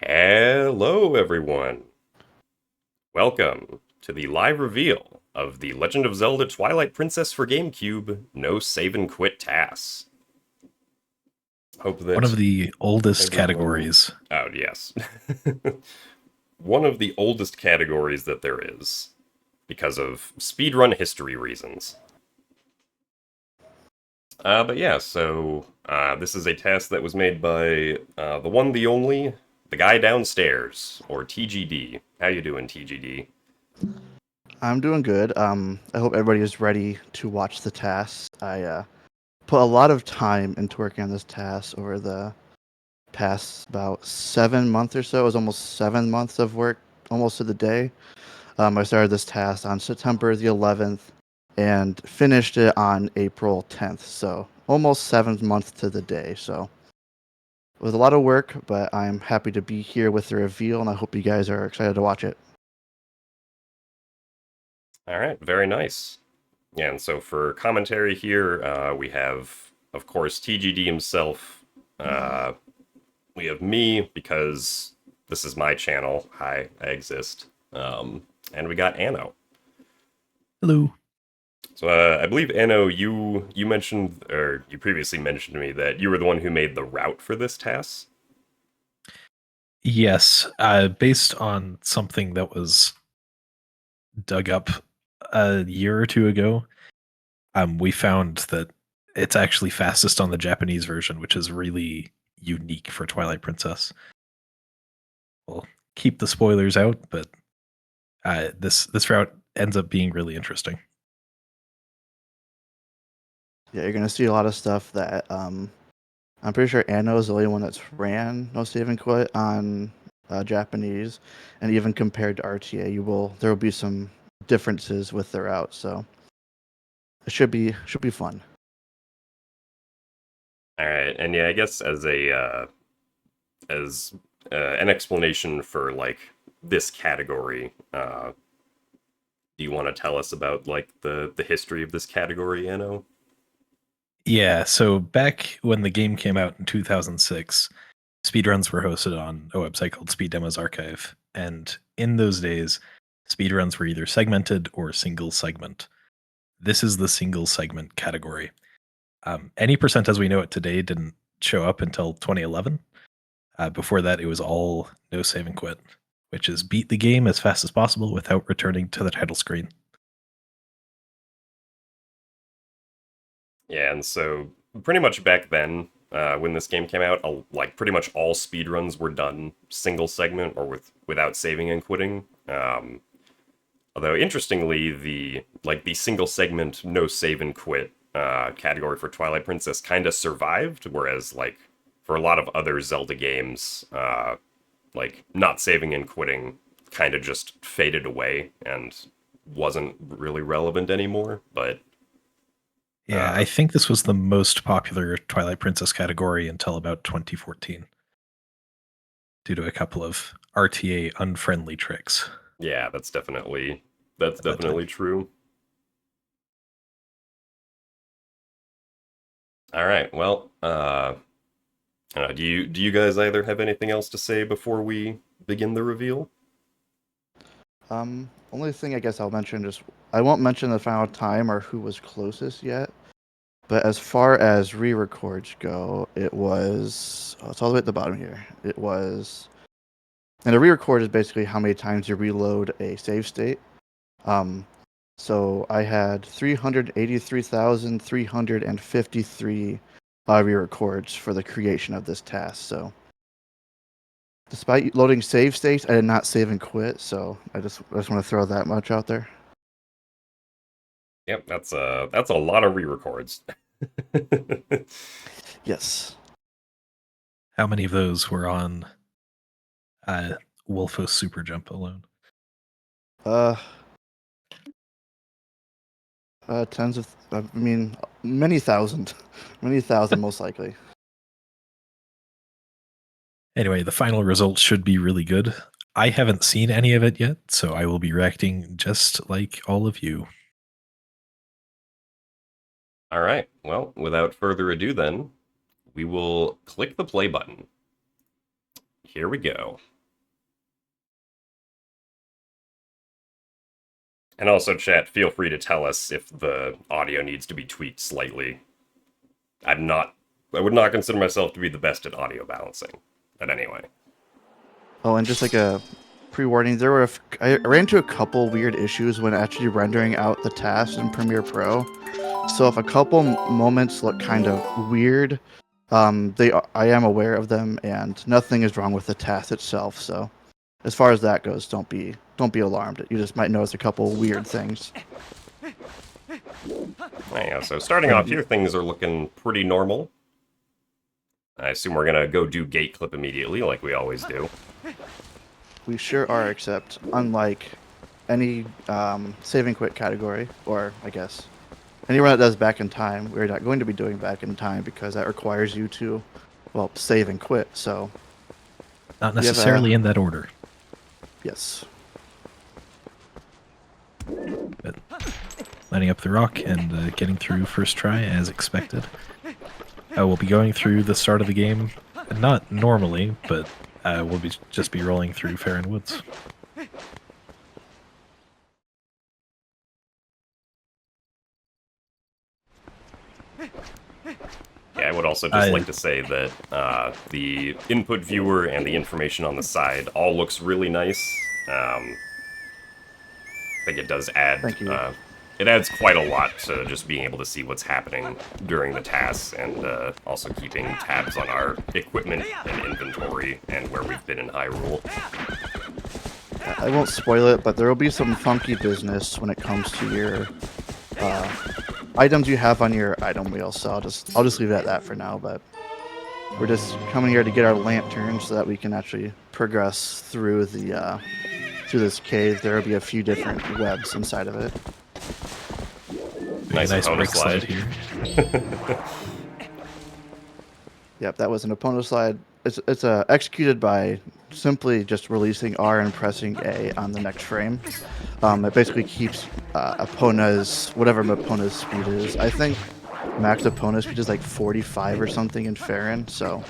Hello, everyone. Welcome to the live reveal of The Legend of Zelda Twilight Princess for GameCube No Save and Quit TAS. Hope One of that the oldest everyone. categories. Oh, yes. One of the oldest categories that there is because of speedrun history reasons. But yeah, so this is a task that was made by the one, the only, the guy downstairs, or TGD. How you doing, TGD? I'm doing good. I hope everybody is ready to watch the task. I put a lot of time into working on this task over the past about 7 months or so. It was almost 7 months of work, almost to the day. I started this task on September the 11th and finished it on April 10th. So almost 7 months to the day. So it was a lot of work, but I'm happy to be here with the reveal, and I hope you guys are excited to watch it. All right, very nice. Yeah, and so for commentary here, we have, of course, TGD himself. Uh, we have me, because this is my channel. Hi, I exist. And we got Anno. Hello. So I believe, Anno, you mentioned, or you previously mentioned to me that you were the one who made the route for this task. Yes, based on something that was dug up a year or two ago, we found that it's actually fastest on the Japanese version, which is really unique for Twilight Princess. We'll keep the spoilers out, but this route ends up being really interesting. Yeah, you're gonna see a lot of stuff that I'm pretty sure Anno is the only one that's ran No Save and Quit on Japanese, and even compared to RTA, there will be some differences with the route. So it should be fun. All right, and yeah, I guess as an explanation for like this category, do you want to tell us about like the history of this category, Anno? Yeah, so back when the game came out in 2006, speedruns were hosted on a website called Speed Demos Archive. And in those days, speedruns were either segmented or single segment. This is the single segment category. Any percent as we know it today didn't show up until 2011. Before that, it was all no save and quit, which is beat the game as fast as possible without returning to the title screen. Yeah, and so pretty much back then, when this game came out, like pretty much all speedruns were done single segment or without saving and quitting. Although interestingly, the single segment no save and quit category for Twilight Princess kind of survived, whereas like for a lot of other Zelda games, like not saving and quitting kind of just faded away and wasn't really relevant anymore. But Yeah, I think this was the most popular Twilight Princess category until about 2014, due to a couple of RTA unfriendly tricks yeah, that's at that time. definitely true. All right, well, do you guys either have anything else to say before we begin the reveal? Only thing I guess I'll mention, just I won't mention the final time or who was closest yet. But as far as re-records go, it's all the way at the bottom here. And a re-record is basically how many times you reload a save state. Um, so I had 383,353 re-records for the creation of this task. So despite loading save states, I did not save and quit. So I just want to throw that much out there. Yep, that's a lot of re-records. Yes. How many of those were on Wolfos super jump alone? Uh, tens of, I mean, many thousand, many thousand most likely. Anyway, the final result should be really good. I haven't seen any of it yet, so I will be reacting just like all of you. All right. Well, without further ado, then we will click the play button. Here we go. And also, chat, feel free to tell us if the audio needs to be tweaked slightly. I would not consider myself to be the best at audio balancing. But anyway. Oh, and just like a pre-warning, I ran into a couple weird issues when actually rendering out the tasks in Premiere Pro. So if a couple moments look kind of weird, I am aware of them, and nothing is wrong with the task itself. So, as far as that goes, don't be alarmed. You just might notice a couple weird things. Yeah, so starting off here, things are looking pretty normal. I assume we're gonna go do gate clip immediately, like we always do. We sure are, except unlike any save and quit category, or I guess anyone that does back in time, we're not going to be doing back in time because that requires you to, well, save and quit. So, Not necessarily in that order. Yes. But lining up the rock and getting through first try as expected. We'll be going through the start of the game, not normally, but we'll just be rolling through Farron Woods. Yeah, I would also just like to say that the input viewer and the information on the side all looks really nice. I think it does add... Thank you. It adds quite a lot to just being able to see what's happening during the tasks and also keeping tabs on our equipment and inventory and where we've been in Hyrule. I won't spoil it, but there will be some funky business when it comes to your items you have on your item wheel. So I'll just leave it at that for now. But we're just coming here to get our lantern so that we can actually progress through the through this cave. There will be a few different webs inside of it. Nice opponent slide here. Yep, that was an opponent slide. It's executed by simply just releasing R and pressing A on the next frame. It basically keeps whatever Epona's speed is. I think max Epona's speed is like 45 or something in Farron, so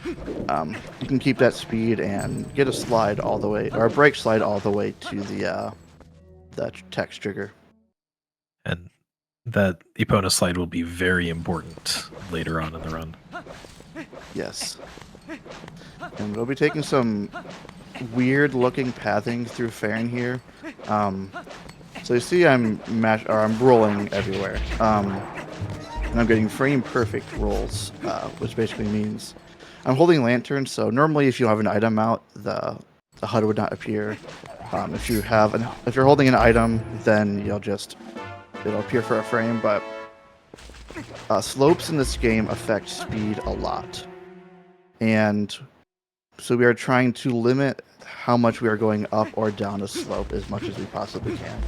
you can keep that speed and get a slide all the way, or a break slide all the way to the text trigger. And that Epona slide will be very important later on in the run. Yes. And we'll be taking some weird looking pathing through Farron here. So you see I'm rolling everywhere. And I'm getting frame perfect rolls, which basically means I'm holding lantern, so normally if you have an item out, the HUD would not appear. If you're holding an item, then it'll appear for a frame, but slopes in this game affect speed a lot. And so we are trying to limit how much we are going up or down a slope as much as we possibly can.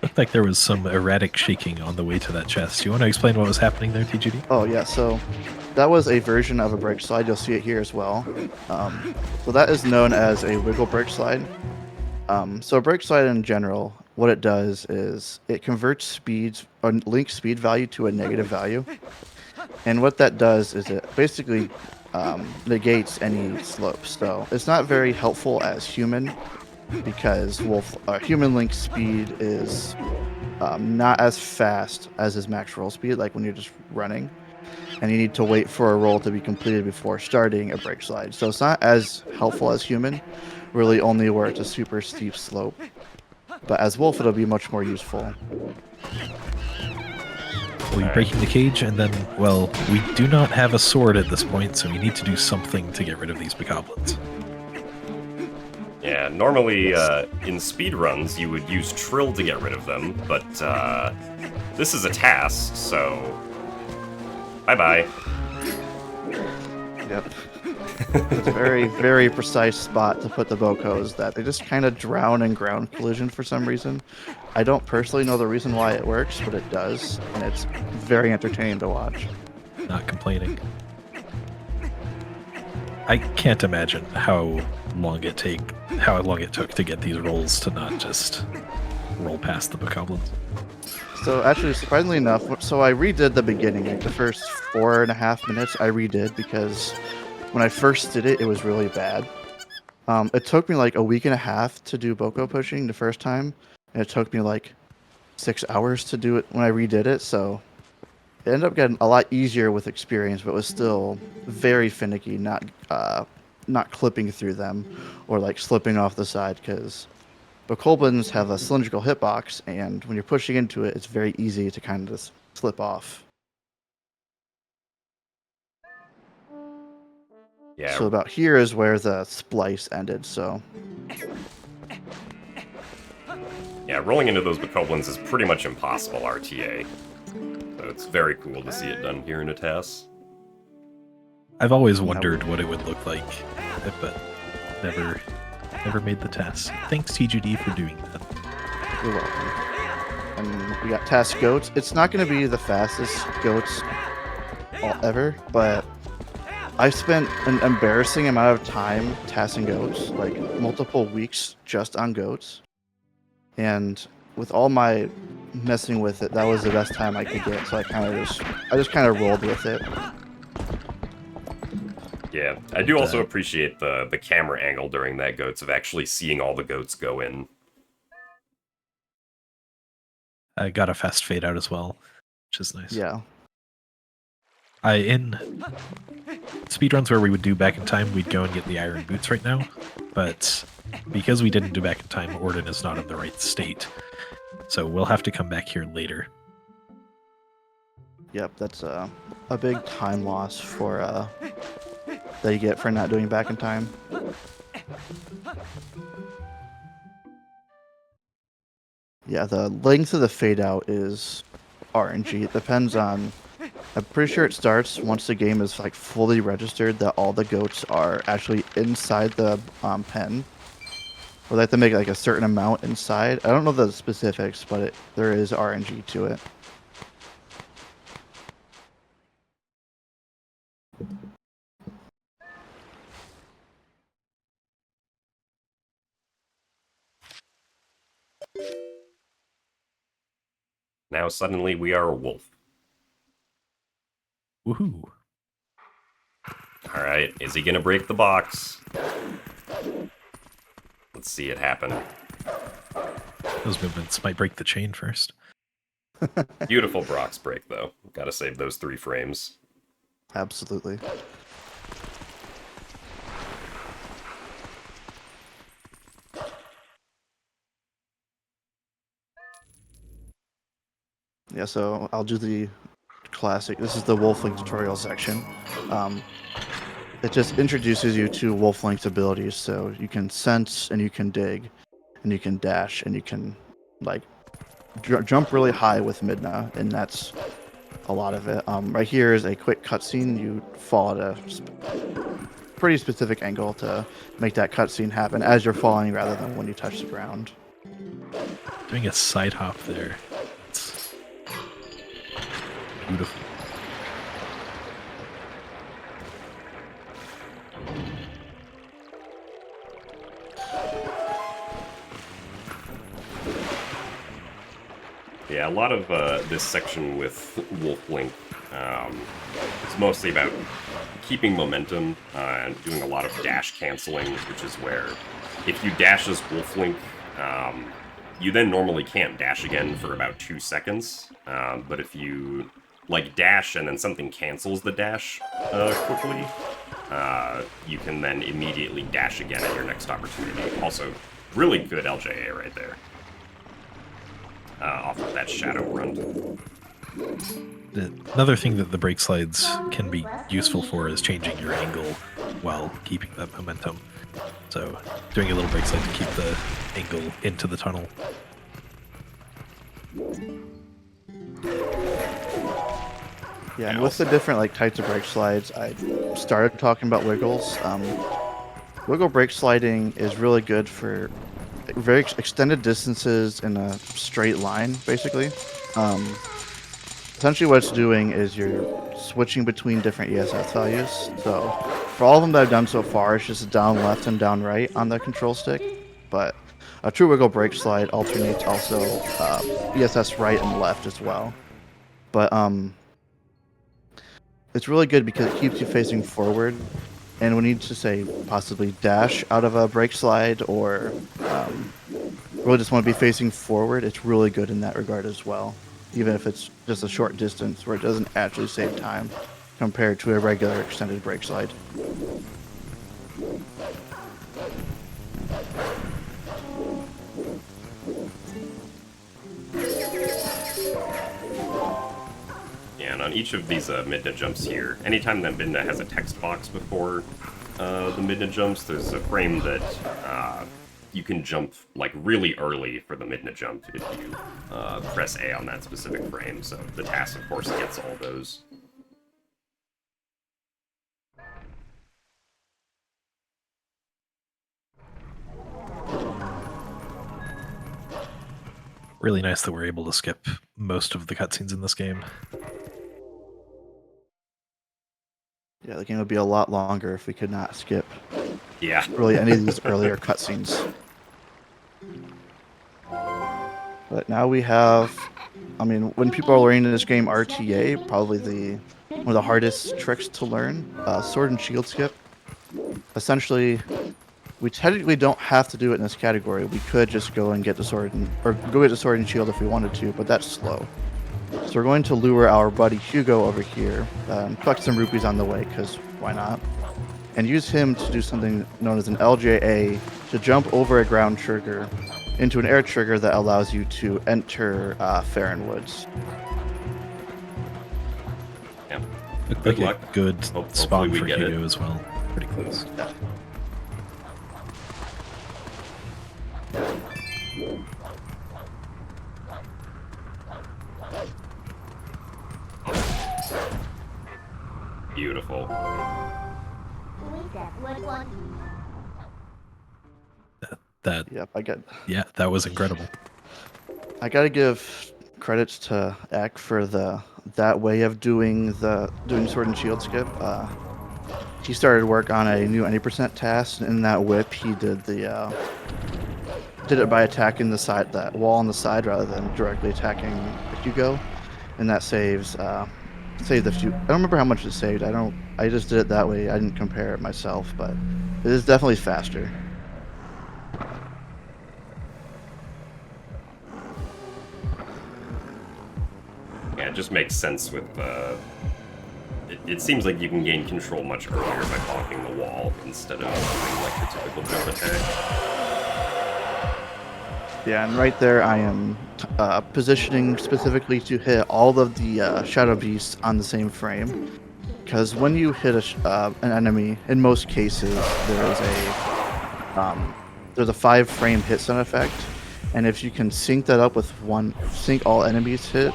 Looked like there was some erratic shaking on the way to that chest. Do you want to explain what was happening there, TGD? Oh, yeah, so that was a version of a break slide. You'll see it here as well. So that is known as a wiggle break slide. So a break slide in general, what it does is it converts link speed value to a negative value. And what that does is it basically negates any slopes. So it's not very helpful as human because human link speed is not as fast as his max roll speed, like when you're just running. And you need to wait for a roll to be completed before starting a break slide. So it's not as helpful as human, really only where it's a super steep slope. But as Wolf, it'll be much more useful. We'll be breaking the cage, and then, well, we do not have a sword at this point, so we need to do something to get rid of these bokoblins. Yeah, normally in speedruns you would use Trill to get rid of them, but this is a TAS, so bye-bye. Yep. It's a very, very precise spot to put the Bocos that they just kind of drown in ground collision for some reason. I don't personally know the reason why it works, but it does, and it's very entertaining to watch. Not complaining. I can't imagine how long it took to get these rolls to not just roll past the bokoblins. So actually, surprisingly enough, so I redid the beginning, like the first 4.5 minutes I redid because when I first did it, it was really bad. It took me like a week and a half to do Boko pushing the first time, and it took me like 6 hours to do it when I redid it, so it ended up getting a lot easier with experience, but it was still very finicky, not clipping through them or like slipping off the side because Bokoblins have a cylindrical hitbox, and when you're pushing into it, it's very easy to kind of just slip off. Yeah, So about here is where the splice ended. So yeah, rolling into those bokoblins is pretty much impossible RTA. So it's very cool to see it done here in a TAS. I've always wondered what it would look like, but never made the test. Thanks TGD for doing that. you're welcome. And we got TAS goats. It's not going to be the fastest goats ever, but I spent an embarrassing amount of time tassing goats, like multiple weeks just on goats. And with all my messing with it, that was the best time I could get. So I just kind of rolled with it. Yeah, I do also appreciate the camera angle during that goats of actually seeing all the goats go in. I got a fast fade out as well, which is nice. Yeah. In speedruns where we would do back in time, we'd go and get the iron boots right now, but because we didn't do back in time, Orden is not in the right state, so we'll have to come back here later. Yep, that's a big time loss for that you get for not doing back in time. Yeah, the length of the fade out is RNG. It depends on. I'm pretty sure it starts once the game is like fully registered that all the goats are actually inside the pen. Or they have to make like a certain amount inside. I don't know the specifics, but there is RNG to it. Now suddenly we are a wolf. Woohoo! Alright, is he gonna break the box? Let's see it happen. Those movements might break the chain first. Beautiful Brock's break, though. Gotta save those 3 frames. Absolutely. Yeah, so I'll do the classic. This is the Wolflink tutorial section. It just introduces you to Wolflink's abilities, so you can sense and you can dig, and you can dash, and you can like jump really high with Midna, and that's a lot of it. Right here is a quick cutscene. You fall at a pretty specific angle to make that cutscene happen as you're falling rather than when you touch the ground. Doing a side hop there. It's beautiful. Yeah, a lot of this section with Wolflink is mostly about keeping momentum and doing a lot of dash canceling, which is where if you dash as Wolflink, you then normally can't dash again for about 2 seconds. But if you like dash and then something cancels the dash quickly, you can then immediately dash again at your next opportunity. Also, really good LJA right there. Off of that shadow run. Another thing that the brake slides can be useful for is changing your angle while keeping that momentum. So doing a little brake slide to keep the angle into the tunnel. Yeah, and with the different like types of brake slides, I started talking about wiggles. Wiggle brake sliding is really good for very extended distances in a straight line, basically. Um, Essentially what it's doing is you're switching between different ESS values. So for all of them that I've done so far, it's just down left and down right on the control stick. But a true wiggle brake slide alternates also ESS right and left as well. But it's really good because it keeps you facing forward. And when you need to say possibly dash out of a brake slide or really just want to be facing forward, it's really good in that regard as well. Even if it's just a short distance where it doesn't actually save time compared to a regular extended brake slide. Yeah, and on each of these Midna jumps here, anytime that Midna has a text box before the Midna jumps, there's a frame that you can jump like really early for the Midna jump if you press A on that specific frame. So the TAS, of course, gets all those. Really nice that we're able to skip most of the cutscenes in this game. Yeah, the game would be a lot longer if we could not skip Yeah. really any of these earlier cutscenes. But now we have, I mean, when people are learning this game RTA, probably one of the hardest tricks to learn, sword and shield skip. Essentially, we technically don't have to do it in this category. We could just go and get the sword or go get the sword and shield if we wanted to, but that's slow. So we're going to lure our buddy Hugo over here, collect some rupees on the way, because why not? And use him to do something known as an LJA to jump over a ground trigger into an air trigger that allows you to enter Farron Woods. Yeah. Looked Good like luck. a good spawn we for get Hugo it. as well. Pretty close. Yeah. Beautiful. That Yep, that was incredible. I gotta give credits to Eck for that way of doing sword and shield skip. He started work on a new 90% task, and in that whip he did it by attacking that wall on the side rather than directly attacking Hugo, and that saved a few. I don't remember how much it saved. I just did it that way. I didn't compare it myself, but it is definitely faster. Yeah, it just makes sense with it seems like you can gain control much earlier by blocking the wall instead of doing like the typical jump attack. Yeah, and right there I am positioning specifically to hit all of the shadow beasts on the same frame. Because when you hit an enemy, in most cases there's a 5-frame hit stun effect, and if you can sync that up with sync all enemies hit,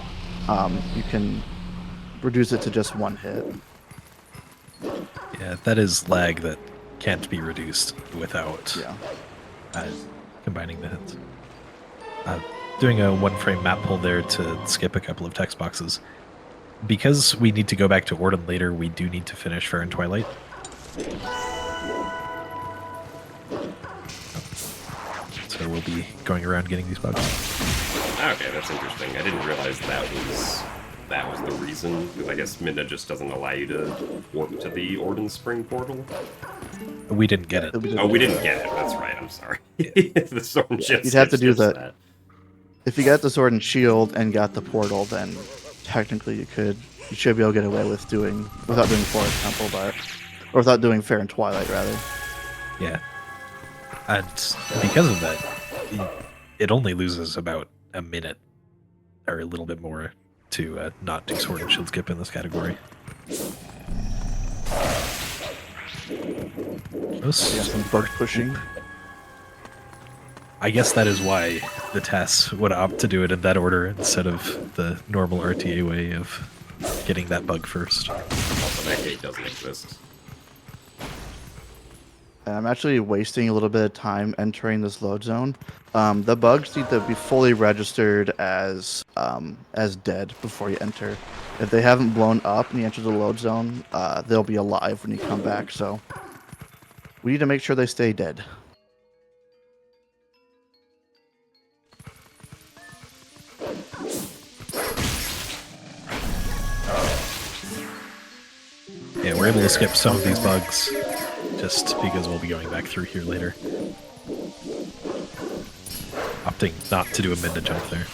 you can reduce it to just one hit. Yeah, that is lag that can't be reduced without combining the hits. Doing a 1-frame map pull there to skip a couple of text boxes. Because we need to go back to Orden later, we do need to finish Fair and Twilight. So we'll be going around getting these bugs. Okay, that's interesting. I didn't realize that was the reason, because I guess Midna just doesn't allow you to warp to the Orden Spring portal. We didn't get it. Oh, we didn't get it. That's right. I'm sorry. The sword and shield. You'd have to do that. If you got the sword and shield and got the portal, then technically you should be able to get away without doing Forest Temple, or without doing Fair and Twilight rather. Yeah. And because of that, it only loses about a minute or a little bit more to not do sword and shield skip in this category. Some bug pushing. I guess that is why the TAS would opt to do it in that order instead of the normal RTA way of getting that bug first. Also, that gate doesn't exist. And I'm actually wasting a little bit of time entering this load zone. The bugs need to be fully registered as dead before you enter. If they haven't blown up and you enter the load zone, they'll be alive when you come back. So we need to make sure they stay dead. Yeah, we're able to skip some of these bugs just because we'll be going back through here later. Opting not to do a mid to jump there.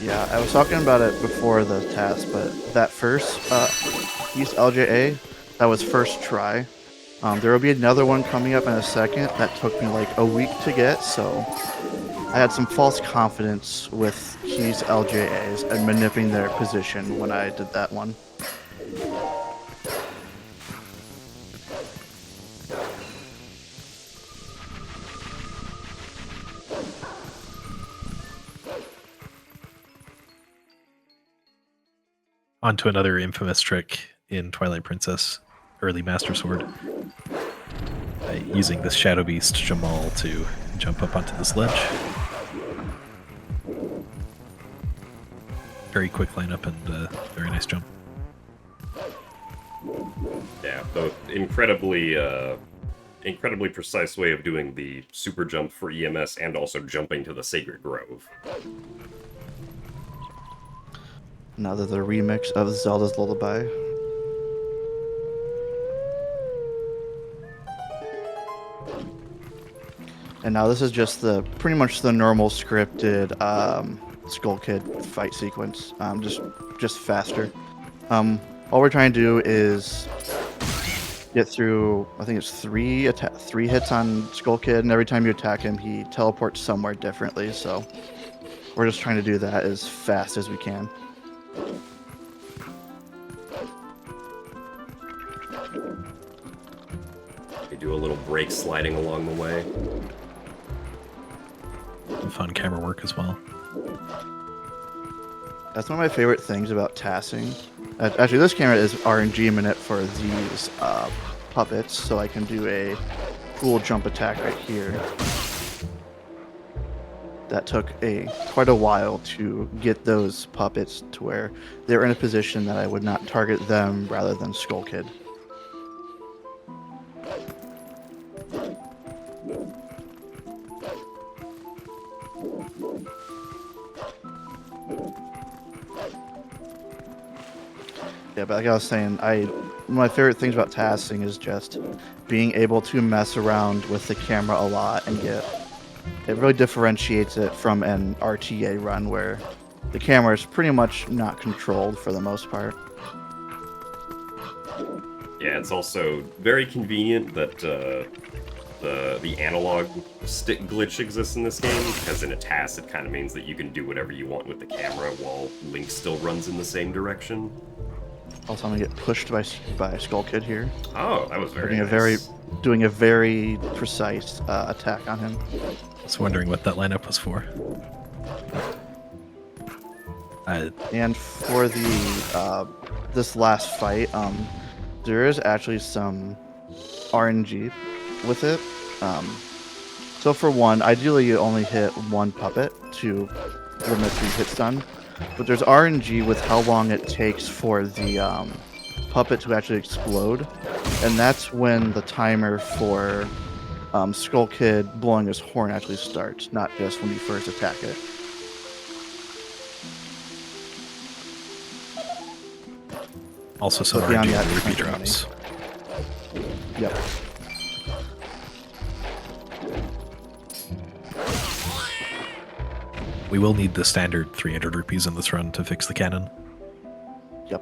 Yeah, I was talking about it before the TAS, but that first East LJA, that was first try. There will be another one coming up in a second that took me like a week to get, so I had some false confidence with Keys LJAs and manipulating their position when I did that one. On to another infamous trick in Twilight Princess, early Master Sword. Using this Shadow Beast Jamal to jump up onto this ledge. Very quick lineup and very nice jump. Yeah, the incredibly precise way of doing the super jump for EMS and also jumping to the Sacred Grove. Another the remix of Zelda's Lullaby. And now this is just pretty much the normal scripted Skull Kid fight sequence, just faster. All we're trying to do is get through, I think it's three hits on Skull Kid, and every time you attack him, he teleports somewhere differently. So we're just trying to do that as fast as we can. You do a little brake sliding along the way. Fun camera work as well. That's one of my favorite things about TASing. Actually, this camera is RNG minute for these puppets, so I can do a cool jump attack right here. That took quite a while to get those puppets to where they're in a position that I would not target them rather than Skull Kid. Yeah, but like I was saying, one of my favorite things about TASing is just being able to mess around with the camera a lot and it really differentiates it from an RTA run where the camera is pretty much not controlled for the most part. Yeah, it's also very convenient that the analog stick glitch exists in this game, because in a TAS it kind of means that you can do whatever you want with the camera while Link still runs in the same direction. Also, I'm gonna get pushed by Skull Kid here. Oh, that was very nice. Doing a very precise attack on him. I was wondering what that lineup was for. And for the this last fight, there is actually some RNG with it. So for one, ideally you only hit one puppet to limit the hit stun. But there's RNG with how long it takes for the puppet to actually explode. And that's when the timer for Skull Kid blowing his horn actually starts, not just when you first attack it. Also some beyond RNG that, on the repeat it's drops. Yep. We will need the standard 300 rupees in this run to fix the cannon. Yep.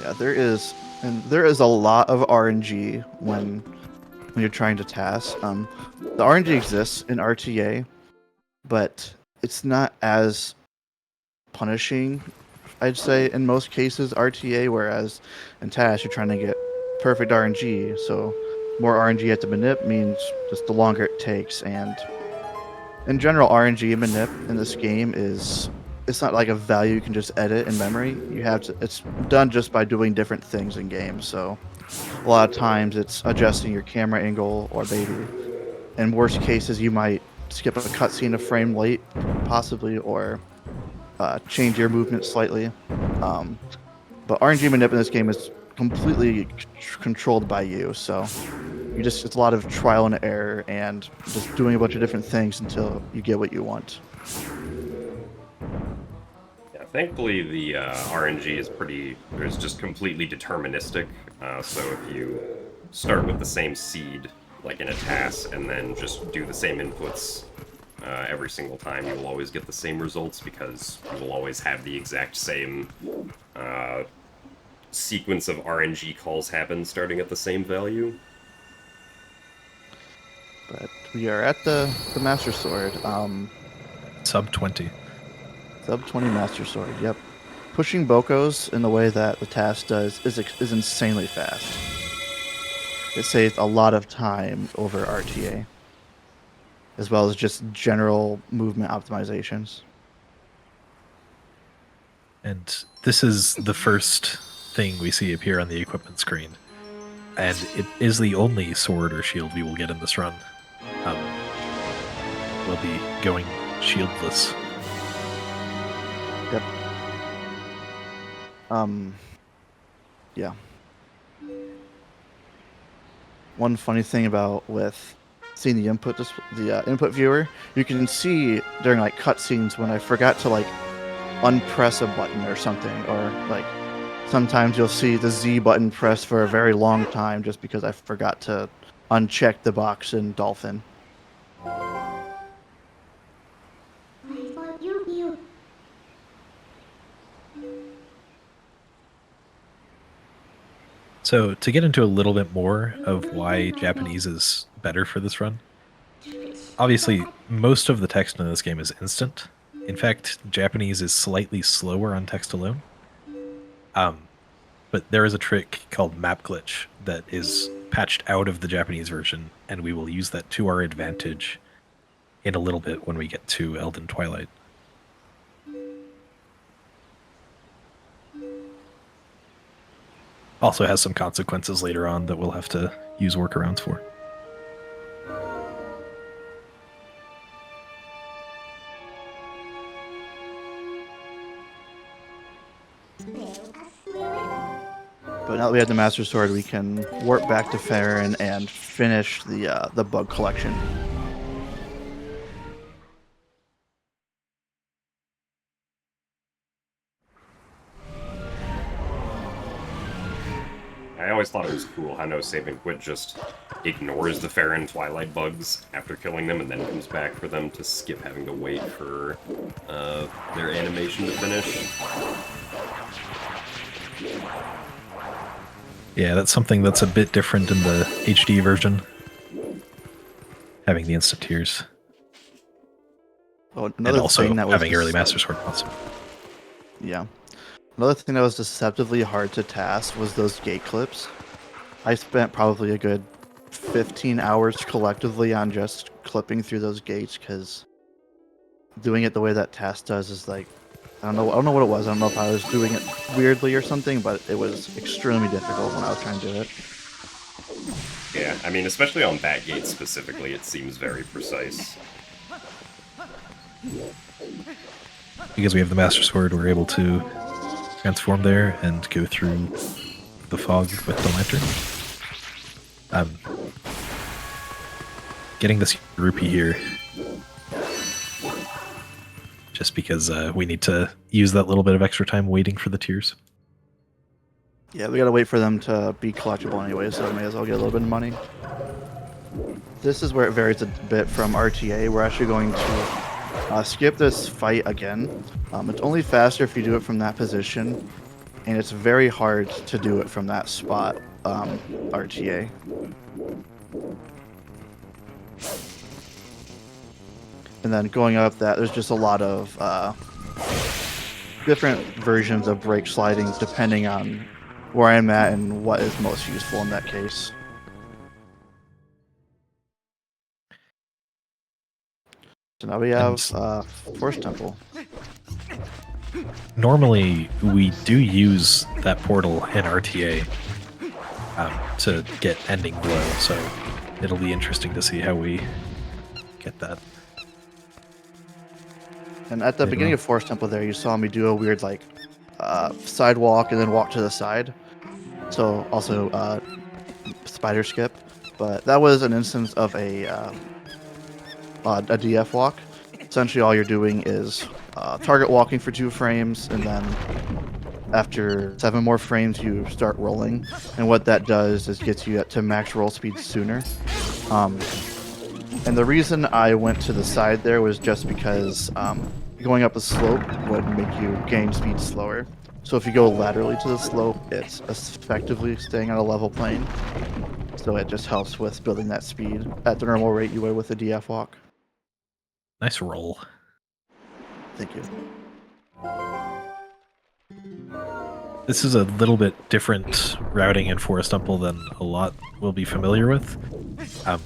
Yeah, there is a lot of RNG when you're trying to TAS. The RNG exists in RTA, but it's not as punishing, I'd say, in most cases, RTA, whereas in TAS you're trying to get perfect RNG, so more RNG you have to manip means just the longer it takes, and in general, RNG manip in this game it's not like a value you can just edit in memory. You have to. It's done just by doing different things in games. So a lot of times it's adjusting your camera angle, or maybe in worst cases you might skip a cutscene a frame late, possibly, or change your movement slightly. Um, but RNG manip in this game is completely controlled by you. So it's a lot of trial and error and just doing a bunch of different things until you get what you want. Yeah, thankfully the RNG is just completely deterministic. So if you start with the same seed, like in a TAS, and then just do the same inputs every single time, you will always get the same results because you will always have the exact same sequence of RNG calls happen starting at the same value. But we are at the Master Sword. Sub 20. Sub 20 Master Sword, yep. Pushing Bokos in the way that the TAS does is insanely fast. It saves a lot of time over RTA, as well as just general movement optimizations. And this is the first thing we see appear on the equipment screen. And it is the only sword or shield we will get in this run. We'll be going shieldless. Yep. Yeah. One funny thing about with seeing the input viewer, you can see during like cutscenes when I forgot to like unpress a button or something, or like sometimes you'll see the Z button pressed for a very long time just because I forgot to uncheck the box in Dolphin. So, to get into a little bit more of why Japanese is better for this run, obviously, most of the text in this game is instant. In fact, Japanese is slightly slower on text alone. But there is a trick called map glitch that is patched out of the Japanese version, and we will use that to our advantage in a little bit when we get to Elden Twilight. Also has some consequences later on that we'll have to use workarounds for. But now that we have the Master Sword, we can warp back to Farron and finish the bug collection. I always thought it was cool how No Save and Quit just ignores the Fair and Twilight bugs after killing them and then comes back for them to skip having to wait for their animation to finish. Yeah, that's something that's a bit different in the HD version. Having the instant tears. Oh, And also having early Master Sword also. Yeah. Another thing that was deceptively hard to task was those gate clips. I spent probably a good 15 hours collectively on just clipping through those gates because doing it the way that task does is like, I don't know what it was. I don't know if I was doing it weirdly or something, but it was extremely difficult when I was trying to do it. Yeah, I mean, especially on that gate specifically, it seems very precise. Because we have the Master Sword, we're able to transform there and go through the fog with the lantern. Getting this rupee here, just because we need to use that little bit of extra time waiting for the tears. Yeah, we gotta wait for them to be collectible anyway, so we may as well get a little bit of money. This is where it varies a bit from RTA. We're actually going to skip this fight again. It's only faster if you do it from that position, and it's very hard to do it from that spot, RTA. And then going up that, there's just a lot of different versions of brake sliding depending on where I'm at and what is most useful in that case. So now we have Forest Temple. Normally, we do use that portal in RTA to get ending blow, so it'll be interesting to see how we get that. And at the beginning of Forest Temple there, you saw me do a weird, like, sidewalk and then walk to the side. So, also, spider skip. But that was an instance of a DF walk. Essentially, all you're doing is target walking for 2 frames, and then after 7 more frames, you start rolling. And what that does is gets you to max roll speed sooner. And the reason I went to the side there was just because going up a slope would make you gain speed slower. So if you go laterally to the slope, it's effectively staying on a level plane. So it just helps with building that speed at the normal rate you would with a DF walk. Nice roll. Thank you. This is a little bit different routing in Forest Temple than a lot will be familiar with.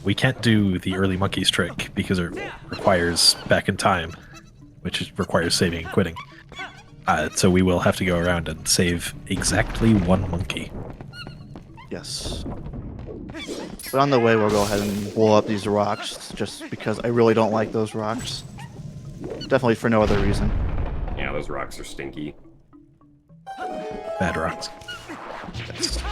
We can't do the early monkeys trick because it requires back in time, which requires saving and quitting. So we will have to go around and save exactly 1 monkey. Yes. But on the way, we'll go ahead and blow up these rocks, just because I really don't like those rocks. Definitely for no other reason. Yeah, those rocks are stinky. Bad rocks. Yes.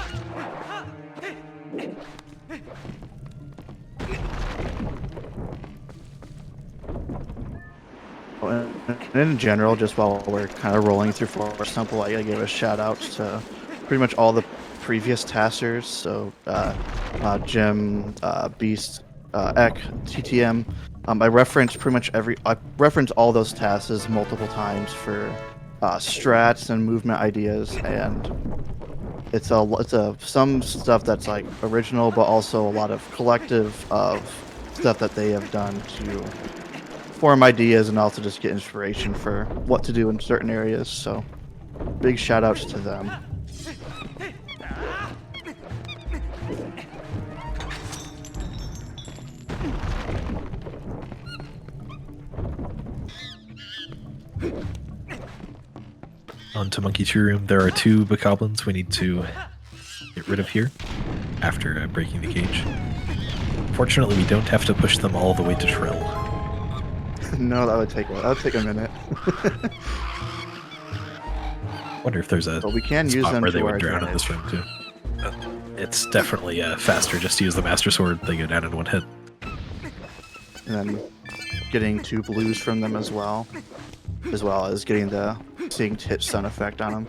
Oh, and in general, just while we're kind of rolling through Forest Temple, I gotta give a shout out to pretty much all the previous TASers. So Jim, Beast, Ek, TTM. I reference all those TASs multiple times for strats and movement ideas, and it's some stuff that's like original, but also a lot of collective of stuff that they have done to form ideas and also just get inspiration for what to do in certain areas. So big shout outs to them. On to Monkey Tree Room. There are 2 bokoblins we need to get rid of here after breaking the cage. Fortunately, we don't have to push them all the way to Trill. No, that would take a minute. Wonder if there's a but we can use spot them where to they our would drown in this advantage. room too. It's definitely faster just to use the Master Sword. They go down in 1 hit. And then getting 2 blues from them as well as getting the synced hit stun effect on them.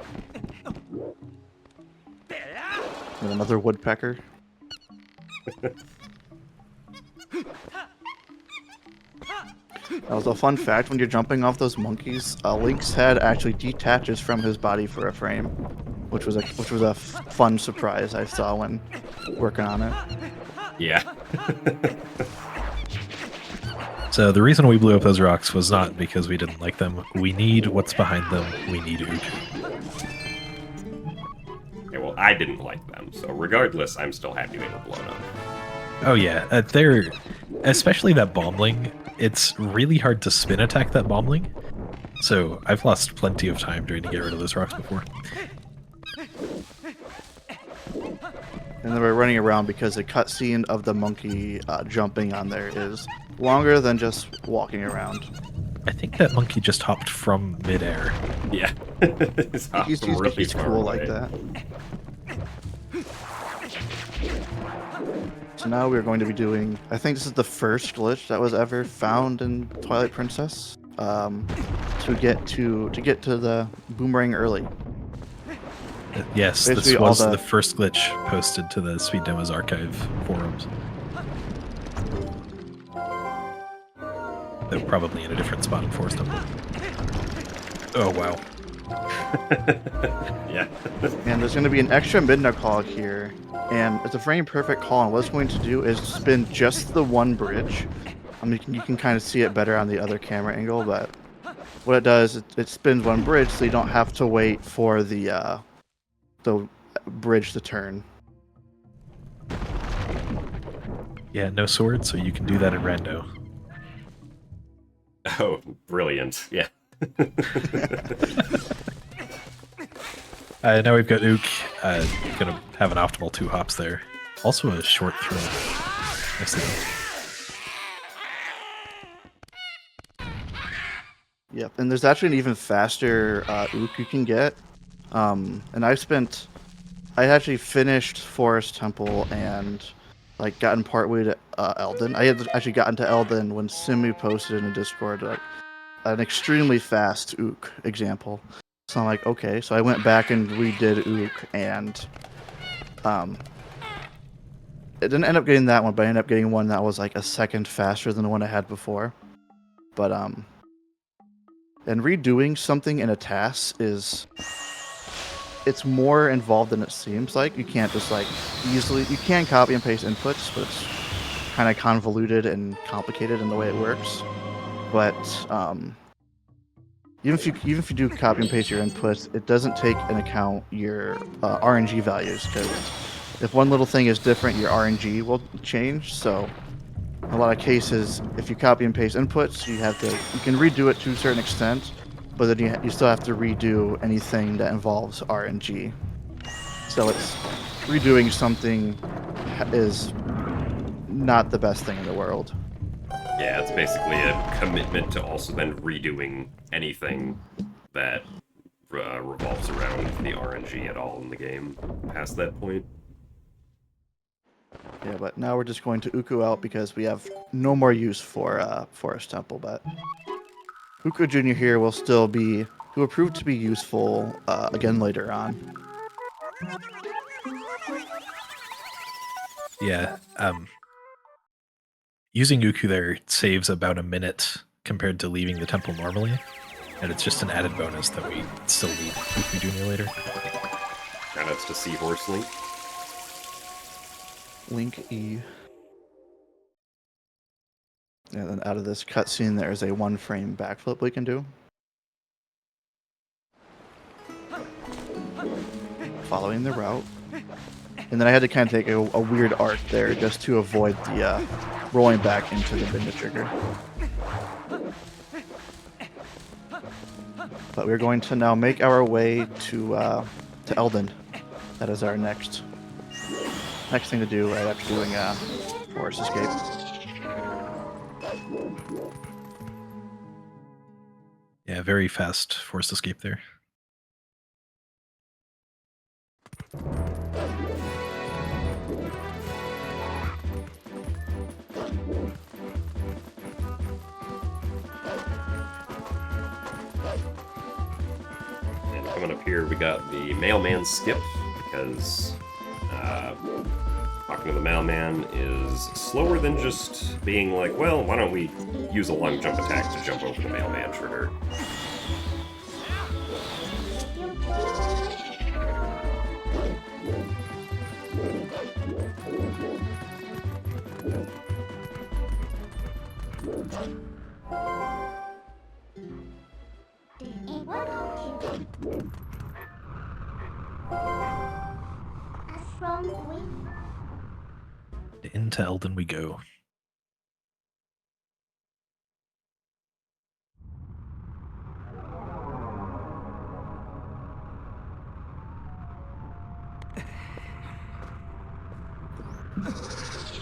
And another woodpecker. That was a fun fact. When you're jumping off those monkeys, Link's head actually detaches from his body for a frame, which was a fun surprise I saw when working on it. Yeah. So the reason we blew up those rocks was not because we didn't like them. We need what's behind them. We need Uku. Okay, well, I didn't like them, so regardless, I'm still happy they were blown up. Oh yeah, they're especially that bombling. It's really hard to spin attack that bombling. So I've lost plenty of time trying to get rid of those rocks before. And then we're running around because the cutscene of the monkey jumping on there is longer than just walking around. I think that monkey just hopped from midair. Yeah. He's cool like that. So now we're going to be doing, I think this is the first glitch that was ever found in Twilight Princess, to get to the boomerang early. Yes, Basically this all was the- the first glitch posted to the Speed Demos archive forums. Though probably in a different spot in Forest Temple. Oh wow. Yeah. And there's going to be an extra midnight call here, and it's a frame perfect call, and what it's going to do is spin just the one bridge. I mean, you can kind of see it better on the other camera angle, but what it does, it spins one bridge, so you don't have to wait for the bridge to turn. Yeah, no sword, so you can do that at rando. Oh, brilliant. Yeah. Now we've got Ook gonna have an optimal 2 hops there. Also a short throw. Nicely done. Yep, and there's actually an even faster Ook you can get. And I actually finished Forest Temple and like gotten partway to Elden. I had actually gotten to Elden when Simu posted in a Discord an extremely fast Ook example. So I'm like, okay. So I went back and redid Ook, and it didn't end up getting that one, but I ended up getting one that was like a second faster than the one I had before. But and redoing something in a task it's more involved than it seems like. You can't just like you can copy and paste inputs, but it's kind of convoluted and complicated in the way it works. But even if you do copy and paste your inputs, it doesn't take into account your RNG values, because if one little thing is different, your RNG will change. So in a lot of cases, if you copy and paste inputs, you can redo it to a certain extent, but then you still have to redo anything that involves RNG. So it's redoing something is not the best thing in the world. Yeah, it's basically a commitment to also then redoing anything that revolves around the RNG at all in the game past that point. Yeah, but now we're just going to Uku out because we have no more use for Forest Temple. But Uku Jr. here will prove to be useful again later on. Yeah. Using Uku there saves about a minute compared to leaving the temple normally, and it's just an added bonus that we still need Uku Jr. later. Shoutouts to Seahorse Link. Link E. And then out of this cutscene, there is a 1-frame backflip we can do. Following the route. And then I had to kind of take a weird arc there just to avoid the rolling back into the Binda trigger. But we're going to now make our way to Elden. That is our next thing to do right after doing Forest Escape. Yeah, very fast forced escape there. And coming up here, we got the mailman skip, because talking to the mailman is slower than just being like, well, why don't we use a long jump attack to jump over the mailman trigger. Into Elden we go.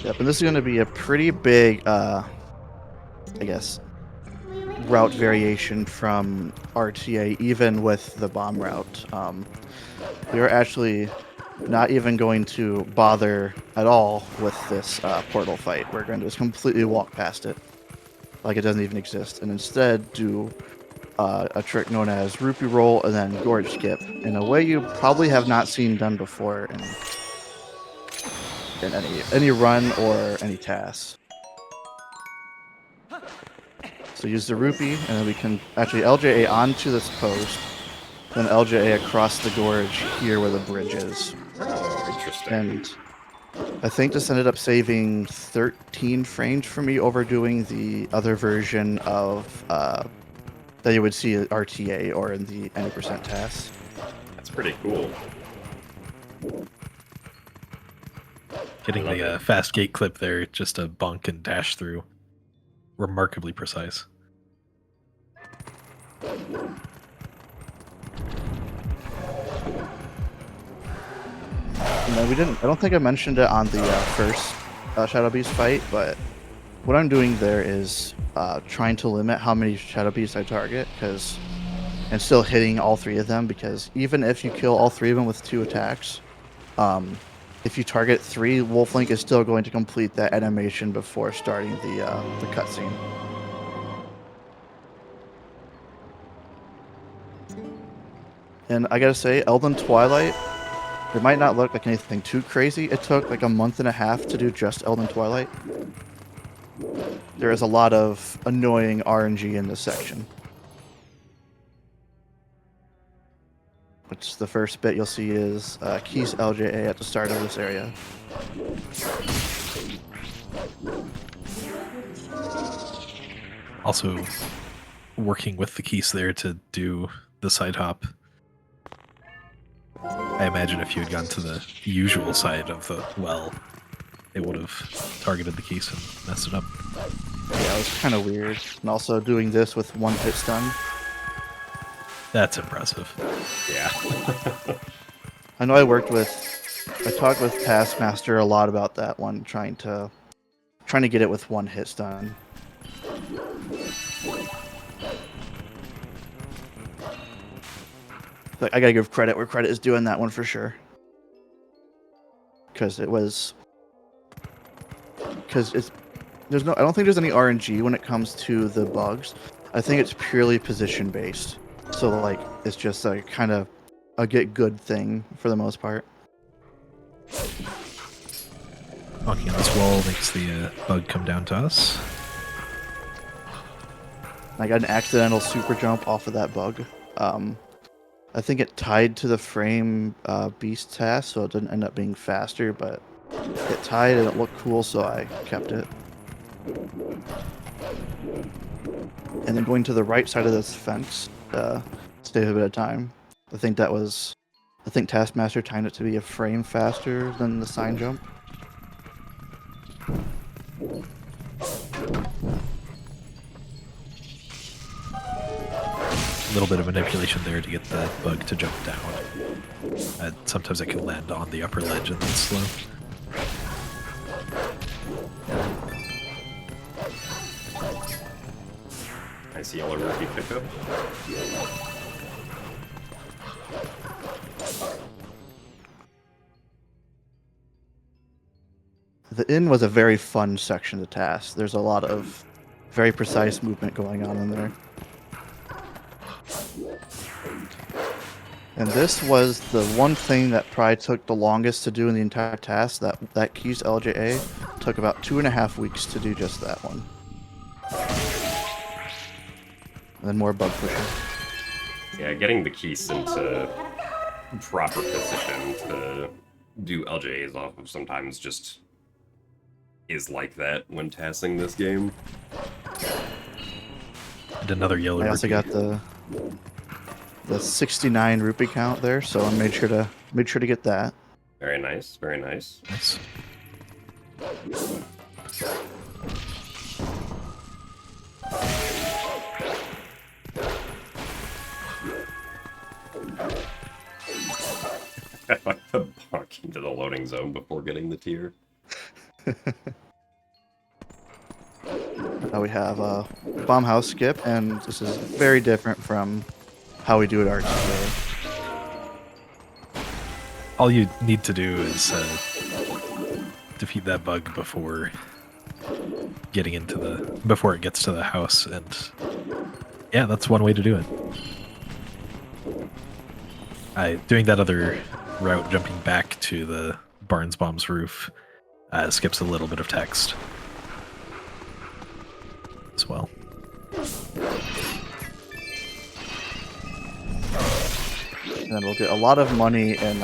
Yep, and this is going to be a pretty big, I guess, route variation from RTA, even with the bomb route. We are actually not even going to bother at all with this portal fight. We're going to just completely walk past it, like it doesn't even exist, and instead do a trick known as Rupee Roll and then Gorge Skip in a way you probably have not seen done before in any run or any task. So use the Rupee, and then we can actually LJA onto this post, then LJA across the gorge here where the bridge is. Oh, interesting. And I think this ended up saving 13 frames for me over doing the other version of that you would see at RTA or in the 90% TAS. That's pretty cool. Getting the fast gate clip there, just a bonk and dash through. Remarkably precise. And then we didn't. I don't think I mentioned it on the first Shadow Beast fight, but what I'm doing there is trying to limit how many Shadow Beasts I target, and still hitting all 3 of them. Because even if you kill all 3 of them with 2 attacks, if you target 3, Wolflink is still going to complete that animation before starting the cutscene. And I gotta say, Elden Twilight, it might not look like anything too crazy. It took like a month and a half to do just Elden Twilight. There is a lot of annoying RNG in this section. Which the first bit you'll see is Keys LJA at the start of this area. Also, working with the keys there to do the side hop. I imagine if you had gone to the usual side of the well, it would have targeted the keys and messed it up. Yeah, it was kind of weird. And also doing this with 1 hit stun. That's impressive. Yeah. I know I talked with Taskmaster a lot about that one, trying to get it with 1 hit stun. But I gotta give credit where credit is due on that one for sure. Because I don't think there's any RNG when it comes to the bugs. I think it's purely position based. So like it's just a kind of a get good thing for the most part. Walking on this wall makes the bug come down to us. I got an accidental super jump off of that bug. I think it tied to the frame beast TAS, so it didn't end up being faster, but it tied and it looked cool, so I kept it. And then going to the right side of this fence, saved a bit of time. I think Taskmaster timed it to be a frame faster than the sign jump. A little bit of manipulation there to get the bug to jump down. Sometimes it can land on the upper ledge and then slow. Nice yellow rookie pickup. The inn was a very fun section to task. There's a lot of very precise movement going on in there. And this was the one thing that probably took the longest to do in the entire task. That Keys LJA took about 2.5 weeks to do just that one. And then more bug pushing. Yeah, getting the keys into proper position to do LJAs off of sometimes just is like that when tassing this game. And another yellow I also got the 69 rupee count there, so I made sure to get that. Very nice, very nice. Nice. I like the bark into the loading zone before getting the tier. Now we have a bomb house skip, and this is very different from how we do it RTA. All you need to do is defeat that bug before before it gets to the house, and yeah, that's one way to do it. Doing that other route, jumping back to the Barnes Bomb's roof, skips a little bit of text as well. And then we'll get a lot of money in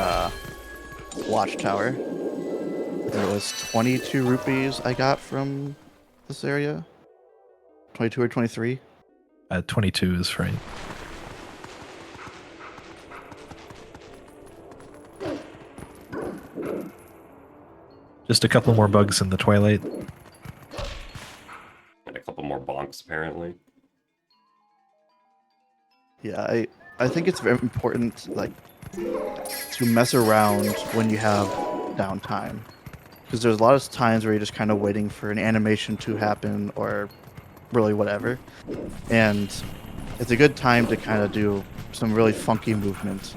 Watchtower. There was 22 rupees I got from this area. 22 or 23. 22 is right. Just a couple more bugs in the Twilight. And a couple more bonks, apparently. Yeah, I think it's very important, like, to mess around when you have downtime. Because there's a lot of times where you're just kind of waiting for an animation to happen or really whatever. And it's a good time to kind of do some really funky movement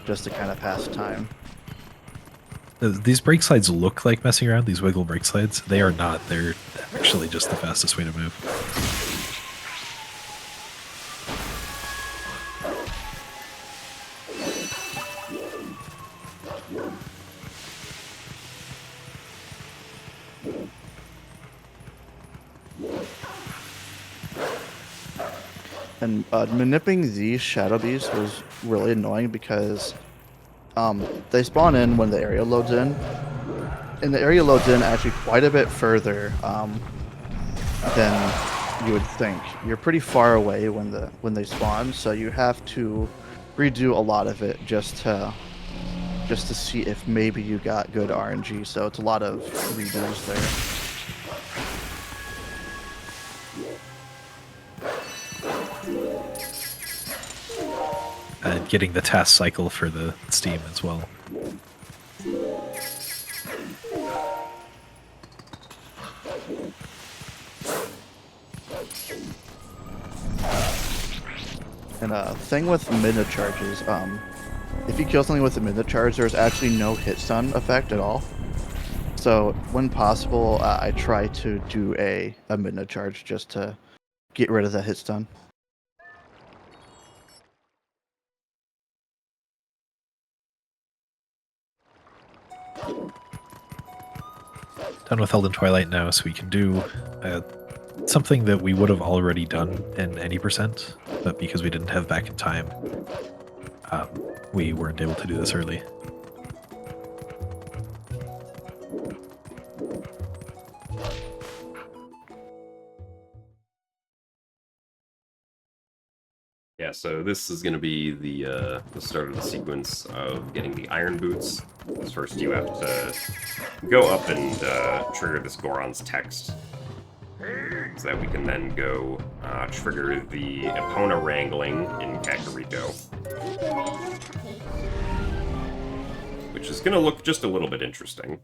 just to kind of pass time. These brake slides look like messing around, these wiggle brake slides. They are not. They're actually just the fastest way to move. And manipulating these shadow beasts was really annoying because they spawn in when the area loads in. And the area loads in actually quite a bit further than you would think. You're pretty far away when they spawn, so you have to redo a lot of it just to see if maybe you got good RNG. So it's a lot of redos there. Getting the TAS cycle for the Steam as well. And thing with midna charges, if you kill something with a midna charge, there's actually no hit stun effect at all. So when possible, I try to do a midna charge just to get rid of that hit stun. Done with Elden Twilight now, so we can do something that we would have already done in any percent, but because we didn't have back in time, we weren't able to do this early. Yeah, so this is going to be the start of the sequence of getting the iron boots. First, you have to go up and trigger this Goron's text, so that we can then go trigger the Epona wrangling in Kakariko, which is going to look just a little bit interesting.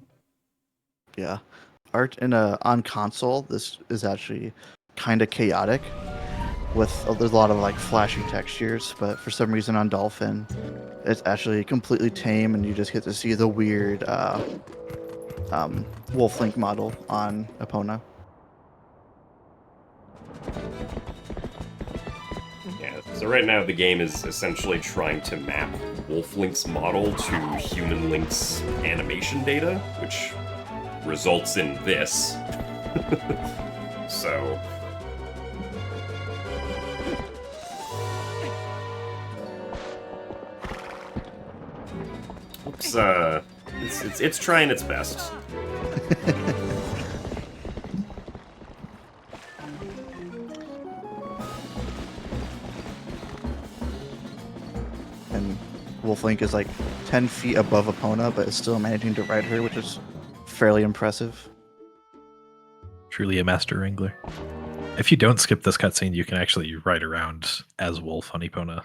Yeah, art in on console, this is actually kind of chaotic. There's a lot of like flashy textures, but for some reason on Dolphin, it's actually completely tame, and you just get to see the weird Wolf Link model on Epona. Yeah, so right now the game is essentially trying to map Wolf Link's model to Human Link's animation data, which results in this. So... It's trying its best. And Wolf Link is like 10 feet above Epona, but is still managing to ride her, which is fairly impressive. Truly a master wrangler. If you don't skip this cutscene, you can actually ride around as Wolf on Epona.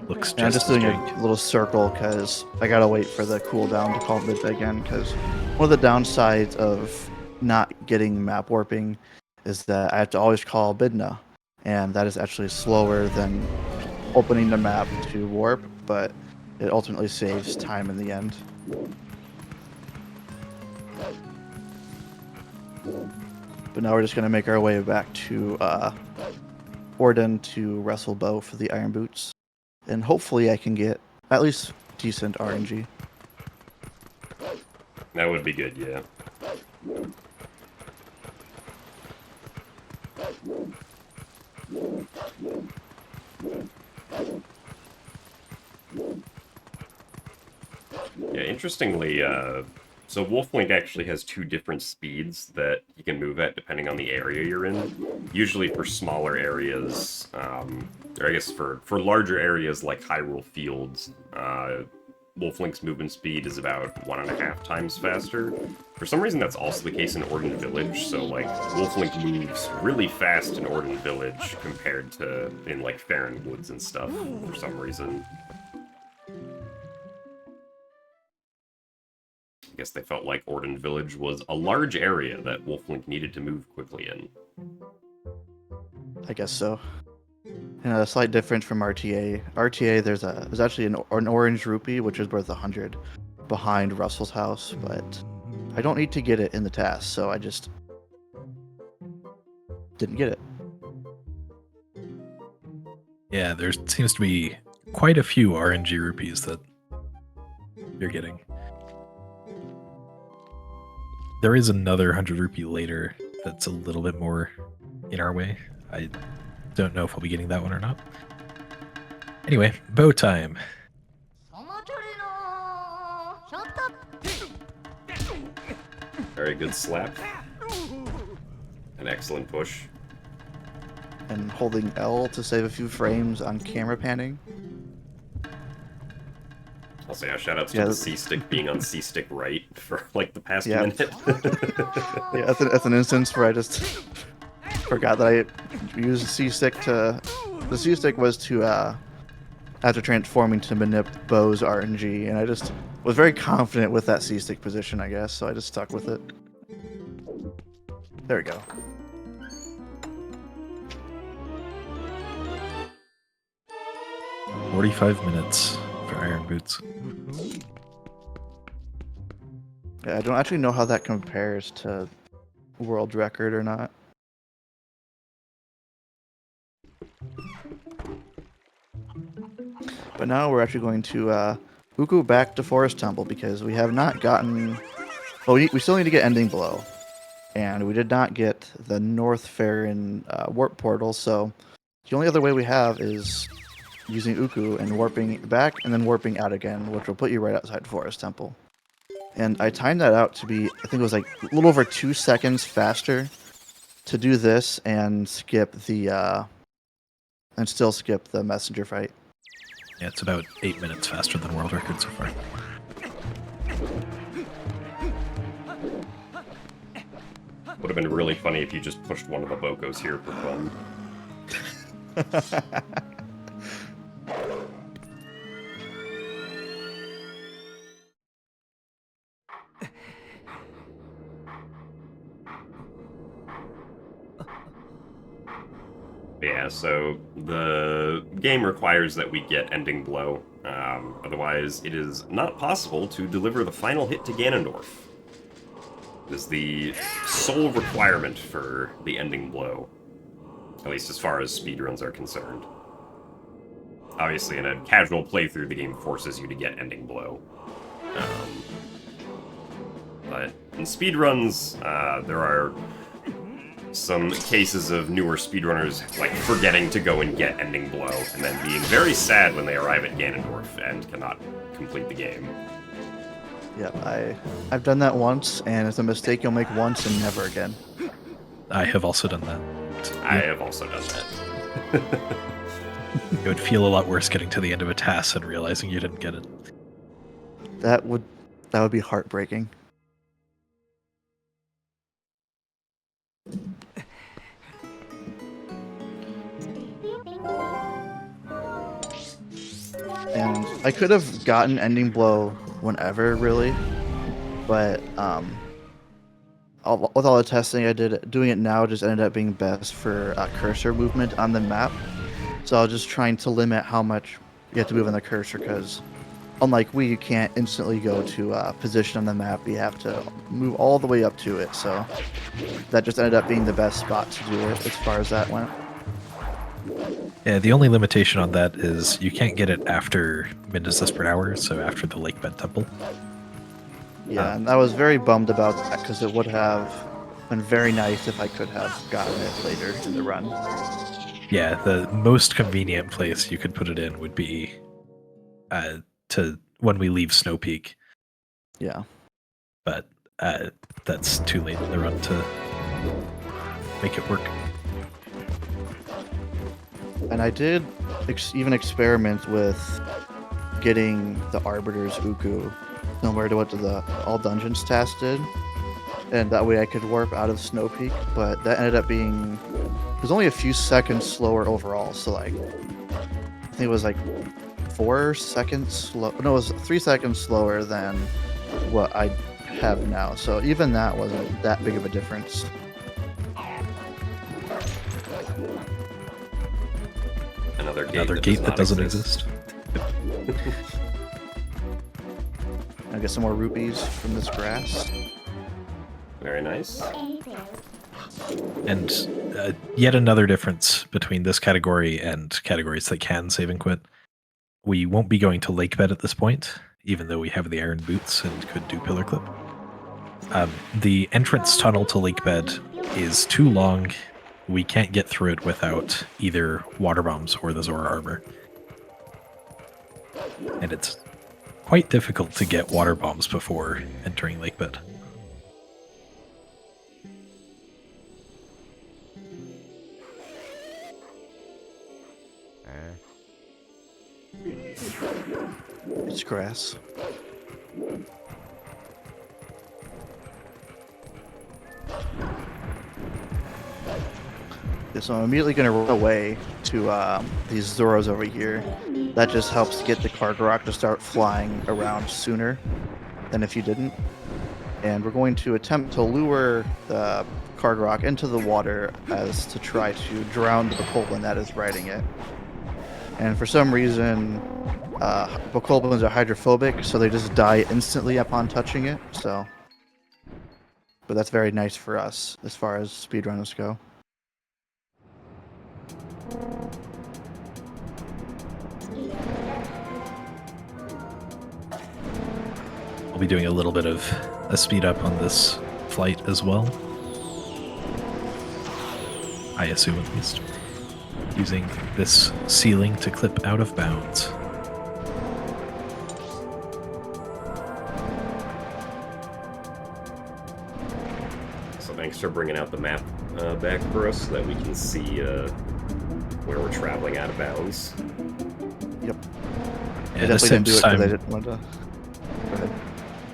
Looks And I'm just doing jank. a little circle because I gotta wait for the cooldown to call Midna again. Because one of the downsides of not getting map warping is that I have to always call Midna, and that is actually slower than opening the map to warp, but it ultimately saves time in the end. But now we're just gonna make our way back to Orden to wrestle Bo for the Iron Boots. And hopefully I can get at least decent RNG. That would be good, yeah. Yeah, interestingly, so Wolf Link actually has two different speeds that you can move at depending on the area you're in. Usually for smaller areas, or I guess for larger areas like Hyrule Fields, Wolf Link's movement speed is about 1.5 times faster. For some reason, that's also the case in Orden Village, so, like, Wolf Link moves really fast in Orden Village compared to in, like, Farron Woods and stuff, for some reason. I guess they felt like Orden Village was a large area that Wolf Link needed to move quickly in. I guess so. And a slight difference from RTA. RTA, there's actually an orange rupee, which is worth 100, behind Russell's house, but I don't need to get it in the TAS, so I just didn't get it. Yeah, there seems to be quite a few RNG rupees that you're getting. There is another 100 rupee later that's a little bit more in our way. I don't know if I'll be getting that one or not. Anyway, bow time. Very good slap. An excellent push. And holding L to save a few frames on camera panning. I'll say shout-outs to the C-stick being on C-stick right for, like, the past minute. Yeah, that's an instance where I just forgot that I used C-stick to... The C-stick was to, after transforming to manip Bo's RNG, and I just was very confident with that C-stick position, I guess, so I just stuck with it. There we go. $45 for Iron Boots. Yeah, I don't actually know how that compares to world record or not. But now we're actually going to Uku back to Forest Temple because we have not gotten... Well, we still need to get Ending Blow. And we did not get the North Farron warp portal, so the only other way we have is using Uku and warping back and then warping out again, which will put you right outside Forest Temple. And I timed that out to be, I think it was like a little over 2 seconds faster to do this and skip the, and still skip the messenger fight. Yeah, it's about 8 minutes faster than world record so far. Would have been really funny if you just pushed one of the Bokos here for fun. Yeah, so the game requires that we get Ending Blow. Otherwise, it is not possible to deliver the final hit to Ganondorf. It is the sole requirement for the Ending Blow, at least as far as speedruns are concerned. Obviously, in a casual playthrough, the game forces you to get Ending Blow. But in speedruns, there are some cases of newer speedrunners like forgetting to go and get Ending Blow, and then being very sad when they arrive at Ganondorf and cannot complete the game. Yeah, I've done that once, and it's a mistake you'll make once and never again. I have also done that. I have also done that. It would feel a lot worse getting to the end of a task and realizing you didn't get it. That would be heartbreaking. And I could have gotten Ending Blow whenever, really, but with all the testing I did, doing it now just ended up being best for cursor movement on the map. So I was just trying to limit how much you have to move on the cursor, because unlike Wii, you can't instantly go to position on the map. You have to move all the way up to it. So that just ended up being the best spot to do it as far as that went. Yeah, the only limitation on that is you can't get it after Midna's Desperate Hour, so after the Lake Bed Temple. Yeah, and I was very bummed about that because it would have been very nice if I could have gotten it later in the run. Yeah, the most convenient place you could put it in would be to when we leave Snow Peak. Yeah. But that's too late in the run to make it work. And I did even experiment with getting the Arbiter's Uku, similar to what the All Dungeons TAS did, and that way I could warp out of Snow Peak. But that ended up being it was only a few seconds slower overall. So like I think it was like 4 seconds slow. No, it was 3 seconds slower than what I have now. So even that wasn't that big of a difference. Another Another gate gate that not doesn't exist. I get some more rupees from this grass. Very nice. And yet another difference between this category and categories that can save and quit. We won't be going to Lake Bed at this point, even though we have the iron boots and could do Pillar Clip. The entrance tunnel to Lake Bed is too long. We can't get through it without either water bombs or the Zora armor. And it's quite difficult to get water bombs before entering Lake Bed. It's grass. So I'm immediately going to run away to these Zoros over here. That just helps get the Kargarok to start flying around sooner than if you didn't. And we're going to attempt to lure the Kargarok into the water as to try to drown the Bokoblin that is riding it. And for some reason, Bokoblins are hydrophobic, so they just die instantly upon touching it. So, but that's very nice for us as far as speedrunners go. I'll be doing a little bit of a speed up on this flight as well. I assume at least. Using this ceiling to clip out of bounds. So thanks for bringing out the map back for us so that we can see where we're traveling out of bounds. Yep. Yeah, I definitely didn't do it because I didn't want to. Go ahead.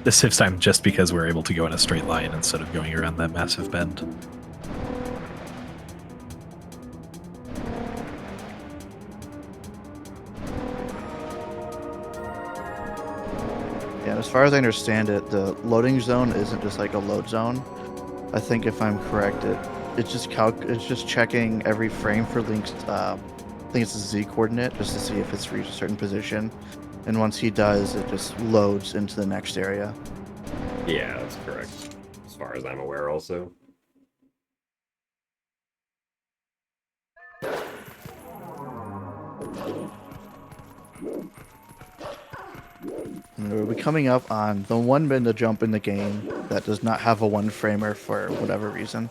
This saves time just because we're able to go in a straight line instead of going around that massive bend. Yeah, as far as I understand it, the loading zone isn't just like a load zone. I think if I'm correct, it's just checking every frame for Link's. I think it's a Z coordinate just to see if it's reached a certain position, and once he does, it just loads into the next area. Yeah, that's correct. As far as I'm aware, also. And we'll be coming up on the one bend jump in the game that does not have a one framer for whatever reason.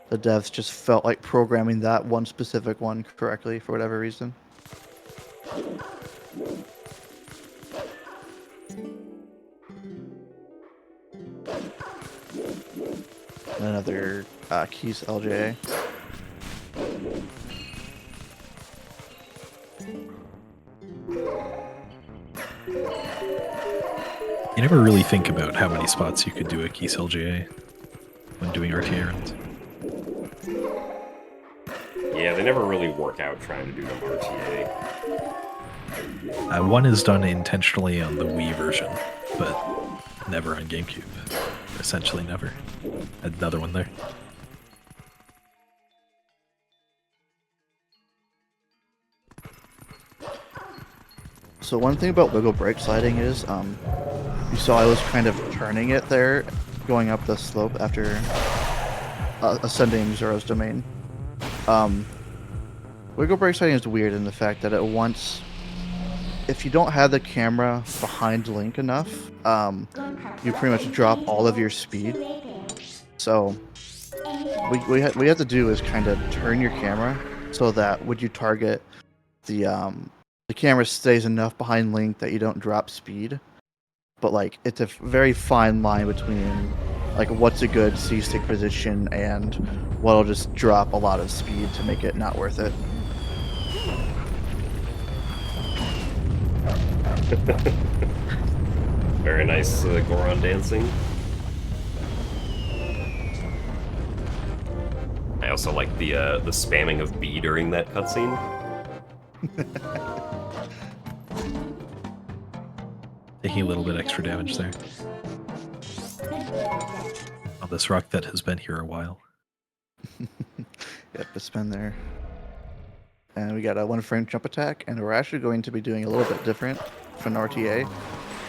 The devs just felt like programming that one specific one correctly for whatever reason. Another Keys LJA. You never really think about how many spots you could do a Keys LGA when doing RTA runs. Yeah, they never really work out trying to do them RTA. One is done intentionally on the Wii version, but never on GameCube. Essentially never. Another one there. So one thing about wiggle brake sliding is, you saw I was kind of turning it there, going up the slope after ascending Zoro's domain. Wiggle brake sliding is weird in the fact that if you don't have the camera behind Link enough, you pretty much drop all of your speed. So what we have to do is kind of turn your camera so that when you target, the camera stays enough behind Link that you don't drop speed. But like it's a very fine line between like what's a good C-stick position and what'll just drop a lot of speed to make it not worth it. Very nice Goron dancing. I also like the spamming of B during that cutscene. Taking a little bit extra damage there. On this rock that has been here a while. Yep, it's been there. And we got a 1 frame jump attack, and we're actually going to be doing a little bit different from RTA.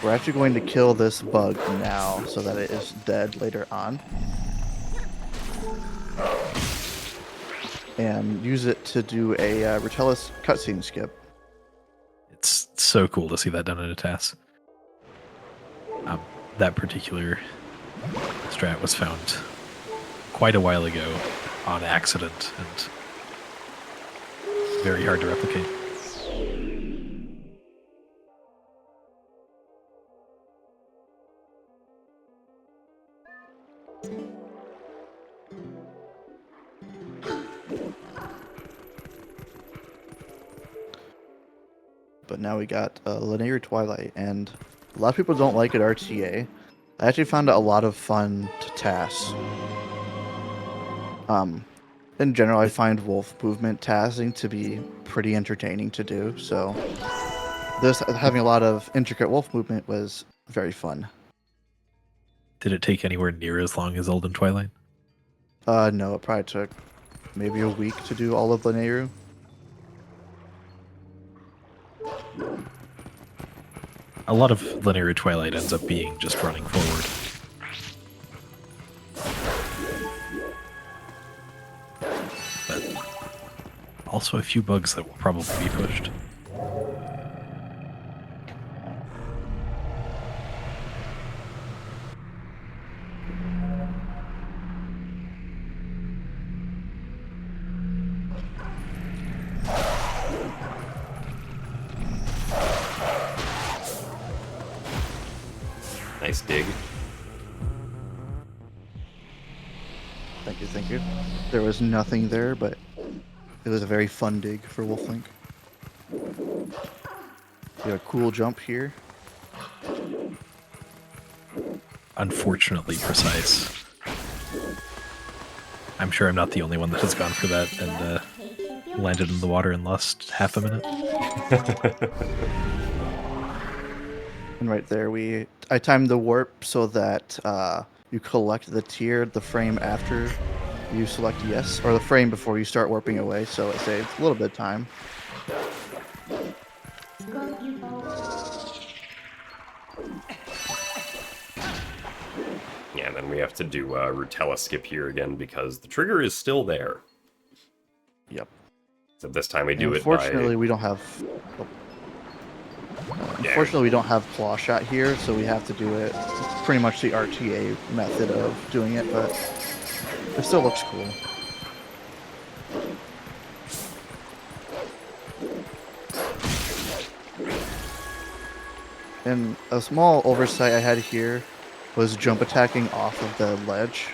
We're actually going to kill this bug now so that it is dead later on. And use it to do a Retellus cutscene skip. It's so cool to see that done in a TAS. That particular strat was found quite a while ago on accident and very hard to replicate. But now we got Linear Twilight, and a lot of people don't like it RTA. I actually found it a lot of fun to TAS. In general, I find wolf movement TASing to be pretty entertaining to do, so this having a lot of intricate wolf movement was very fun. Did it take anywhere near as long as Olden Twilight? No, it probably took maybe a week to do all of Linear. A lot of Linear Twilight ends up being just running forward. But also a few bugs that will probably be pushed. Nice dig. Thank you, thank you. There was nothing there, but it was a very fun dig for Wolflink. We have a cool jump here. Unfortunately precise. I'm sure I'm not the only one that has gone for that and landed in the water and lost half a minute. And right there, I timed the warp so that you collect the tier the frame after you select yes, or the frame before you start warping away, so it saves a little bit of time. Yeah, and then we have to do Rutella skip here again because the trigger is still there. Yep. So this time we do it Unfortunately, we don't have. Unfortunately, we don't have claw shot here, so we have to do it pretty much the RTA method of doing it, but it still looks cool. And a small oversight I had here was jump attacking off of the ledge.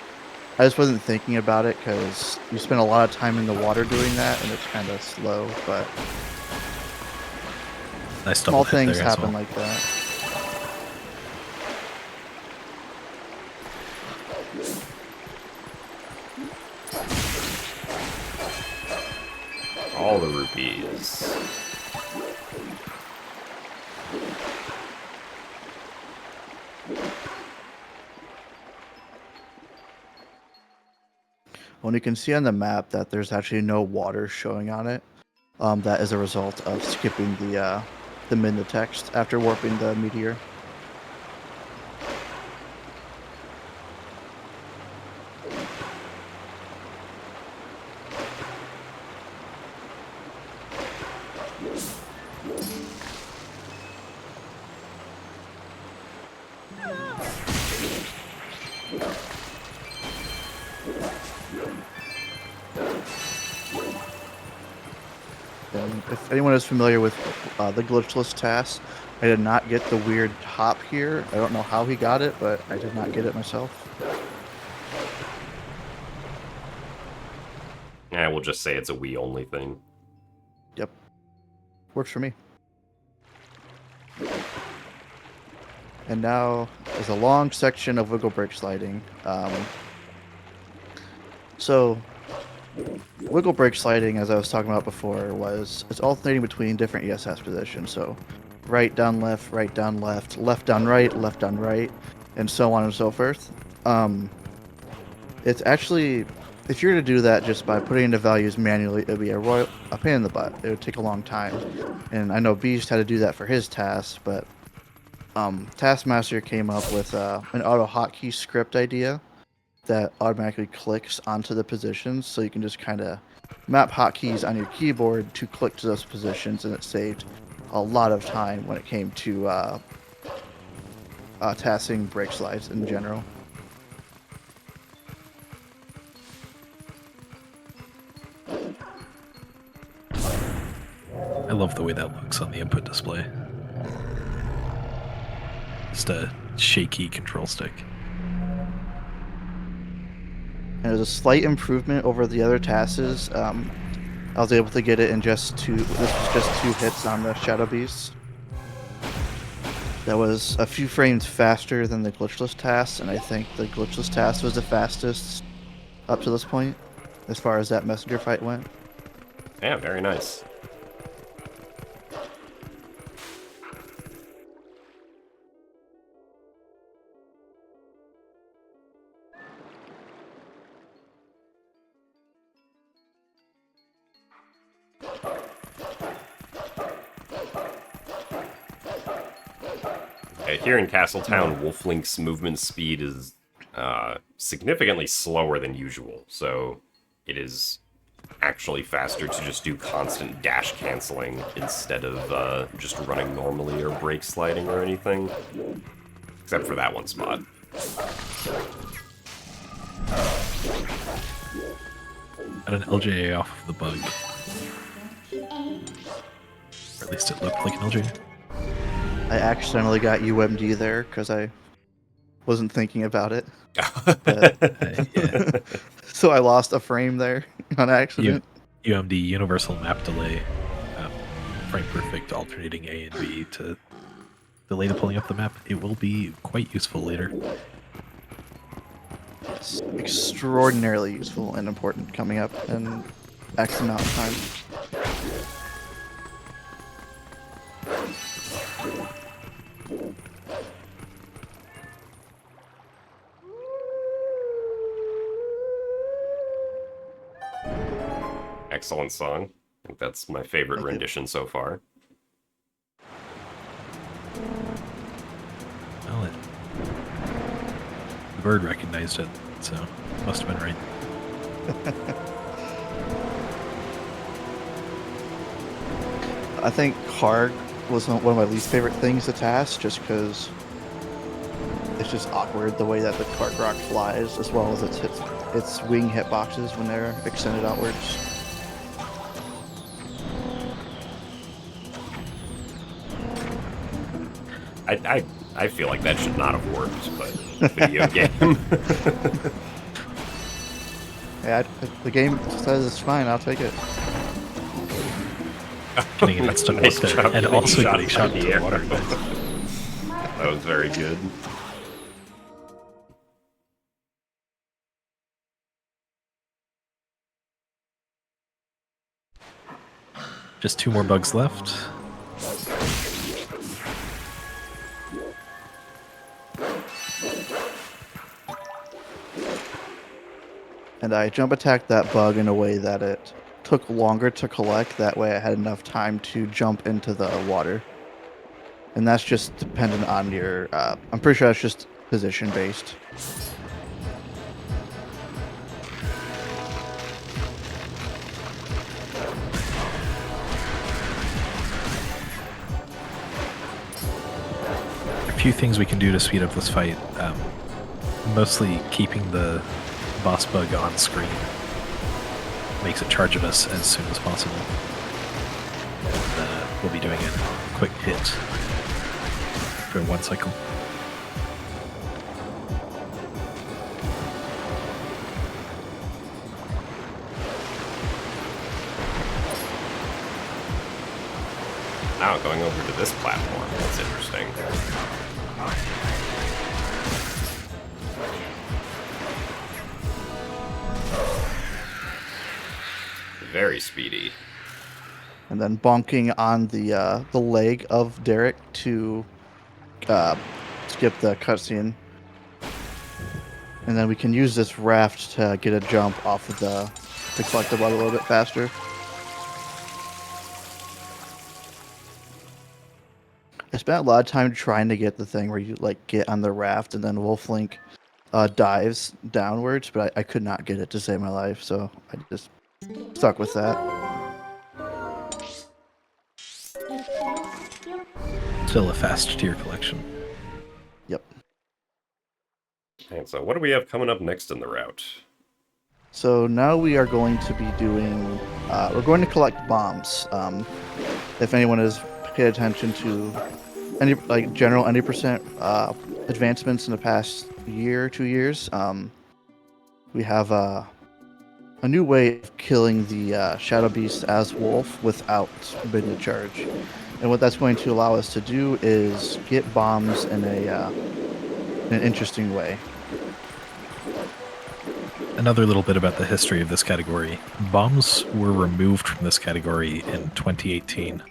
I just wasn't thinking about it because you spend a lot of time in the water doing that, and it's kind of slow, but Nice small double hit things there as happen well. like that. all the rupees. Well, you can see on the map that there's actually no water showing on it. That is a result of skipping the mid text after warping the meteor. And if anyone is familiar with the glitchless TAS, I did not get the weird hop here. I don't know how he got it, but I did not get it myself. Yeah, we'll just say it's a Wii only thing. Yep. Works for me. And now there's a long section of wiggle break sliding. So wiggle break sliding, as I was talking about before, it's alternating between different ESS positions. So right down left, left down right, and so on and so forth. It's actually, if you were to do that just by putting in the values manually, it would be a pain in the butt. It would take a long time. And I know Beast had to do that for his task, but Taskmaster came up with an auto hotkey script idea that automatically clicks onto the positions, so you can just kind of map hotkeys on your keyboard to click to those positions, and it saved a lot of time when it came to tasking break slides in general. I love the way that looks on the input display. Just a shaky control stick. And it was a slight improvement over the other tasks. I was able to get it in just two. This was just 2 hits on the Shadow Beast. That was a few frames faster than the glitchless task, and I think the glitchless task was the fastest up to this point, as far as that messenger fight went. Yeah, very nice. Here in Castletown, Wolflink's movement speed is significantly slower than usual, so it is actually faster to just do constant dash canceling instead of just running normally or break sliding or anything. Except for that one spot. Got an LJA off of the bug. Or at least it looked like an LJA. I accidentally got UMD there because I wasn't thinking about it. Yeah. So I lost a frame there on accident. UMD, Universal Map Delay. Frame perfect alternating A and B to delay the pulling up the map. It will be quite useful later. It's extraordinarily useful and important coming up in X amount of time. Excellent song. I think that's my favorite Thank you. rendition so far. Well, the bird recognized it, so must have been right. I think hard was one of my least favorite things to task, just because it's just awkward the way that the cart rock flies, as well as its wing hitboxes when they're extended outwards. I feel like that should not have worked, but video game. Yeah, the game says it's fine. I'll take it. Getting an instant Nice look job there, and getting also shot getting shot in into the the air. water. That was very good. Just 2 more bugs left. And I jump attacked that bug in a way that it took longer to collect. That way I had enough time to jump into the water. And that's just dependent on your... I'm pretty sure that's just position based. A few things we can do to speed up this fight. Mostly keeping the boss bug on screen makes it charge at us as soon as possible. And, we'll be doing a quick hit for 1 cycle. Now going over to this platform. That's interesting. Very speedy. And then bonking on the leg of Derek to skip the cutscene. And then we can use this raft to get a jump off of to collect the blood a little bit faster. I spent a lot of time trying to get the thing where you like get on the raft and then Wolflink dives downwards, but I could not get it to save my life, so I just stuck with that. Still a fast tier collection. Yep. And so what do we have coming up next in the route? So now we are going to be doing, we're going to collect bombs. If anyone has paid attention to any general 90% advancements in the past year, 2 years, we have a new way of killing the Shadow Beast as Wolf without mid charge. And what that's going to allow us to do is get bombs in an interesting way. Another little bit about the history of this category. Bombs were removed from this category in 2018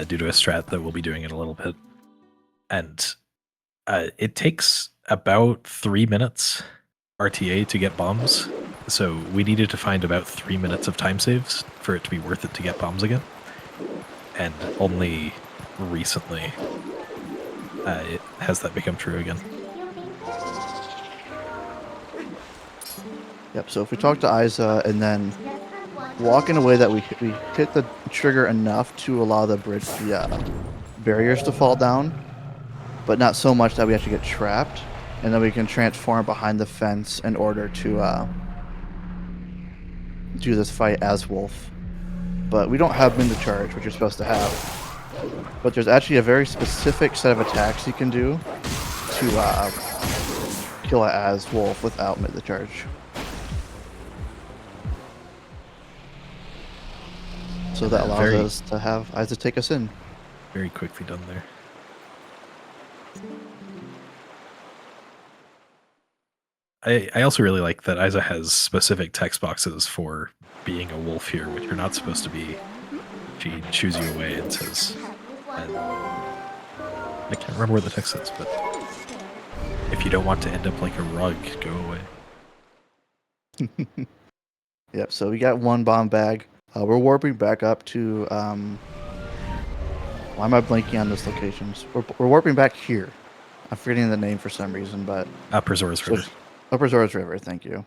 due to a strat that we'll be doing in a little bit. And it takes about 3 minutes RTA to get bombs. So we needed to find about 3 minutes of time saves for it to be worth it to get bombs again. And only recently has that become true again. Yep, so if we talk to Isa and then walk in a way that we hit the trigger enough to allow the barriers to fall down, but not so much that we actually get trapped, and then we can transform behind the fence in order to do this fight as Wolf. But we don't have min to charge, which you're supposed to have. But there's actually a very specific set of attacks you can do to kill it as Wolf without min to charge. So that allows us to have Isa take us in. Very quickly done there. I also really like that Isa has specific text boxes for being a wolf here, which you're not supposed to be. She shoos you away and says, and I can't remember what the text says, but if you don't want to end up like a rug, go away. Yep, so we got one bomb bag. We're warping back up to, why am I blanking on this location? We're warping back here. I'm forgetting the name for some reason, but... Upper Zora's River. Upper Zora's River, thank you.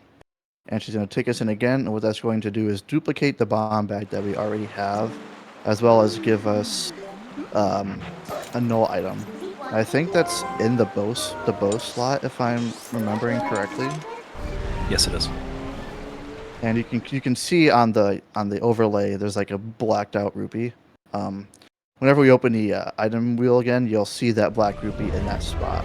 And she's going to take us in again, and what that's going to do is duplicate the bomb bag that we already have, as well as give us a null item. I think that's in the bow slot, if I'm remembering correctly. Yes, it is. And you can see on the overlay there's like a blacked out rupee. Whenever we open the item wheel again, you'll see that black rupee in that spot.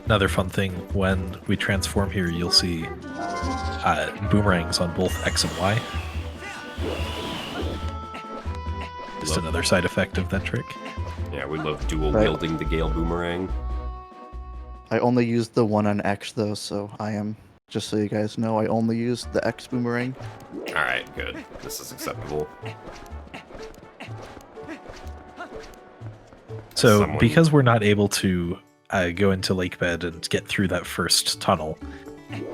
Another fun thing, when we transform here, you'll see boomerangs on both X and Y. Just another side effect of that trick. Yeah, we love dual wielding the Gale Boomerang. I only used the one on X though, so just so you guys know, I only used the X boomerang. Alright, good. This is acceptable. So, because we're not able to go into Lake Bed and get through that first tunnel,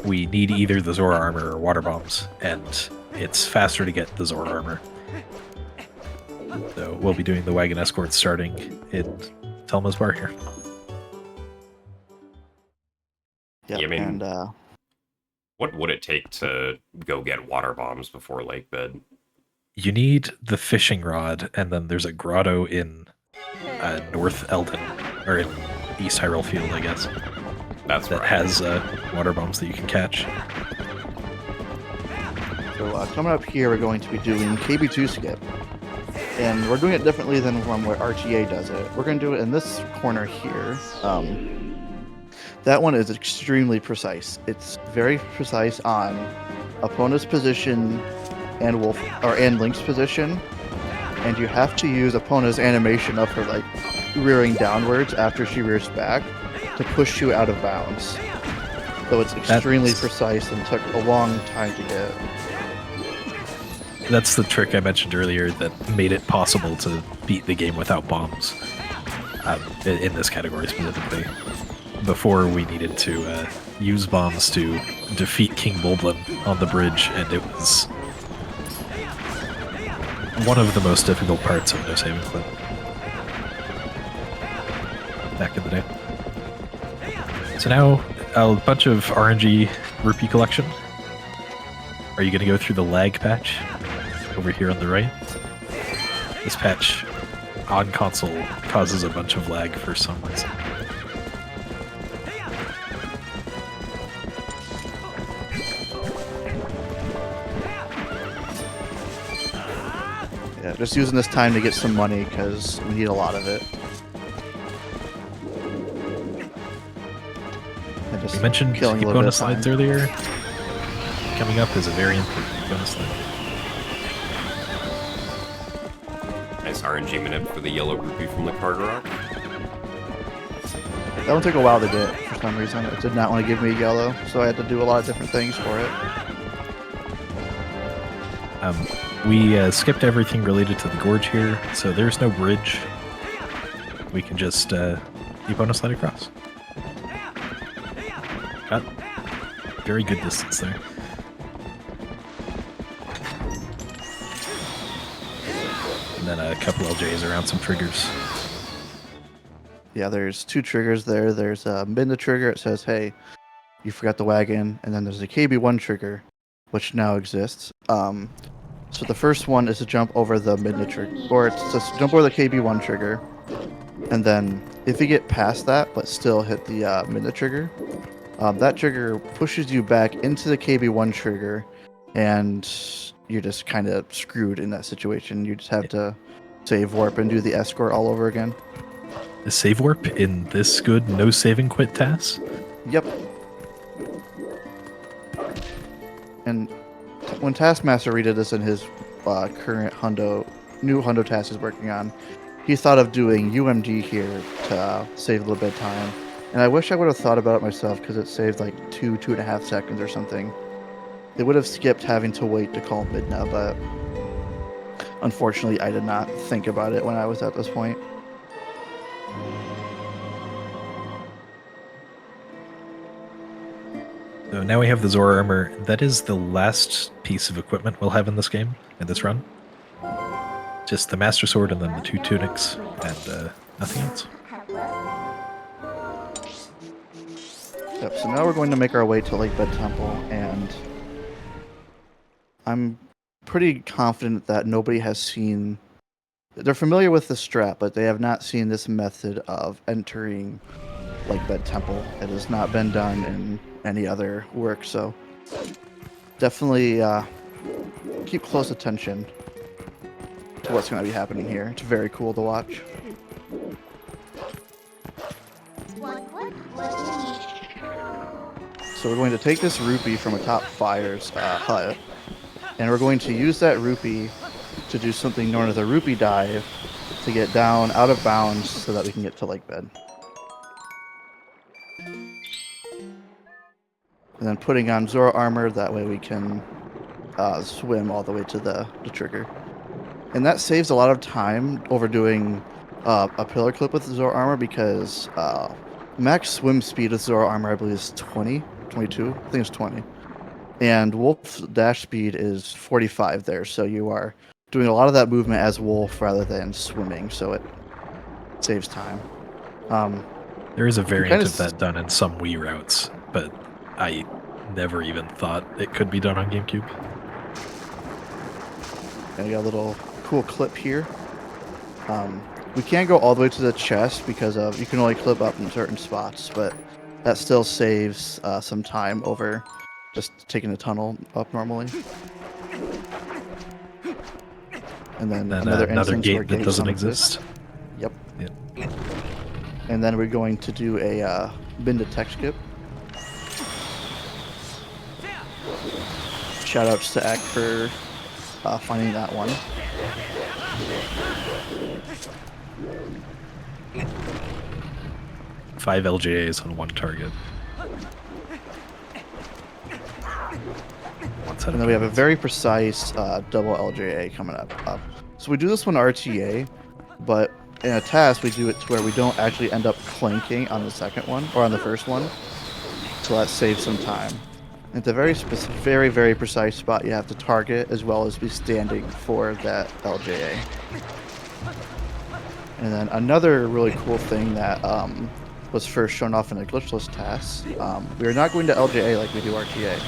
we need either the Zora armor or water bombs, and it's faster to get the Zora armor. So we'll be doing the wagon escort starting in Telma's bar here. Yep, Yeah, I mean, and what would it take to go get water bombs before Lake Bed? You need the fishing rod, and then there's a grotto in North Eldon, or in East Hyrule Field, I guess. That right. Has water bombs that you can catch. So coming up here, we're going to be doing KB2 skip. And we're doing it differently than from where RTA does it. We're going to do it in this corner here. That one is extremely precise. It's very precise on opponent's position, and Link's position, and you have to use Epona's animation of her like rearing downwards after she rears back to push you out of bounds. So it's extremely precise and took a long time to get. That's the trick I mentioned earlier that made it possible to beat the game without bombs, in this category specifically. Before, we needed to use bombs to defeat King Bulblin on the bridge, and it was one of the most difficult parts of No Saving Quit back in the day. So now, a bunch of RNG rupee collection. Are you going to go through the lag patch over here on the right? This patch on console causes a bunch of lag for some reason. Yeah, just using this time to get some money because we need a lot of it. You mentioned bonus slides earlier. Coming up is a very important bonus slide. Nice RNG minute for the yellow rupee from the Carter Rock. That one took a while to get for some reason. It did not want to give me yellow, so I had to do a lot of different things for it. We skipped everything related to the gorge here, so there's no bridge. We can just bonus slide across. Got very good distance there. And then a couple LJs around some triggers. Yeah, there's two triggers there. There's a Midna trigger. It says, hey, you forgot the wagon. And then there's a KB1 trigger, which now exists. So the first one is to jump over the Midna trigger, or it's just jump over the KB1 trigger. And then if you get past that, but still hit the Midna trigger, that trigger pushes you back into the KB1 trigger, and you're just kind of screwed in that situation. You just have to save warp and do the escort all over again. The save warp in this good no saving quit TAS? Yep. And when Taskmaster redid this in his current new Hundo task he's working on, he thought of doing UMD here to save a little bit of time. And I wish I would have thought about it myself because it saved like 2.5 seconds or something. It would have skipped having to wait to call Midna, but unfortunately I did not think about it when I was at this point. So now we have the Zora armor. That is the last piece of equipment we'll have in this game, in this run. Just the Master Sword and then the two tunics, and nothing else. Yep, so now we're going to make our way to Lakebed Temple, and I'm pretty confident that nobody has seen... They're familiar with the strat, but they have not seen this method of entering Lakebed Temple. It has not been done in any other work, so definitely keep close attention to what's going to be happening here. It's very cool to watch. So we're going to take this rupee from a top fire's hut, and we're going to use that rupee to do something known as a rupee dive to get down out of bounds so that we can get to Lakebed. And then putting on Zora armor, that way we can swim all the way to the trigger. And that saves a lot of time over doing a pillar clip with Zora armor because max swim speed with Zora armor, I believe, is 20, 22, I think it's 20. And Wolf's dash speed is 45 there, so you are doing a lot of that movement as Wolf rather than swimming, so it saves time. There is a variant of that done in some Wii routes, but I never even thought it could be done on GameCube. And we got a little cool clip here. We can't go all the way to the chest because you can only clip up in certain spots, but that still saves some time over just taking a tunnel up normally. And then another gate that doesn't exist. Yep. And then we're going to do a bin to tech skip. Shoutouts to Ack for finding that one. Five LJAs on one target. And then we have a very precise double LJA coming up. So we do this one RTA, but in a TAS we do it to where we don't actually end up clanking on the second one or on the first one. So that saves some time. It's a very specific, very precise spot you have to target as well as be standing for that LJA. And then another really cool thing that was first shown off in a glitchless TAS, we are not going to LJA like we do RTA.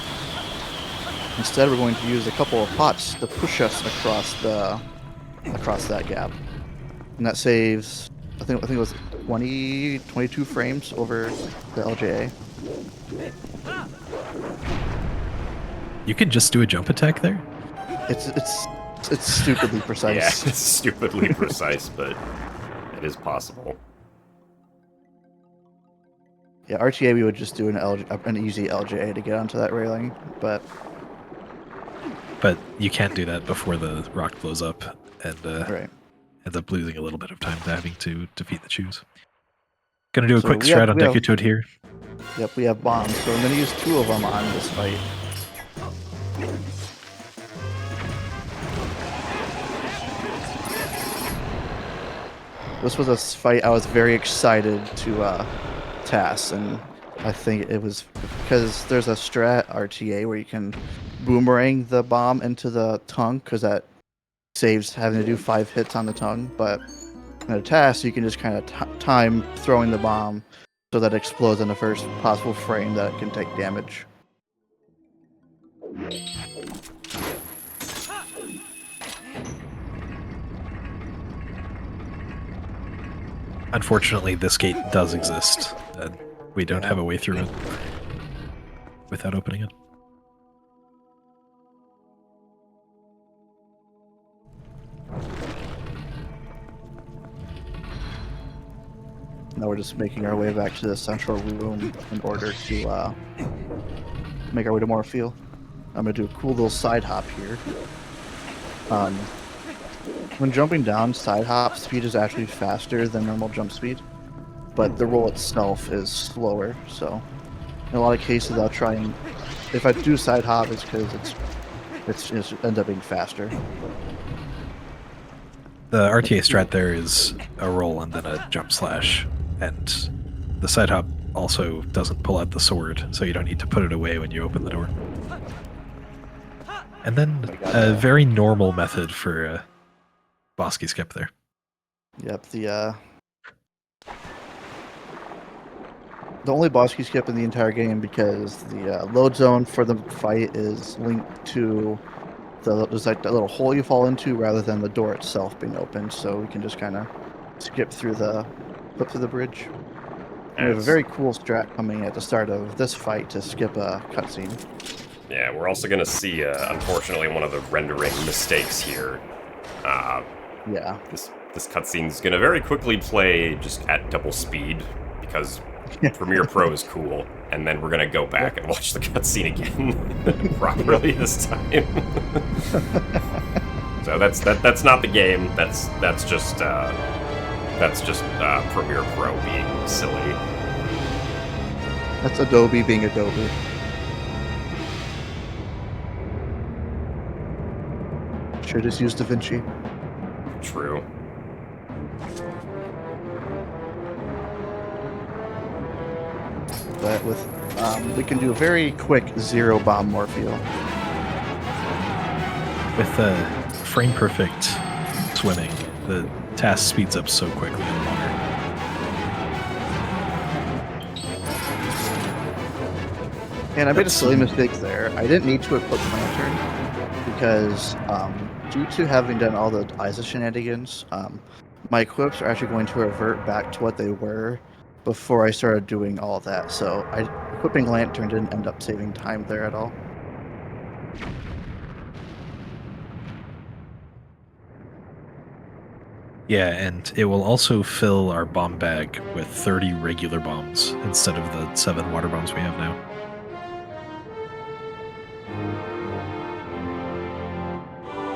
Instead, we're going to use a couple of pots to push us across that gap, and that saves. I think it was 22 frames over the LJA. You can just do a jump attack there. It's stupidly precise. Yeah, it's stupidly precise, but it is possible. Yeah, RTA we would just do an easy LJA to get onto that railing, but you can't do that before the rock blows up and right. ends up losing a little bit of time to having to defeat the chews. Gonna do a So quick we strat have- on we have- Deku here. Yep, we have bombs, so I'm going to use 2 of them on this fight. This was a fight I was very excited to TAS, and I think it was because there's a strat RTA where you can boomerang the bomb into the tongue, because that saves having to do 5 hits on the tongue, but in a TAS you can just kind of time throwing the bomb so that it explodes in the first possible frame that it can take damage. Unfortunately, this gate does exist, and we don't have a way through it without opening it. Now we're just making our way back to the central room in order to make our way to Morpheal. I'm going to do a cool little side hop here. When jumping down, side hop speed is actually faster than normal jump speed, but the roll itself is slower, so in a lot of cases I'll try and, if I do side hop, it's because it ends up being faster. The RTA strat there is a roll and then a jump slash, and the side hop also doesn't pull out the sword, so you don't need to put it away when you open the door. And then a very normal method for a Bosky skip there. Yep, the only boss key skip in the entire game, because the load zone for the fight is linked to there's like that little hole you fall into rather than the door itself being open, so we can just kind of flip through the bridge. And we have a very cool strat coming at the start of this fight to skip a cutscene. Yeah, we're also going to see, unfortunately, one of the rendering mistakes here. Yeah. This cutscene is going to very quickly play just at double speed, because Premiere Pro is cool, and then we're going to go back and watch the cutscene again properly this time. So that's not the game. That's just Premiere Pro being silly. That's Adobe being Adobe. Sure, just use DaVinci. True. But with we can do a very quick 0 bomb Morpheal. With frame perfect swimming, the TAS speeds up so quickly in the water. And I made a silly mistake there. I didn't need to equip Lantern because due to having done all the ISA shenanigans, my equips are actually going to revert back to what they were before I started doing all of that. So equipping Lantern didn't end up saving time there at all. Yeah, and it will also fill our bomb bag with 30 regular bombs instead of the 7 water bombs we have now.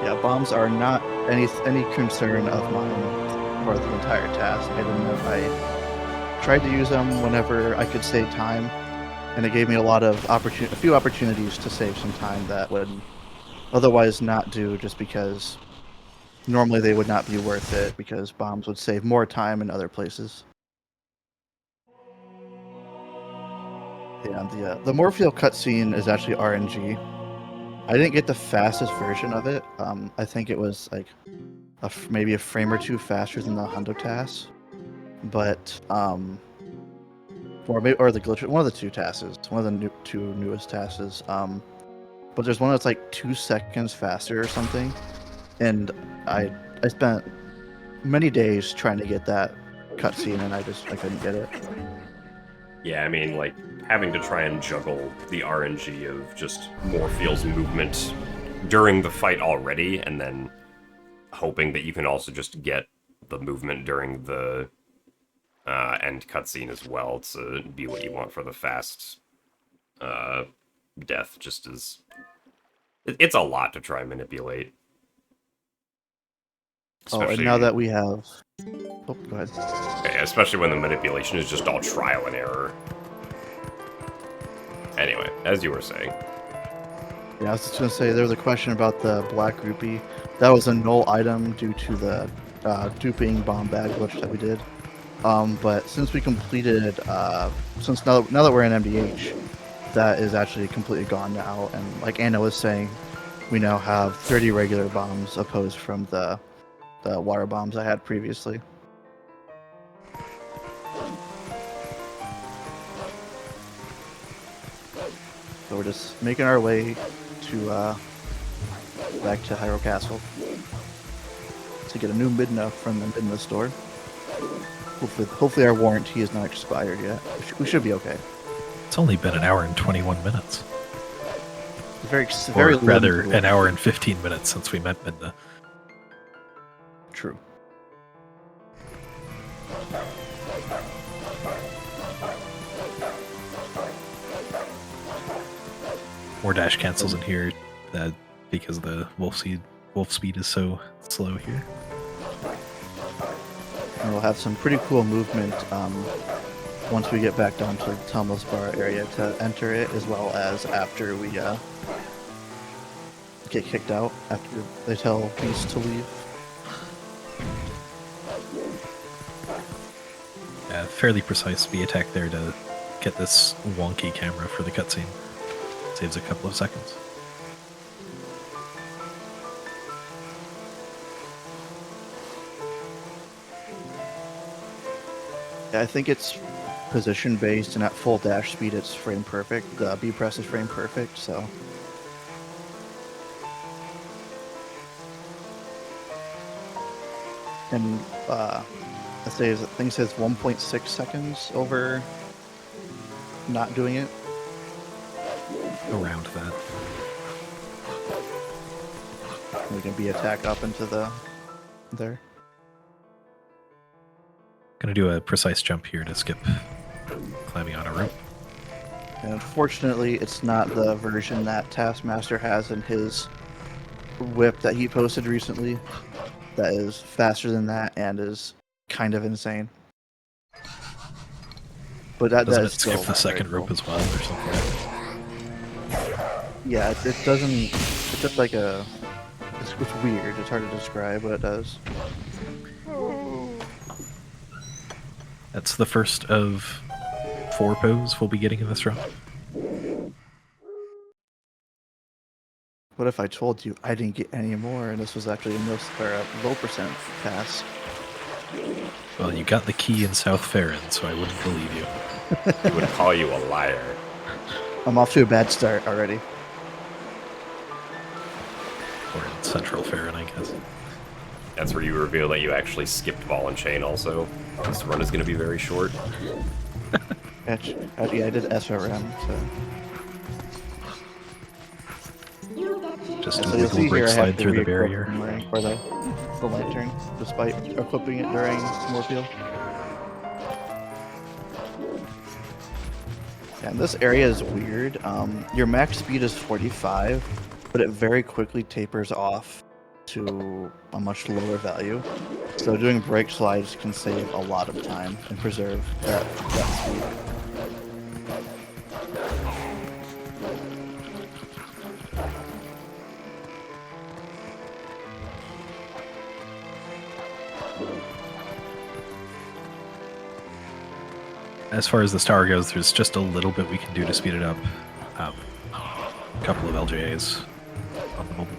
Yeah, bombs are not any concern of mine for the entire task. I didn't know I tried to use them whenever I could save time, and it gave me a few opportunities to save some time that would otherwise not do, just because normally they would not be worth it because bombs would save more time in other places. Yeah, the Morpheal cutscene is actually RNG. I didn't get the fastest version of it. I think it was like maybe a frame or two faster than the Hundo TAS, but or the glitch, one of the two TASes, one of the two newest TASes. But there's one that's like 2 seconds faster or something, and I spent many days trying to get that cutscene, and I couldn't get it. Yeah, I mean, like, having to try and juggle the RNG of just Morpheal's movement during the fight already, and then hoping that you can also just get the movement during the end cutscene as well to be what you want for the fast death, just as... It's a lot to try and manipulate. Oh, and now that we have... Oh, go ahead. Okay, especially when the manipulation is just all trial and error. Anyway, as you were saying. Yeah, I was just going to say, there was a question about the Black Rupee. That was a null item due to the duping bomb bag glitch that we did. But since we completed, since now that we're in MDH, that is actually completely gone now. And like Anna was saying, we now have 30 regular bombs opposed from the water bombs I had previously. So we're just making our way to back to Hyrule Castle to get a new Midna from the Midna store. Hopefully our warranty is not expired yet. We should be okay. It's only been an hour and 21 minutes. Very or rather, an hour and 15 minutes since we met Midna. True. More dash cancels in here because the wolf speed is so slow here. And we'll have some pretty cool movement once we get back down to the Thomas Bar area to enter it, as well as after we get kicked out, after they tell Beast to leave. Fairly precise B attack there to get this wonky camera for the cutscene. Saves a couple of seconds. Yeah, I think it's position based, and at full dash speed it's frame perfect. The B press is frame perfect, so. And I think it says 1.6 seconds over not doing it. Around that. We can B attack up into there. Gonna do a precise jump here to skip climbing on a rope. And unfortunately, it's not the version that Taskmaster has in his whip that he posted recently. That is faster than that and is kind of insane. But Doesn't is it skip the second rope as well, or something? Yeah, it doesn't. It's just like a. It's weird. It's hard to describe what it does. That's the first of 4 poses we'll be getting in this run. What if I told you I didn't get any more, and this was actually a low percent pass? Well, you got the key in South Farron, so I wouldn't believe you. I would call you a liar. I'm off to a bad start already. Or in Central Farron, I guess. That's where you reveal that you actually skipped Ball and Chain also. This run is going to be very short. Actually, yeah, I did SRM, so... Just So a you'll see wiggle break here I have slide to through the re-equip barrier. or the lantern, despite equipping it during Morpheal. And this area is weird. Your max speed is 45, but it very quickly tapers off to a much lower value. So doing brake slides can save a lot of time and preserve that speed. As far as this tower goes, there's just a little bit we can do to speed it up. A couple of LJAs on the moment.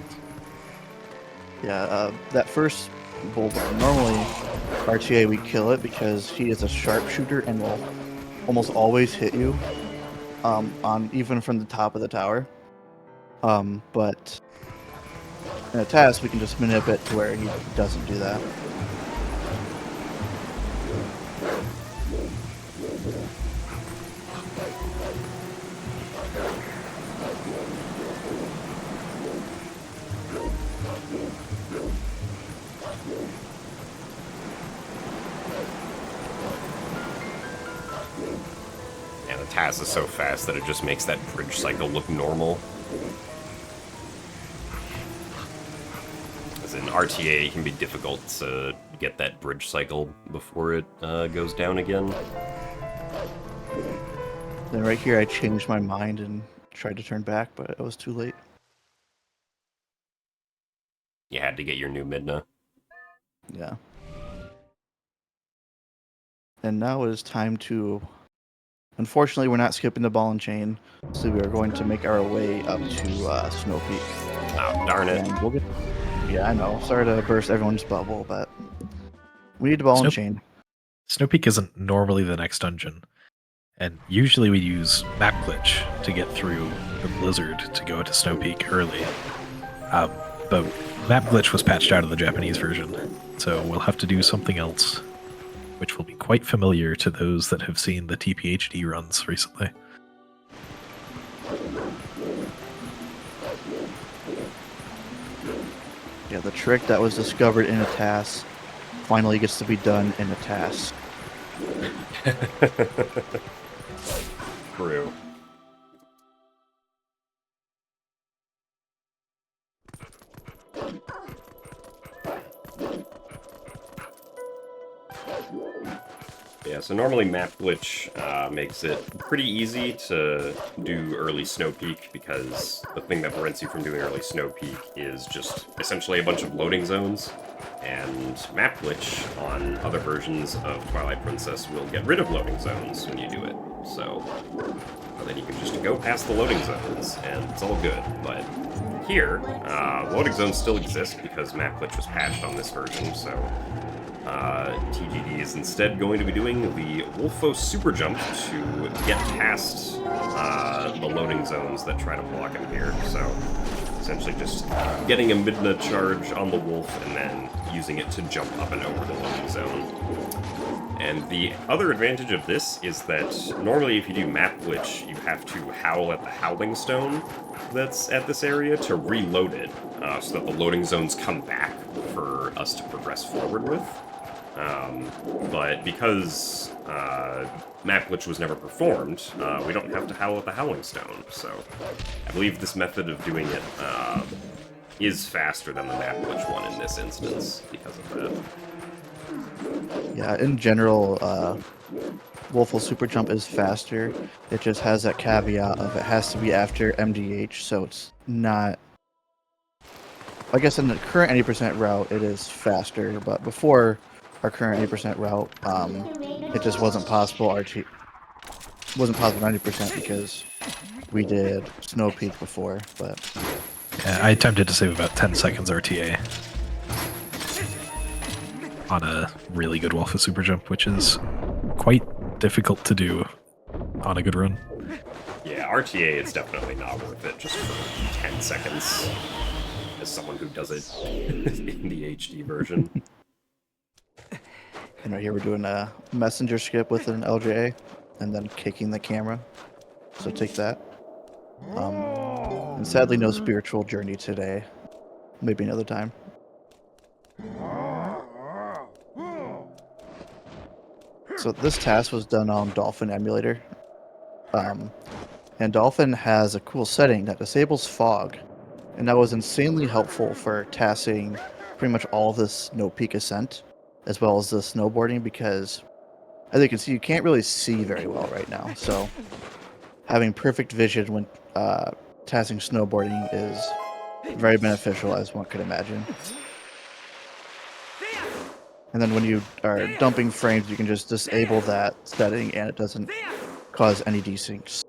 Yeah, that first bulldozer, normally RTA we kill it because he is a sharpshooter and will almost always hit you on even from the top of the tower. But in a TAS we can just manipulate it to where he doesn't do that. Yeah, the TAS is so fast that it just makes that bridge cycle look normal. As in RTA, it can be difficult to get that bridge cycle before it goes down again. Then right here I changed my mind and tried to turn back, but it was too late. You had to get your new Midna. Yeah. And now it is time to... Unfortunately, we're not skipping the ball and chain, so we are going to make our way up to Snow Peak. Oh, darn it. And we'll get... Yeah, I know. Sorry to burst everyone's bubble, but we need the ball and chain. Snow Peak isn't normally the next dungeon, and usually we use map glitch to get through the blizzard to go to Snow Peak early. But map glitch was patched out of the Japanese version, so we'll have to do something else, which will be quite familiar to those that have seen the TPHD runs recently. Yeah, the trick that was discovered in a TAS finally gets to be done in a TAS. True. Yeah, so normally map glitch makes it pretty easy to do early Snow Peak because the thing that prevents you from doing early Snow Peak is just essentially a bunch of loading zones, and map glitch on other versions of Twilight Princess will get rid of loading zones when you do it. So then you can just go past the loading zones and it's all good. But here, loading zones still exist because map glitch was patched on this version, so TGD is instead going to be doing the Wolfo super jump to get past the loading zones that try to block him here. So essentially just getting a Midna charge on the Wolf and then using it to jump up and over the loading zone. And the other advantage of this is that normally if you do map glitch, you have to howl at the Howling Stone that's at this area to reload it, so that the loading zones come back for us to progress forward with. But because map glitch was never performed, we don't have to howl at the Howling Stone, so I believe this method of doing it is faster than the map glitch one in this instance because of that. Yeah, in general, Wolfo Super Jump is faster. It just has that caveat of it has to be after MDH, so it's not... I guess in the current 80% route, it is faster, but before our current 80% route, it just wasn't possible. Wasn't possible 90% because we did Snow Peak before, but... Yeah, I attempted to save about 10 seconds RTA on a really good Wolfo super jump, which is quite difficult to do on a good run. Yeah, RTA is definitely not worth it just for 10 seconds as someone who does it in the HD version. And right here we're doing a messenger skip with an LJA and then kicking the camera. So take that. And sadly no spiritual journey today. Maybe another time. So this task was done on Dolphin Emulator. And Dolphin has a cool setting that disables fog. and that was insanely helpful for tassing pretty much all of the snow peak ascent, as well as the snowboarding, because as you can see, you can't really see very well right now. So having perfect vision when tassing snowboarding is very beneficial, as one could imagine. And then when you are dumping frames, you can just disable that setting, and it doesn't cause any desyncs.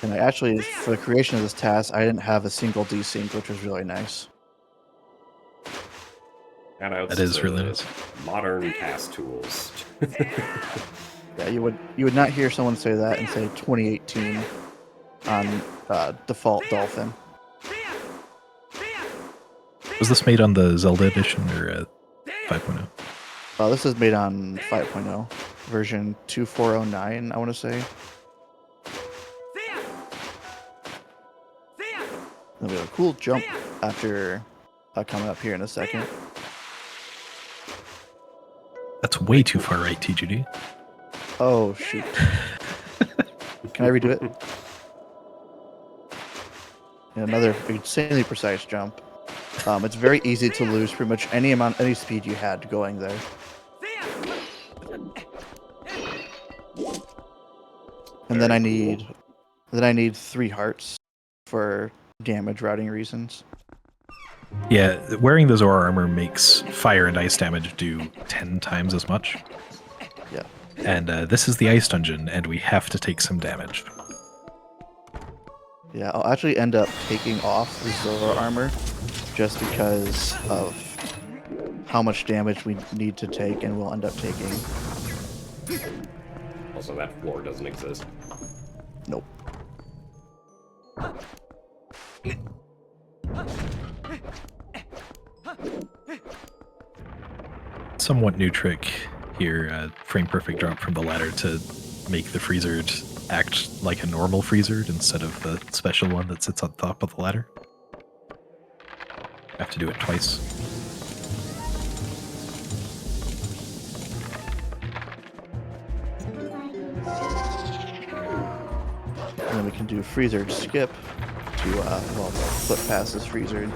And I actually, for the creation of this task, I didn't have a single desync, which was really nice. That is really nice. Modern TAS tools. Yeah, you would not hear someone say that in, say, 2018 on default Dolphin. Was this made on the Zelda edition or 5.0? This is made on 5.0, version 2409, I want to say. And we have a cool jump after coming up here in a second. That's way too far right, TGD. Oh, shoot. Can I redo it? And another insanely precise jump. It's very easy to lose pretty much any speed you had going there. And then I need 3 hearts for damage routing reasons. Yeah, wearing those aura armor makes fire and ice damage do 10 times as much. Yeah. And this is the ice dungeon, and we have to take some damage. Yeah, I'll actually end up taking off the Zora armor just because of how much damage we need to take and we'll end up taking. Also, that floor doesn't exist. Nope. Somewhat new trick here, frame perfect drop from the ladder to make the freezer act like a normal freezer instead of the special one that sits on top of the ladder. I have to do it twice. And then we can do freezer skip to flip past this freezer.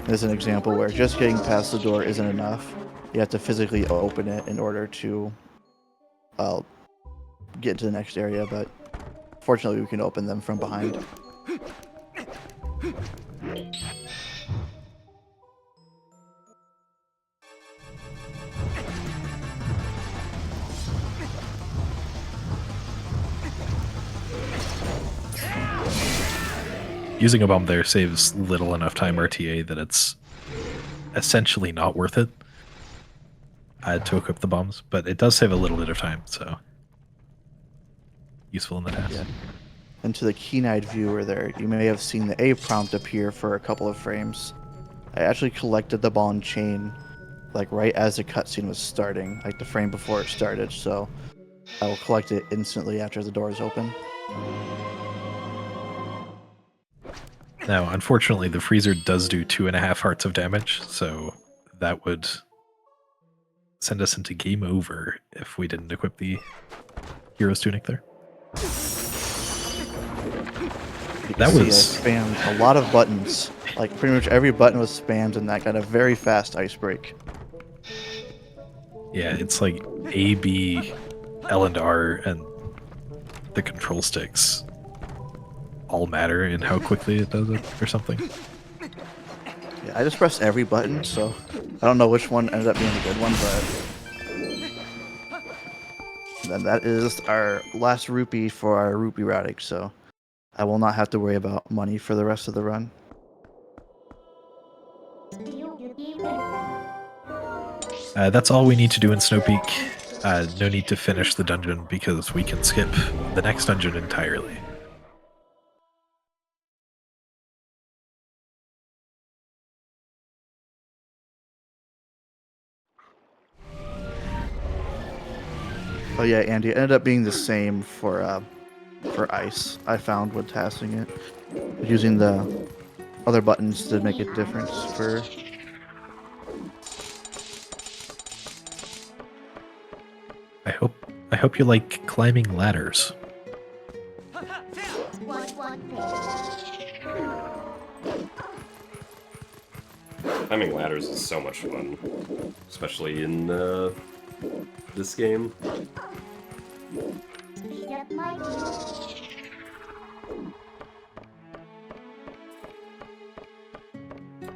As an example where just getting past the door isn't enough. You have to physically open it in order to get to the next area, but fortunately we can open them from behind. Using a bomb there saves little enough time RTA that it's essentially not worth it to equip the bombs, but it does save a little bit of time, so useful in the task. Yeah. And to the keen-eyed viewer there, you may have seen the A prompt appear for a couple of frames. I actually collected the ball and chain like right as the cutscene was starting, like the frame before it started, so I will collect it instantly after the doors open. Now, unfortunately, the freezer does do 2.5 hearts of damage, so that would send us into game over if we didn't equip the Hero's Tunic there. That was... I spammed a lot of buttons. Like, pretty much every button was spammed, and that got a very fast ice break. Yeah, it's like A, B, L, and R, and the control sticks all matter in how quickly it does it, or something. Yeah, I just pressed every button, so I don't know which one ended up being a good one, but... And then that is our last rupee for our rupee routing, so I will not have to worry about money for the rest of the run. That's all we need to do in Snow Peak. No need to finish the dungeon because we can skip the next dungeon entirely. Oh yeah, Andy, it ended up being the same for ice, I found when tasking it. Using the other buttons to make a difference for... I hope you like climbing ladders. Climbing ladders is so much fun, especially in this game.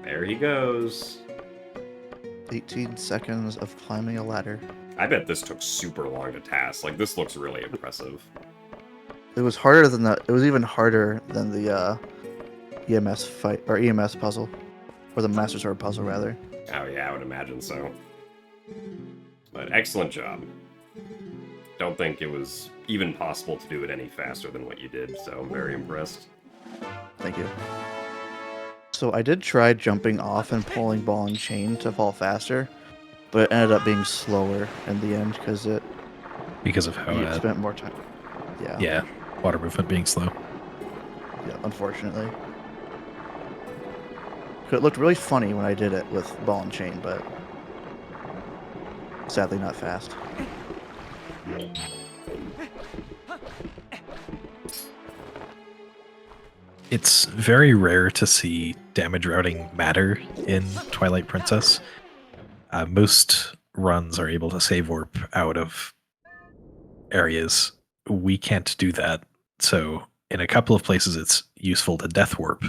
There he goes. 18 seconds of climbing a ladder. I bet this took super long to task. Like, this looks really impressive. It was harder than the. It was even harder than the EMS fight or EMS puzzle, or the Master Sword puzzle rather. Oh yeah, I would imagine so. But excellent job. Don't think it was even possible to do it any faster than what you did, so I'm very impressed. Thank you. So I did try jumping off and pulling ball and chain to fall faster, but it ended up being slower in the end because Because of how you spent more time. Yeah. yeah, water movement being slow. Yeah, unfortunately. It looked really funny when I did it with ball and chain, but sadly not fast. It's very rare to see damage routing matter in Twilight Princess. Most runs are able to save warp out of areas. We can't do that. So in a couple of places it's useful to death warp.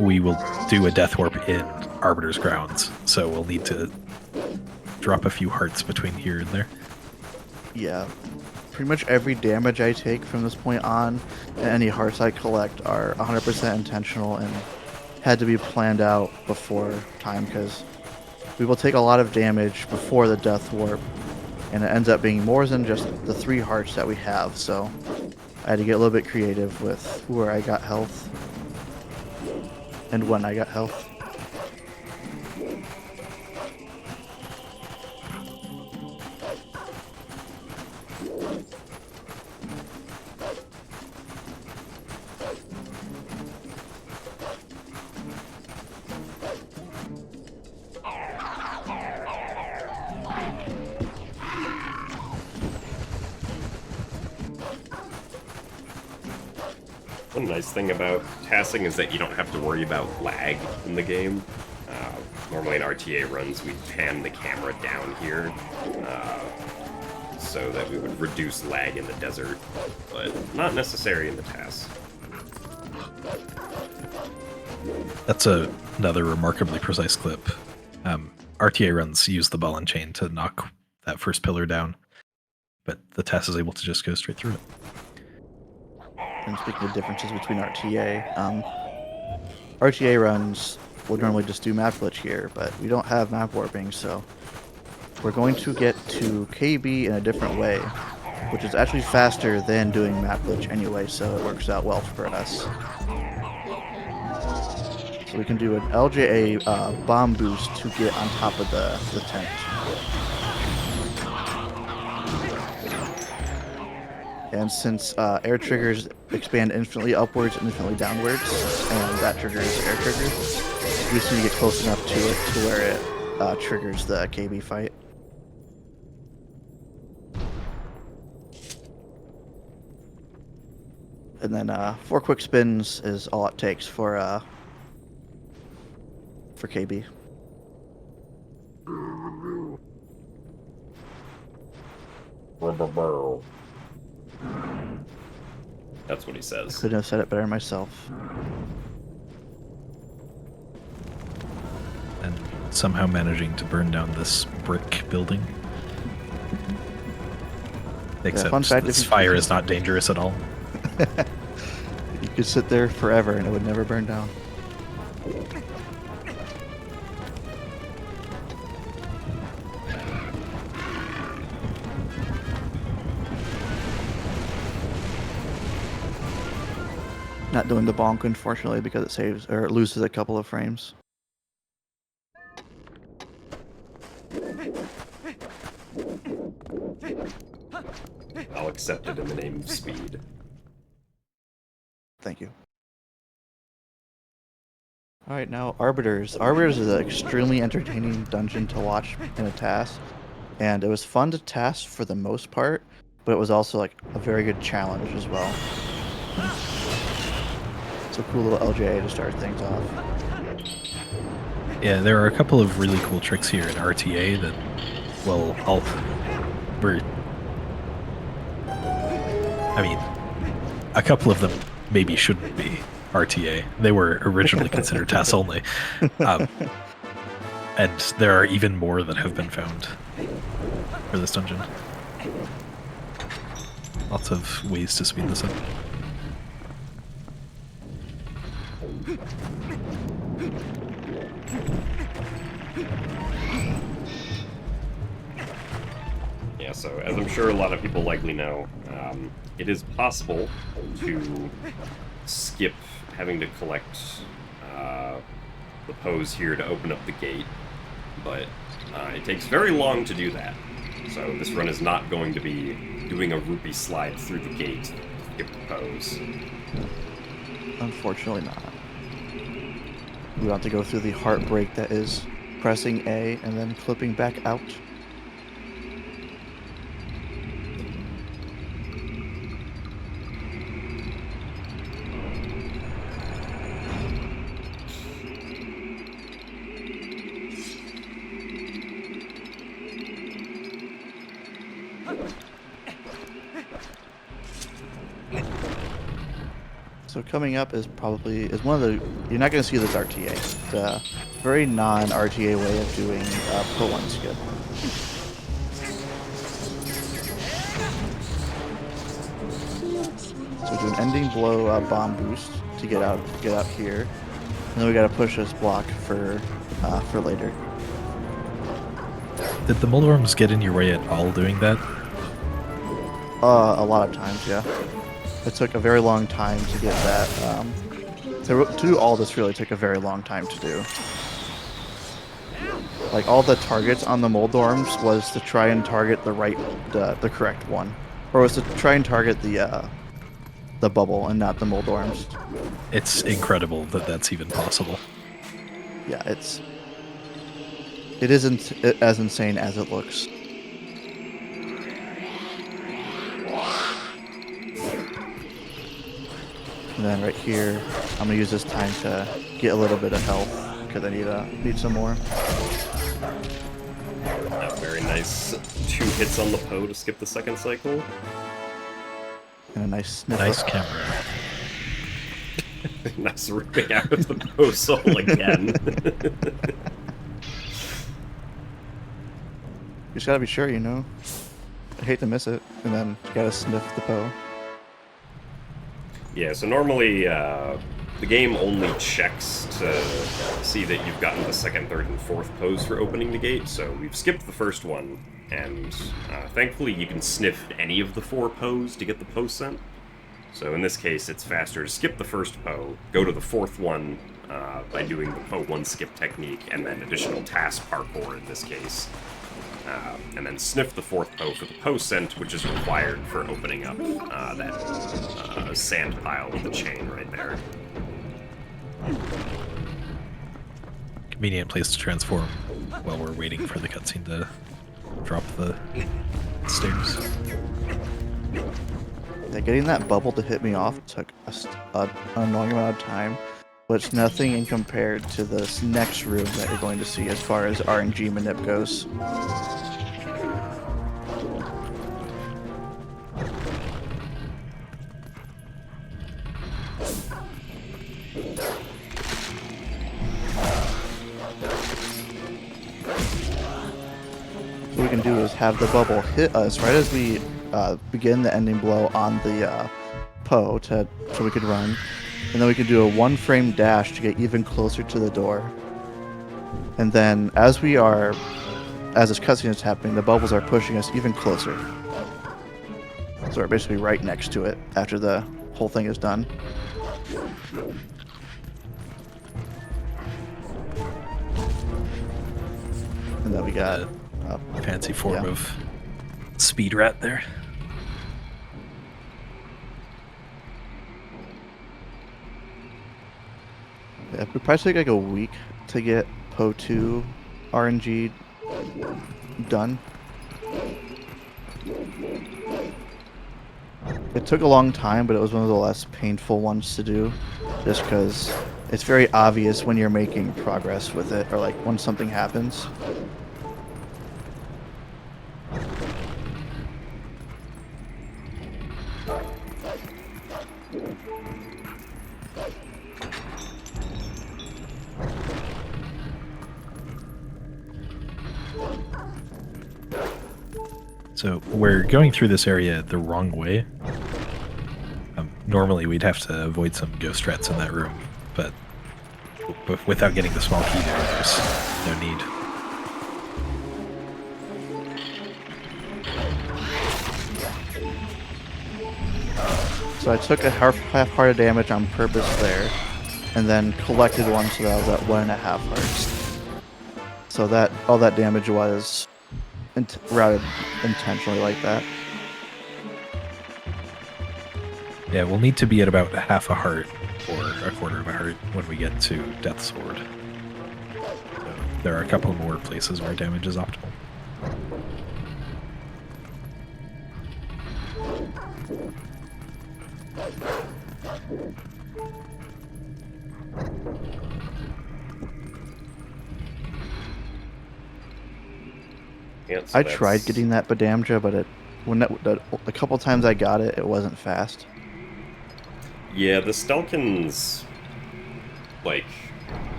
We will do a death warp in Arbiter's grounds, so we'll need to drop a few hearts between here and there. Yeah. Pretty much every damage I take from this point on, and any hearts I collect are 100% intentional and had to be planned out before time, because we will take a lot of damage before the death warp, and it ends up being more than just the 3 hearts that we have, so I had to get a little bit creative with where I got health and when I got health. One nice thing about tassing is that you don't have to worry about lag in the game. Normally in RTA runs, we pan the camera down here so that we would reduce lag in the desert, but not necessary in the TAS. That's another remarkably precise clip. RTA runs use the ball and chain to knock that first pillar down, but the TAS is able to just go straight through it. And speaking of differences between RTA runs will normally just do map glitch here, but we don't have map warping, so we're going to get to KB in a different way, which is actually faster than doing map glitch anyway, so it works out well for us. So we can do an LJA bomb boost to get on top of the tent. And since air triggers expand infinitely upwards and infinitely downwards, and that triggers air triggers, we just need to get close enough to it to where it triggers the KB fight. And then 4 quick spins is all it takes for KB. That's what he says. Couldn't have said it better myself. And somehow managing to burn down this brick building. Except fun fact, this if you- fire is not dangerous at all. You could sit there forever and it would never burn down. Not doing the bonk, unfortunately, because it saves or it loses a couple of frames. I'll accept it in the name of speed. Thank you. Alright, now Arbiters. Arbiters is an extremely entertaining dungeon to watch in a TAS. And it was fun to TAS for the most part, but it was also like a very good challenge as well. It's a cool little LJA to start things off. Yeah, there are a couple of really cool tricks here in RTA that, well, I mean, a couple of them maybe shouldn't be RTA. They were originally considered TAS only. And there are even more that have been found for this dungeon. Lots of ways to speed this up. Yeah, so as I'm sure a lot of people likely know, it is possible to skip having to collect the pose here to open up the gate, but it takes very long to do that. So this run is not going to be doing a rupee slide through the gate to skip the pose. Unfortunately not. We have to go through the heartbreak that is pressing A and then flipping back out. So coming up is one of the, you're not going to see this RTA. It's a very non-RTA way of doing pull one skip. So we do an ending blow bomb boost to get out here, and then we got to push this block for later. Did the Moldworms get in your way at all doing that? A lot of times, yeah. It took a very long time to get that. To do all this really took a very long time to do. Like, all the targets on the Moldorms was to try and target the correct one. Or was to try and target the bubble and not the Moldorms. It's incredible that that's even possible. Yeah, it isn't as insane as it looks. And then right here, I'm gonna use this time to get a little bit of health because I need some more. Very nice 2 hits on the Poe to skip the second cycle. And a nice sniff. Nice camera. Nice ripping out of the Poe soul again. You just gotta be sure, you know. I hate to miss it, and then you gotta sniff the Poe. Yeah, so normally the game only checks to see that you've gotten the second, third, and fourth pose for opening the gate, so we've skipped the first one, and thankfully you can sniff any of the 4 pose to get the pose sent. So in this case, it's faster to skip the first Poe, go to the fourth one by doing the Poe 1 skip technique, and then additional TAS parkour in this case. And then sniff the fourth Poe for the Poe scent, which is required for opening up that sand pile with the chain right there. Convenient place to transform while we're waiting for the cutscene to drop the stairs. Yeah, getting that bubble to hit me off took an annoying amount of time, but it's nothing in compared to this next room that you're going to see as far as RNG manip goes. What we can do is have the bubble hit us right as we begin the ending blow on the Poe so we could run, and then we can do a 1-frame dash to get even closer to the door. And then as this cutscene is happening, the bubbles are pushing us even closer. So we're basically right next to it after the whole thing is done. And then we got Fancy form of speed rat there. Yeah, it would probably take like a week to get Poe 2 RNG done. It took a long time, but it was one of the less painful ones to do, just because it's very obvious when you're making progress with it, or like when something happens. So we're going through this area the wrong way. Normally we'd have to avoid some ghost rats in that room, but without getting the small key there, there's no need. So I took a half heart of damage on purpose there, and then collected one so that I was at 1.5 hearts. So that all that damage was routed intentionally like that. Yeah, we'll need to be at about half a heart or a quarter of a heart when we get to Death's Sword. So there are a couple more places where damage is optimal. Yeah, so I tried getting that Badamja, but a couple times I got it, it wasn't fast. Yeah, the Stelkins, like,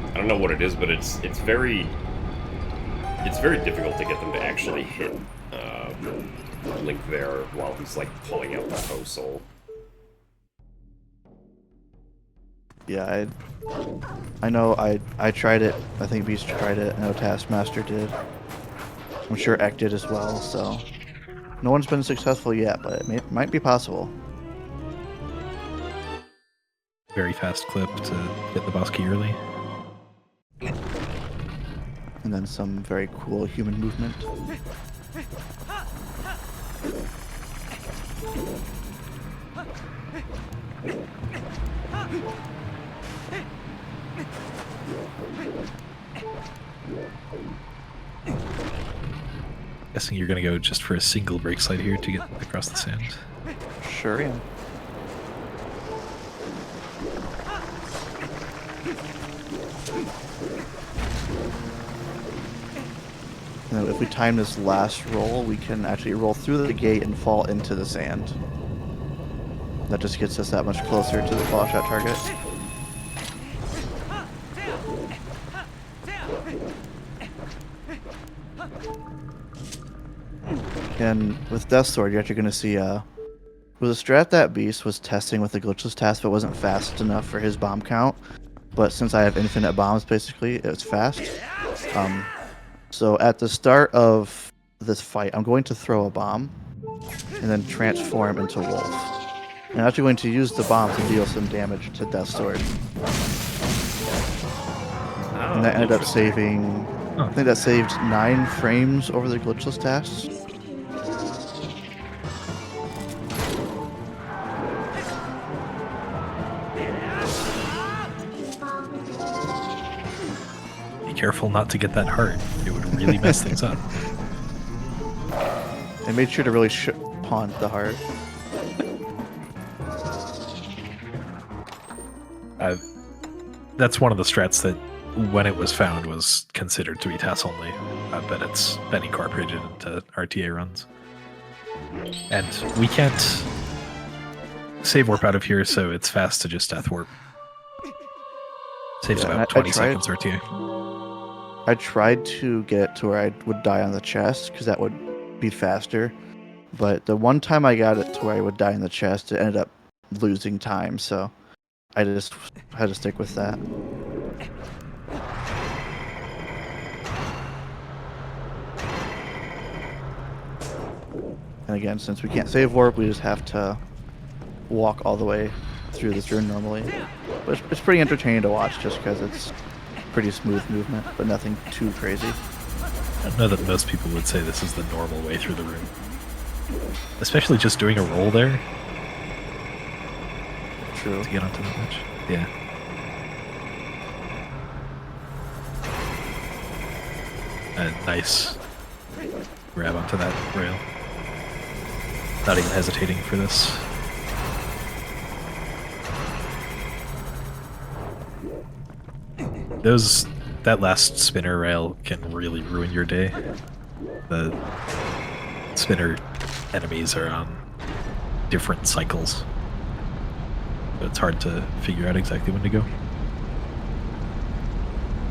I don't know what it is, but it's very difficult to get them to actually hit Link there while he's like pulling out the Ho Soul. Yeah, I know I tried it. I think Beast tried it. I know Taskmaster did. I'm sure Ek did as well. So no one's been successful yet, but it might be possible. Very fast clip to get the boss key early. And then some very cool human movement. Guessing you're gonna go just for a single break slide here to get across the sand. Sure am. And if we time this last roll, we can actually roll through the gate and fall into the sand. That just gets us that much closer to the fall shot target. And with Death's Sword, you're actually going to see, with a strat that Beast was testing with the glitchless task, but wasn't fast enough for his bomb count. But since I have infinite bombs, basically, it's fast. So at the start of this fight, I'm going to throw a bomb and then transform into Wolf. And I'm actually going to use the bomb to deal some damage to Death's Sword. And that ended up saving, I think that saved 9 frames over the glitchless task. Careful not to get that heart. It would really mess things up. I made sure to really pawn the heart. That's one of the strats that, when it was found, was considered to be TAS only, but it's been incorporated into RTA runs. And we can't save warp out of here, so it's fast to just death warp. Saves about 20 seconds RTA. I tried to get to where I would die on the chest, because that would be faster. But the one time I got it to where I would die in the chest, it ended up losing time, so I just had to stick with that. And again, since we can't save warp, we just have to walk all the way through this rune normally. But it's pretty entertaining to watch, just because it's pretty smooth movement, but nothing too crazy. I don't know that most people would say this is the normal way through the room. Especially just doing a roll there. True. To get onto that much. Yeah. Nice grab onto that rail. Not even hesitating for this. That last spinner rail can really ruin your day. The spinner enemies are on different cycles, so it's hard to figure out exactly when to go.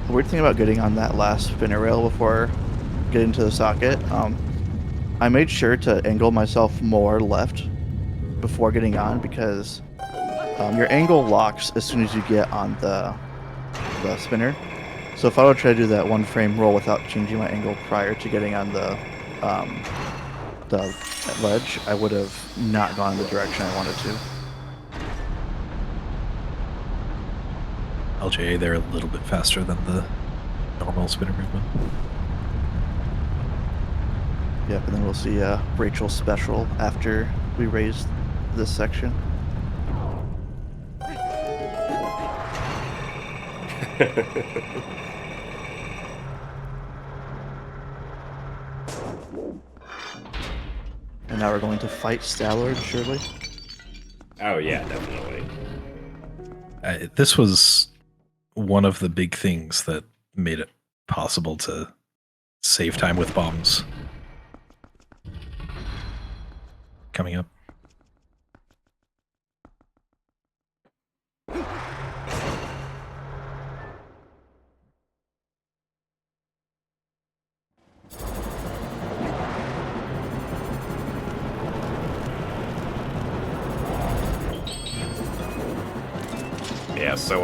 The weird thing about getting on that last spinner rail before getting to the socket, I made sure to angle myself more left before getting on because your angle locks as soon as you get on the spinner. So if I would try to do that one frame roll without changing my angle prior to getting on the ledge, I would have not gone in the direction I wanted to. LJA, they're a little bit faster than the normal spinner movement. Yep, and then we'll see Rachel's special after we raise this section. And now we're going to fight Stallard, surely? Oh yeah, definitely. This was one of the big things that made it possible to save time with bombs coming up. Yeah, so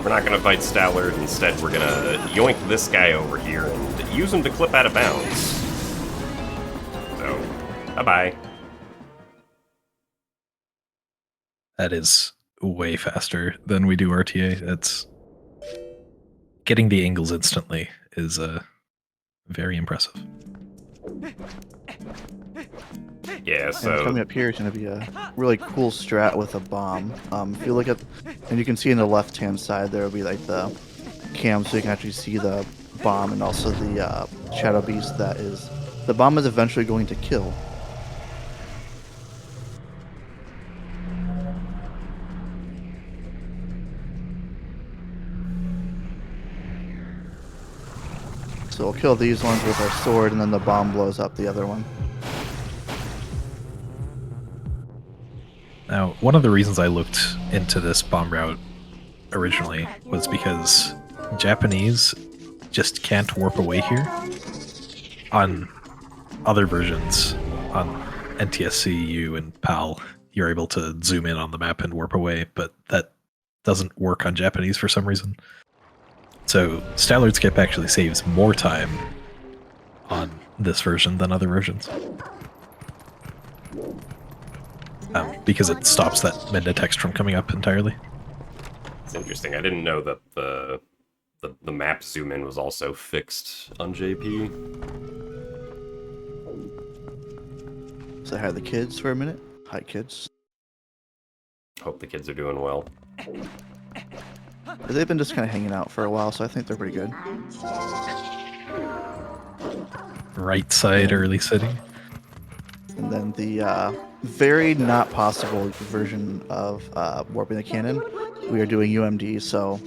we're not gonna fight Stallard. Instead, we're gonna yoink this guy over here and use him to clip out of bounds. So, bye-bye. That is way faster than we do RTA. That's getting the angles instantly is very impressive. Yeah, And so coming up here is going to be a really cool strat with a bomb. If you look at, and you can see in the left-hand side there will be like the cam, so you can actually see the bomb and also the shadow beast that is the bomb is eventually going to kill. So we'll kill these ones with our sword, and then the bomb blows up the other one. Now, one of the reasons I looked into this bomb route originally was because Japanese just can't warp away here. On other versions, on NTSC-U and PAL, you're able to zoom in on the map and warp away, but that doesn't work on Japanese for some reason. So Stallard Skip actually saves more time on this version than other versions. Because it stops that meta text from coming up entirely. it's interesting. I didn't know that the map zoom in was also fixed on JP. Say hi to the kids for a minute. Hi, kids. Hope the kids are doing well. They've been just kind of hanging out for a while, so I think they're pretty good. Right side early city. And then the very not possible version of warping the cannon, we are doing UMD. So,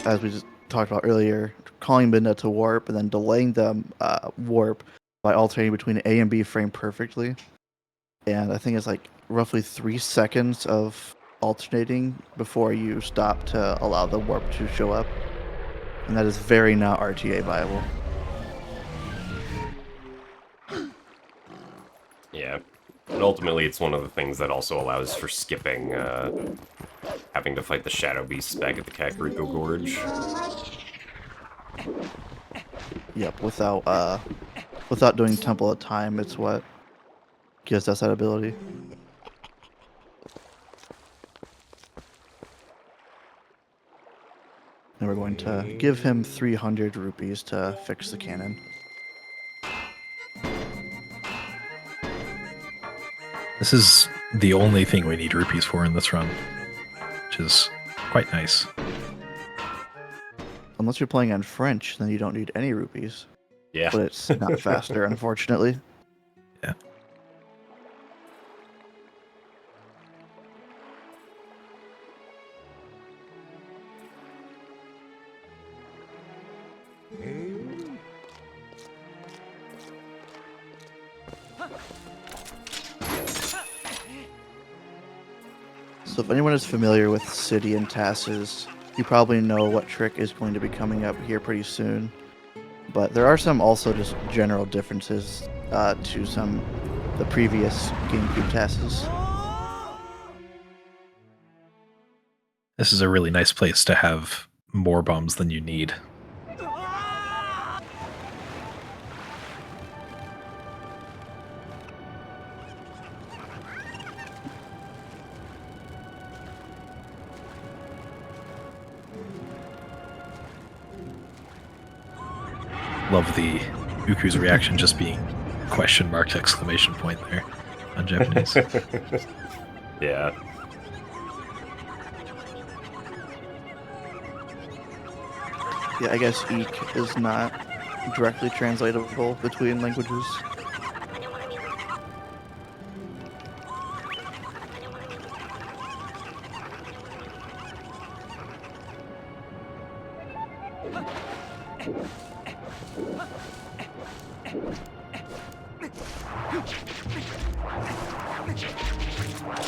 as we just talked about earlier, calling Midna to warp and then delaying the warp by alternating between A and B frame perfectly. And I think it's like roughly 3 seconds of alternating before you stop to allow the warp to show up. And that is very not RTA viable. Yeah. And ultimately, it's one of the things that also allows for skipping, having to fight the Shadow Beasts back at the Kakariko Gorge. Yep, without doing Temple of Time, it's what gives us that ability. And we're going to give him 300 rupees to fix the cannon. This is the only thing we need rupees for in this run, which is quite nice. Unless you're playing on French, then you don't need any rupees. Yeah. But it's not faster, unfortunately. Yeah. So if anyone is familiar with City and TASs, you probably know what trick is going to be coming up here pretty soon. But there are some also just general differences to some the previous GameCube TASs. This is a really nice place to have more bombs than you need. Love the Uku's reaction just being question mark exclamation point there on Japanese. Yeah. Yeah, I guess eek is not directly translatable between languages.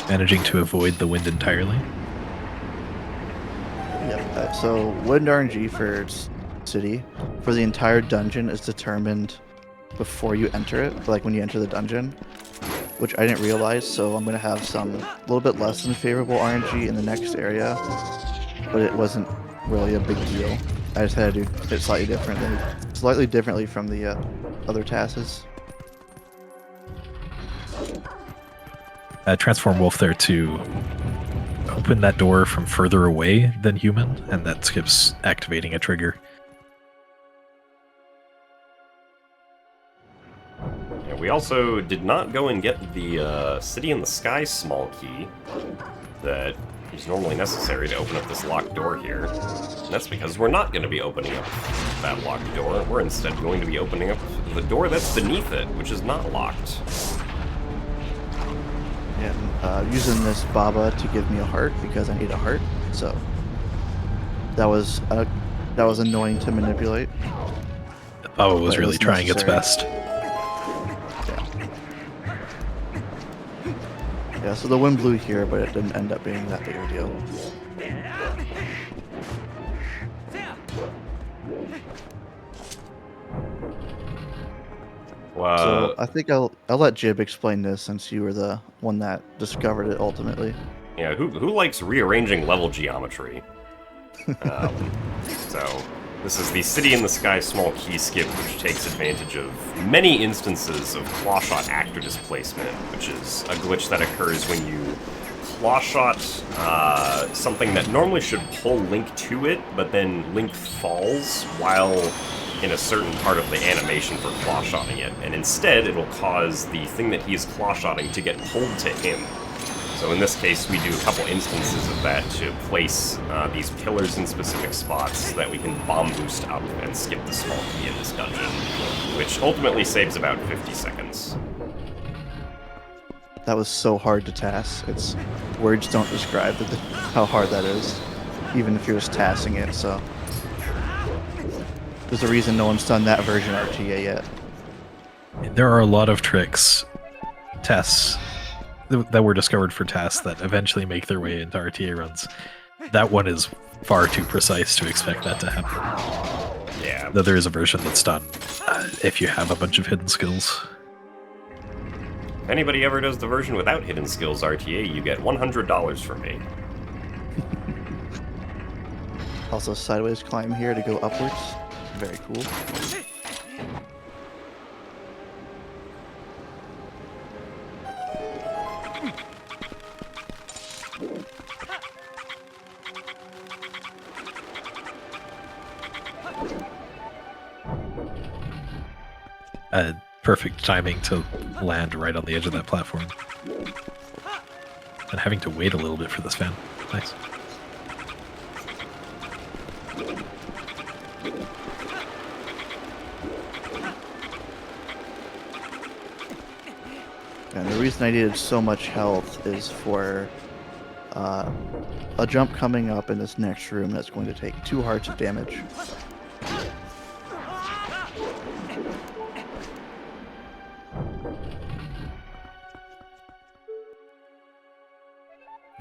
Managing to avoid the wind entirely. Yep. So wind RNG for City for the entire dungeon is determined before you enter it, like when you enter the dungeon, which I didn't realize. So I'm gonna have some a little bit less than favorable RNG in the next area, but it wasn't really a big deal. I just had to do it slightly differently from the other TASs. Transform Wolf there to open that door from further away than human, and that skips activating a trigger. Yeah, we also did not go and get the City in the Sky small key that is normally necessary to open up this locked door here. And that's because we're not going to be opening up that locked door. We're instead going to be opening up the door that's beneath it, which is not locked. And using this Baba to give me a heart because I need a heart. So that was annoying to manipulate. Baba was But it really was trying its necessary. best. Yeah, so the wind blew here, but it didn't end up being that big of a deal. So I think I'll let Jib explain this since you were the one that discovered it ultimately. Yeah, who likes rearranging level geometry? So, this is the City in the Sky small key skip, which takes advantage of many instances of clawshot actor displacement, which is a glitch that occurs when you clawshot something that normally should pull Link to it, but then Link falls while in a certain part of the animation for clawshotting it, and instead it'll cause the thing that he is clawshotting to get pulled to him. So in this case, we do a couple instances of that to place these pillars in specific spots so that we can bomb boost up and skip the small key in this dungeon, which ultimately saves about 50 seconds. That was so hard to TAS. It's words don't describe how hard that is, even if you're just TASing it. So there's a reason no one's done that version RTA yet. There are a lot of tricks, tests that were discovered for TAS that eventually make their way into RTA runs. That one is far too precise to expect that to happen. Yeah. Though there is a version that's done if you have a bunch of hidden skills. If anybody ever does the version without hidden skills RTA, you get $100 from me. Also, sideways climb here to go upwards. Very cool. Perfect timing to land right on the edge of that platform. And having to wait a little bit for this fan. Nice. And the reason I needed so much health is for a jump coming up in this next room that's going to take 2 hearts of damage.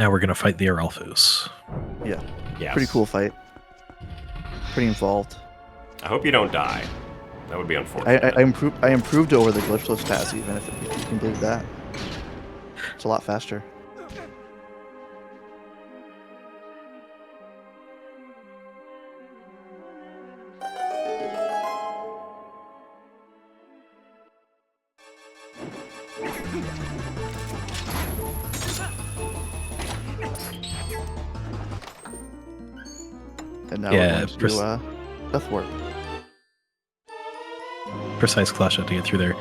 now we're gonna fight the Aralphos. Yeah, Yes. pretty cool fight. Pretty involved. I hope you don't die. That would be unfortunate. I improved over the glitchless TAS, even if you can believe that. It's a lot faster. And now we're going to do Death Warp. Precise claw shot to get through there.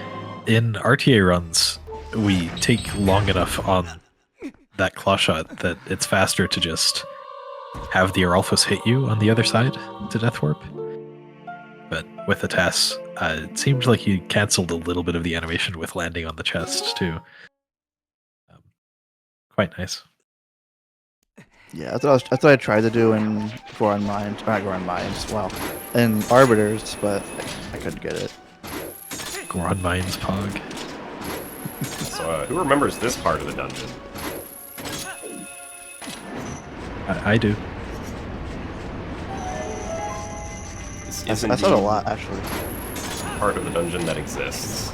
In RTA runs, we take long enough on that claw shot that it's faster to just have the Aralphos hit you on the other side to Death Warp. But with the TAS, it seemed like you cancelled a little bit of the animation with landing on the chest too. Quite nice. Yeah, I thought I tried to do in Goron Mines, not Goron Mines, wow, in Arbiters, but I couldn't get it. Goron Mines Pog. So, who remembers this part of the dungeon? I do. This is I saw it a lot, actually. part of the dungeon that exists.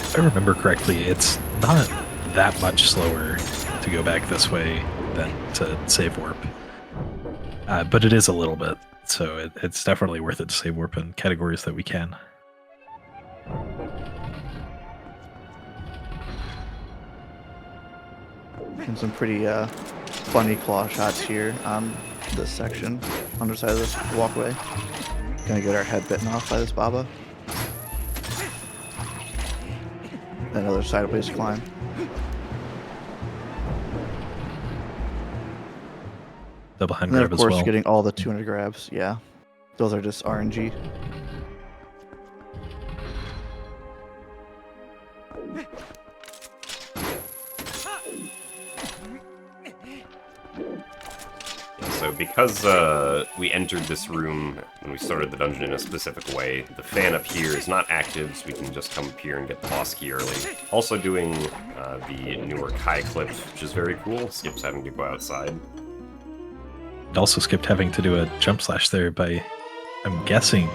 If I remember correctly, it's not that much slower to go back this way than to save warp. But it is a little bit, so it's definitely worth it to save warp in categories that we can. And some pretty funny claw shots here on this section, underside of this walkway. Gonna get our head bitten off by this Baba. Another sideways climb. Double hand And then, grab of as course, well. getting all the 200 grabs. Yeah, those are just RNG. So because we entered this room when we started the dungeon in a specific way, the fan up here is not active, so we can just come up here and get the boss key early. Also doing the newer high clip, which is very cool. Skips having to go outside. It also skipped having to do a jump slash there by, I'm guessing,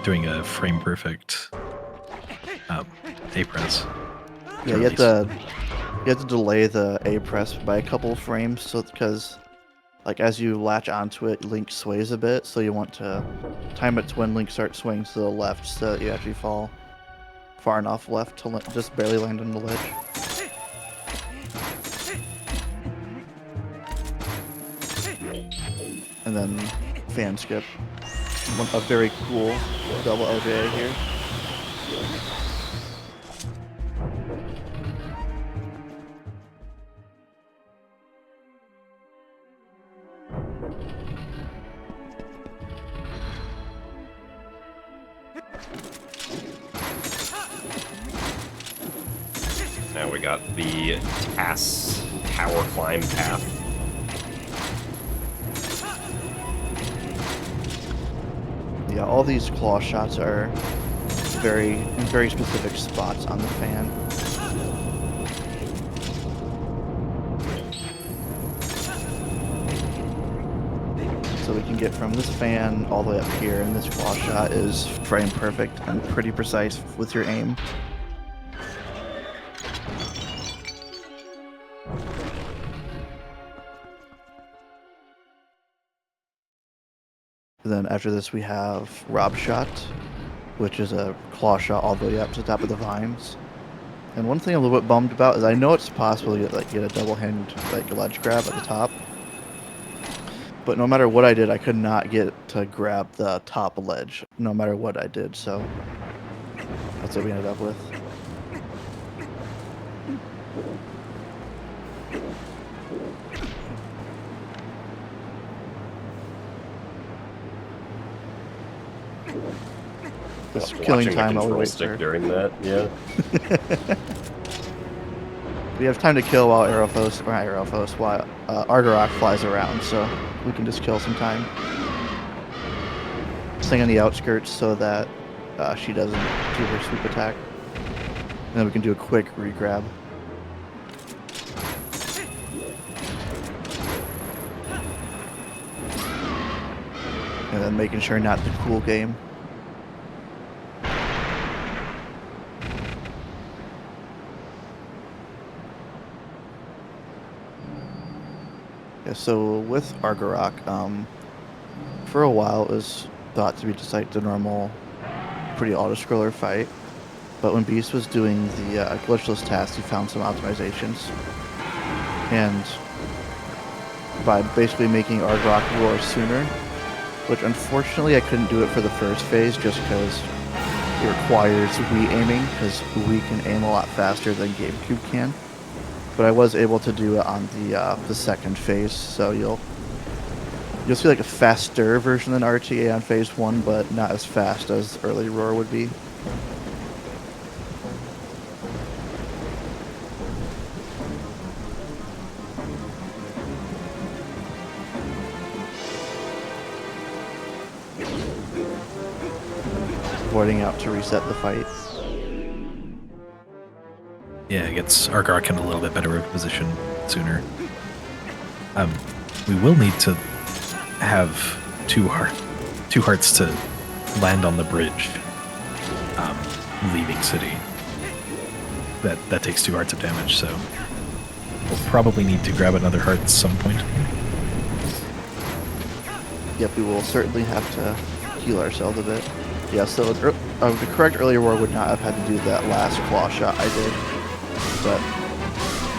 doing a frame perfect A press. Yeah, you have to delay the A press by a couple frames, so because like as you latch onto it, Link sways a bit, so you want to time it to when Link starts swaying to the left, so that you actually fall far enough left to just barely land on the ledge. And then fan skip. A very cool double LJA here. Now we got the TAS tower climb path. Yeah, all these claw shots are in very specific spots on the fan. So we can get from this fan all the way up here, and this claw shot is frame perfect and pretty precise with your aim. Then after this we have Rob Shot, which is a claw shot all the way up to the top of the vines. And one thing I'm a little bit bummed about is I know it's possible to get a double hand ledge grab at the top. But no matter what I did, I could not get to grab the top ledge, no matter what I did, so that's what we ended up with. This killing Watching time the while we control wait stick for... during that, yeah. We have time to kill while while Argarok flies around, so we can just kill some time. Staying on the outskirts so that she doesn't do her sweep attack. And then we can do a quick re-grab. And then making sure not to cool game. Yeah, so with Argarok, for a while it was thought to be just like the normal, pretty auto-scroller fight. But when Beast was doing the glitchless task, he found some optimizations. And by basically making Argarok roar sooner, which unfortunately I couldn't do it for the first phase just because it requires Wii aiming, because Wii can aim a lot faster than GameCube can. But I was able to do it on the second phase, so you'll see like a faster version than RTA on phase 1, but not as fast as early roar would be. Avoiding out to reset the fight. Yeah, it gets Argarok in a little bit better of a position sooner. We will need to have two hearts to land on the bridge, leaving city. That takes 2 hearts of damage, so we'll probably need to grab another heart at some point. Yep, we will certainly have to heal ourselves a bit. Yeah, so the correct earlier roar would not have had to do that last claw shot I did, but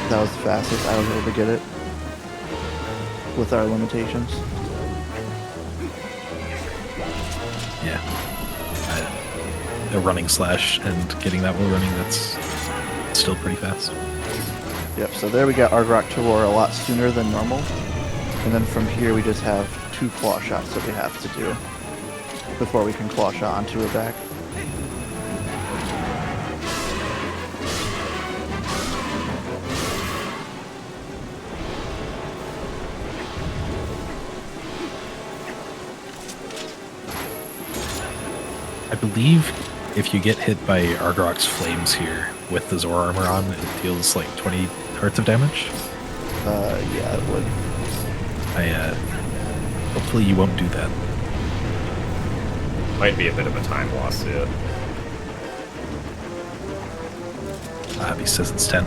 that was the fastest I was able to get it with our limitations. Yeah. A running slash and getting that while running, that's still pretty fast. Yep, so there we got Argarok to roar a lot sooner than normal. And then from here we just have 2 claw shots that we have to do before we can claw shot onto her back. I believe if you get hit by Argarok's flames here with the Zor armor on, it deals like 20 hearts of damage. Yeah, it would. Hopefully you won't do that. Might be a bit of a time loss, yeah. He says it's 10.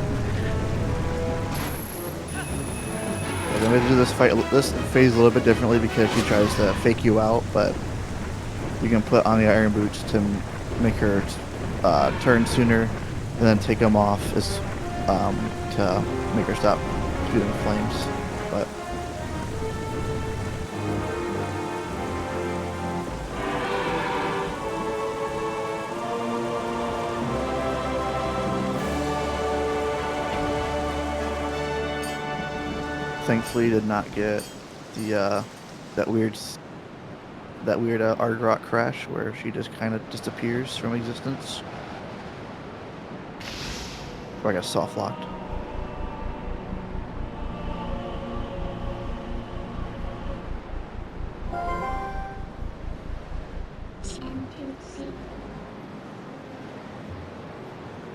I'm going to do this phase a little bit differently because she tries to fake you out, but you can put on the iron boots to make her turn sooner, and then take them off to make her stop shooting flames. But thankfully did not get the that weird Argarok crash where she just kind of disappears from existence. Or I got soft locked.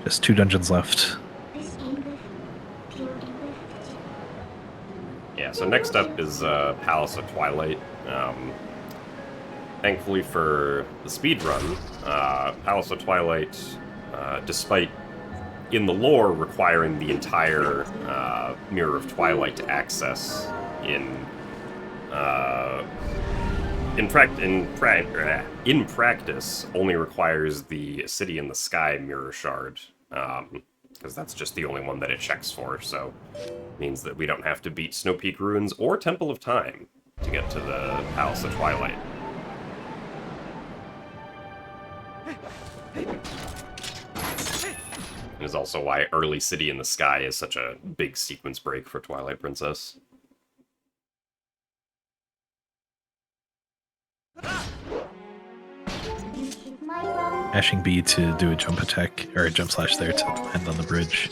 Just 2 dungeons left. Yeah, so next up is Palace of Twilight. Thankfully for the speedrun, Palace of Twilight, despite in the lore requiring the entire Mirror of Twilight to access in practice, only requires the City in the Sky Mirror Shard, because that's just the only one that it checks for, so it means that we don't have to beat Snow Peak Ruins or Temple of Time to get to the Palace of Twilight. It is also why early City in the Sky is such a big sequence break for Twilight Princess. Mashing B to do a jump attack, or a jump slash there to land on the bridge,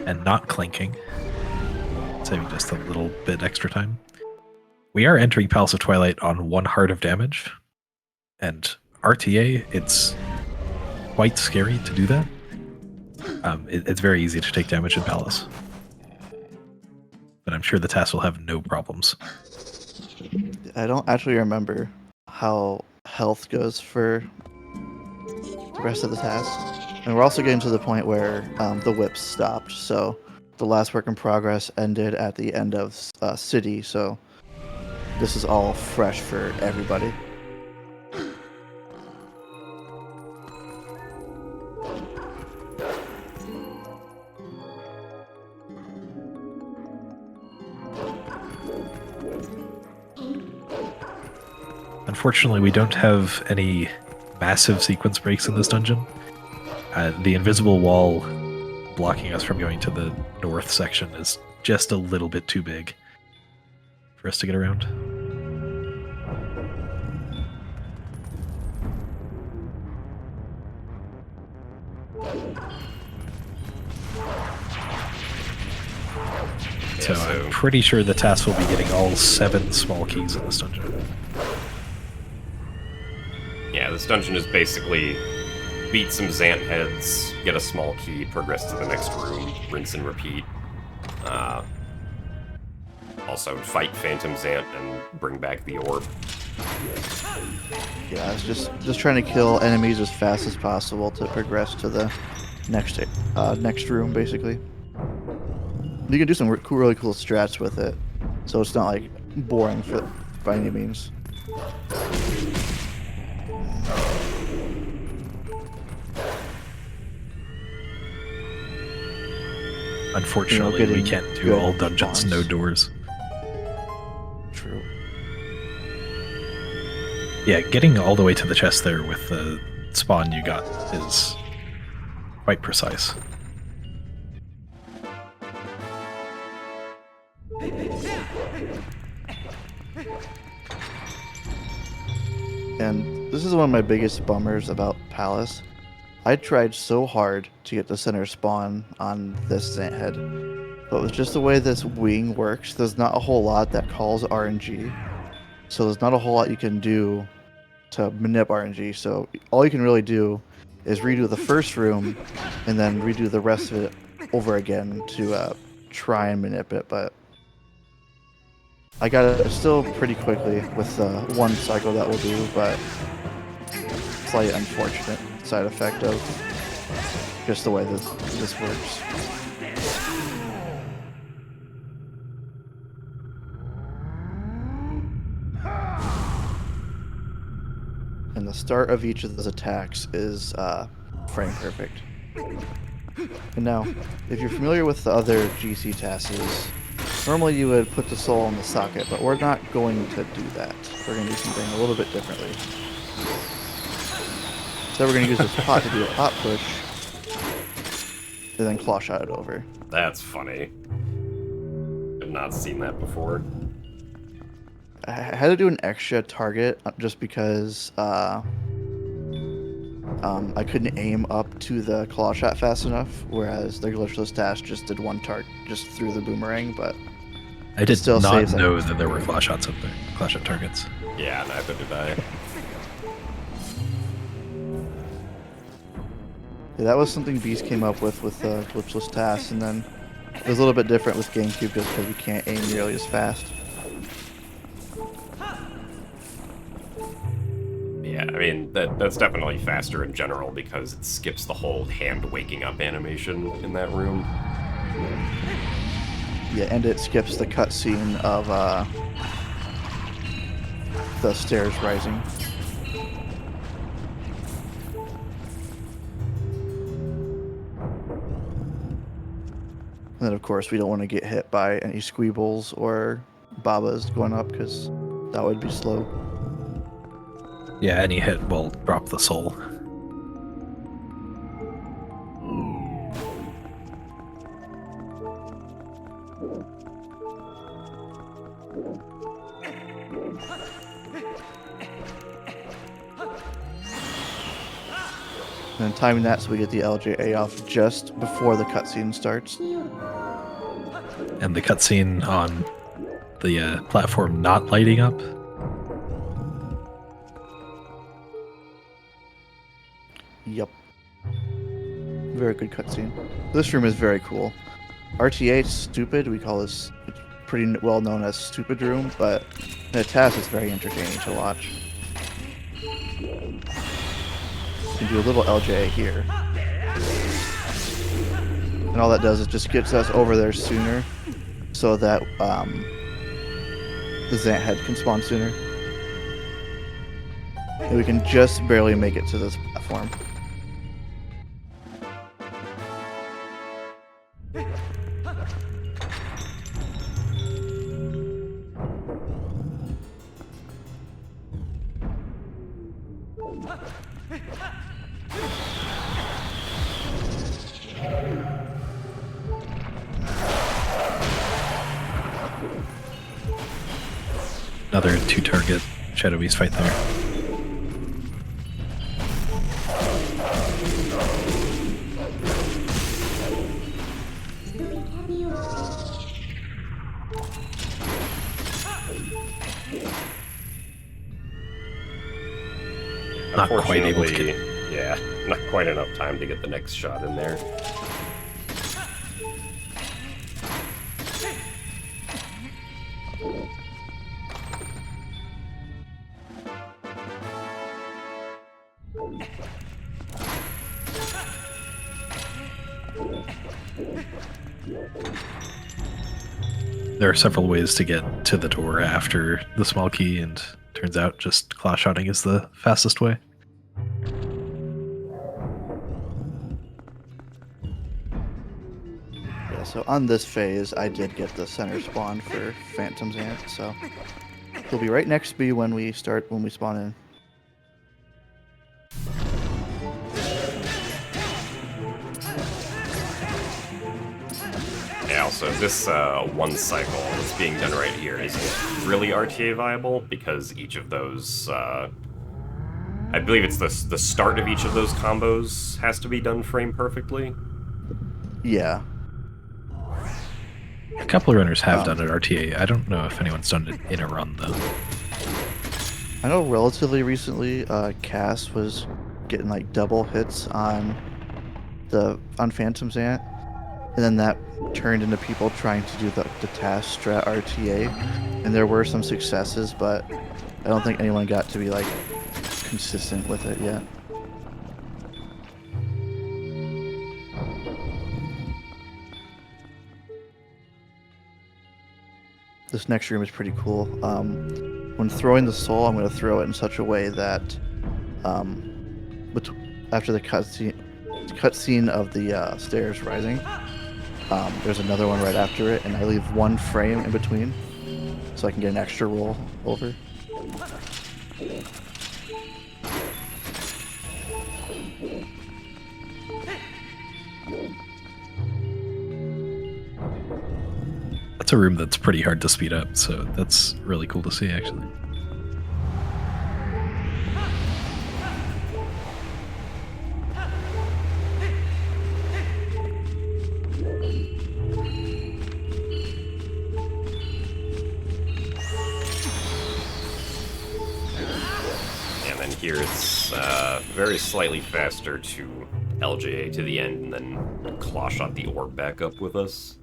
and not clinking, saving just a little bit extra time. We are entering Palace of Twilight on 1 heart of damage, and RTA, it's quite scary to do that. It's very easy to take damage in Palace. But I'm sure the TAS will have no problems. I don't actually remember how health goes for the rest of the task. And we're also getting to the point where the whips stopped. So the last work in progress ended at the end of City. So this is all fresh for everybody. Unfortunately, we don't have any massive sequence breaks in this dungeon. The invisible wall blocking us from going to the north section is just a little bit too big for us to get around. So I'm pretty sure the TAS will be getting all 7 small keys in this dungeon. Yeah, this dungeon is basically beat some Zant heads, get a small key, progress to the next room, rinse and repeat. Also, fight Phantom Zant and bring back the orb. Yeah, it's just trying to kill enemies as fast as possible to progress to the next room, basically. You can do some really cool strats with it, so it's not like boring by any means. Unfortunately, we can't do all dungeons, no doors. True. Yeah, getting all the way to the chest there with the spawn you got is quite precise. And this is one of my biggest bummers about Palace. I tried so hard to get the center spawn on this Zant head, but with just the way this wing works, there's not a whole lot that calls RNG. So there's not a whole lot you can do to manip RNG. So all you can really do is redo the first room and then redo the rest of it over again to try and manip it. But I got it still pretty quickly with one cycle that will do, but slight unfortunate side effect of just the way that this works. And the start of each of those attacks is frame perfect. And now, if you're familiar with the other GC TASs, normally you would put the soul in the socket, but we're not going to do that. We're going to do something a little bit differently. So we're going to use this pot to do a pot push, and then claw shot it over. That's funny. I've not seen that before. I had to do an extra target just because I couldn't aim up to the claw shot fast enough, whereas the glitchless TAS just did one target, just threw the boomerang, but I did not know that there were claw shots up there, claw shot targets. Yeah, neither did I. Yeah, that was something Beast came up with the glitchless TAS, and then it was a little bit different with GameCube just because you can't aim nearly as fast. Yeah, I mean, that's definitely faster in general because it skips the whole hand waking up animation in that room. Yeah, and it skips the cutscene of the stairs rising. And then, of course, we don't want to get hit by any Squeebles or Babas going up because that would be slow. Yeah, any hit will drop the soul. And then timing that so we get the LJA off just before the cutscene starts. And the cutscene on the platform not lighting up. Yep. Very good cutscene. This room is very cool. RTA is stupid. We call this it's pretty well known as stupid room, but in a TAS it's very entertaining to watch. You can do a little LJ here. And all that does is just gets us over there sooner so that the Zant head can spawn sooner. And we can just barely make it to this platform. Another 2-target Shadow Beast fight there. Not quite able to get... Yeah, not quite enough time to get the next shot in there. There are several ways to get to the door after the small key, and turns out just claw shotting is the fastest way. Yeah, so on this phase, I did get the center spawn for Phantom's Ant, so he'll be right next to me when we spawn in. Yeah, also, this one cycle that's being done right here isn't really RTA viable because each of those, I believe it's the start of each of those combos has to be done frame perfectly. Yeah. A couple of runners have done it RTA. I don't know if anyone's done it in a run, though. I know relatively recently, Cass was getting like double hits on Phantom's Ant, and then that turned into people trying to do the TAS strat RTA, and there were some successes, but I don't think anyone got to be like consistent with it yet. This next room is pretty cool. When throwing the soul, I'm going to throw it in such a way that after the cutscene of the stairs rising, there's another one right after it, and I leave one frame in between so I can get an extra roll over. That's a room that's pretty hard to speed up, so that's really cool to see, actually. And then here it's very slightly faster to LJA to the end and then claw shot the orb back up with us.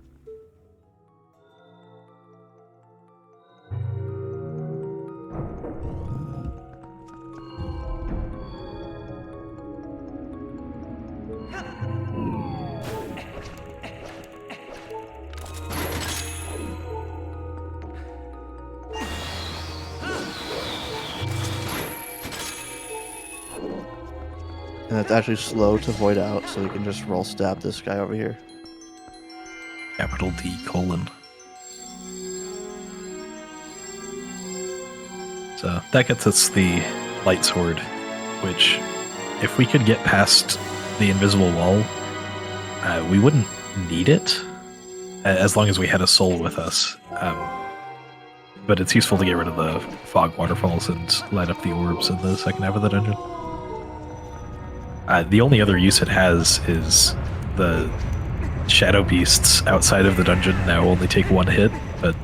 And it's actually slow to void out, so you can just roll stab this guy over here. Capital D colon. So that gets us the light sword, which, if we could get past the invisible wall, we wouldn't need it, as long as we had a soul with us. But it's useful to get rid of the fog waterfalls and light up the orbs in the second half of the dungeon. The only other use it has is the shadow beasts outside of the dungeon now only take one hit, but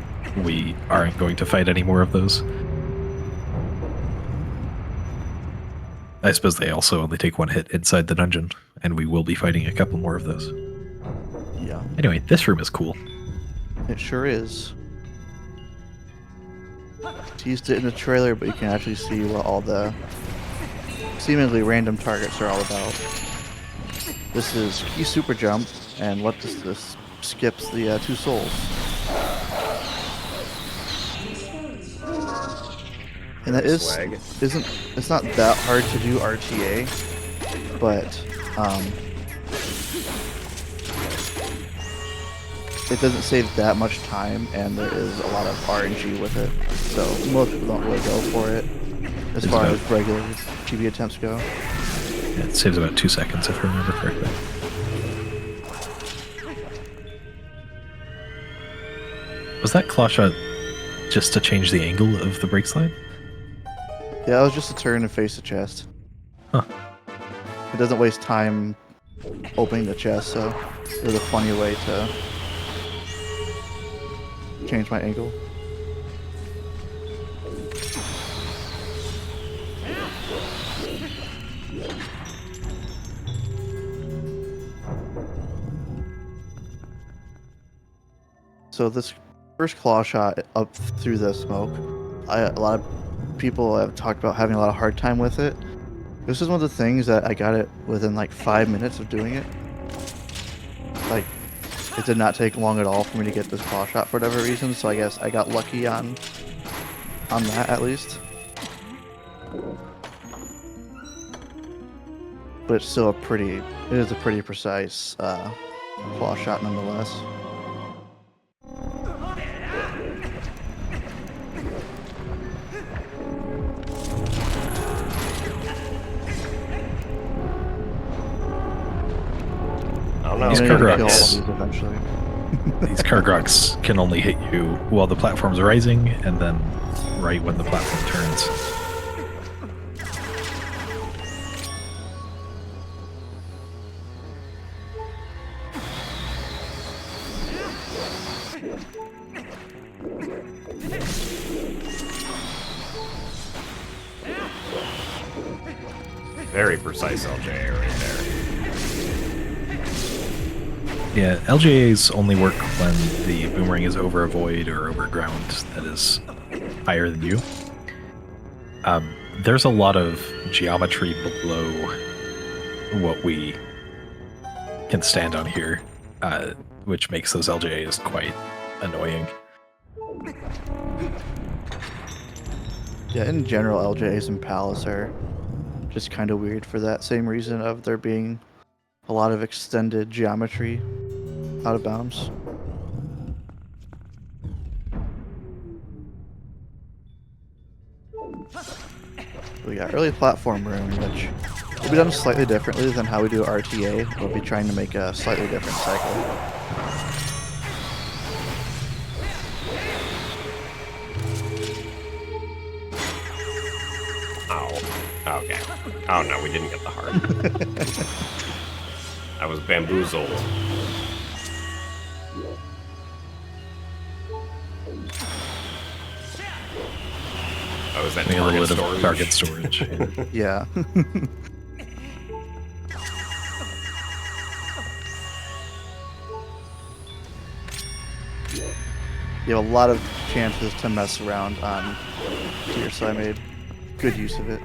we aren't going to fight any more of those. I suppose they also only take one hit inside the dungeon, and we will be fighting a couple more of those. Yeah, Anyway, this room is cool. it sure is. Teased it in the trailer, but you can actually see what all the seemingly random targets are all about. This is key super jump, and what does this skips the 2 souls. And that Swag. it's not that hard to do RTA, but it doesn't save that much time, and there is a lot of RNG with it. So most people don't really go for it as far as regular GB attempts go. Yeah, it saves about 2 seconds if I remember correctly. Was that claw shot just to change the angle of the brake slide? Yeah, it was just a turn and face the chest. Huh. It doesn't waste time opening the chest, so it was a funny way to change my angle. So this first claw shot up through the smoke, a lot of people have talked about having a lot of hard time with it. This is one of the things that I got it within like 5 minutes of doing it. Like, it did not take long at all for me to get this claw shot for whatever reason, so I guess I got lucky on that at least. But it's still it is a pretty precise claw shot nonetheless. These I'm gonna Kargroks. kill all these eventually. These Kargroks can only hit you while the platform's rising, and then right when the platform turns. Very precise LJ right there. Yeah, LGAs only work when the boomerang is over a void or over ground that is higher than you. There's a lot of geometry below what we can stand on here, which makes those LGAs quite annoying. Yeah, in general, LJs and Palace are just kind of weird for that same reason of there being a lot of extended geometry out of bounds. We got early platform room, which will be done slightly differently than how we do RTA. We'll be trying to make a slightly different cycle. Oh, okay. Oh no, we didn't get the heart. I was bamboozled. Oh, is that Maybe a little bit storage? of target storage. Yeah. You have a lot of chances to mess around on tier, so I made good use of it.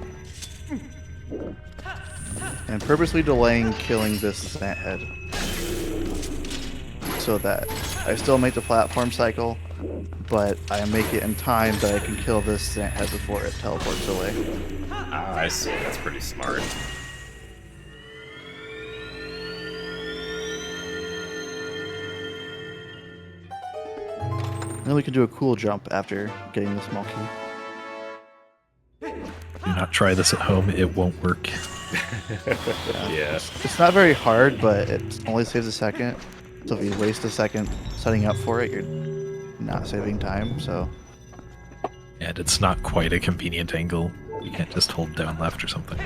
And purposely delaying killing this Zant head, so that I still make the platform cycle, but I make it in time that I can kill this Zant head before it teleports away. Ah, I see. That's pretty smart. And then we can do a cool jump after getting the small key. Do not try this at home, it won't work. Yeah. It's not very hard, but it only saves a second. So if you waste a second setting up for it, you're not saving time, so... And it's not quite a convenient angle. You can't just hold down left or something.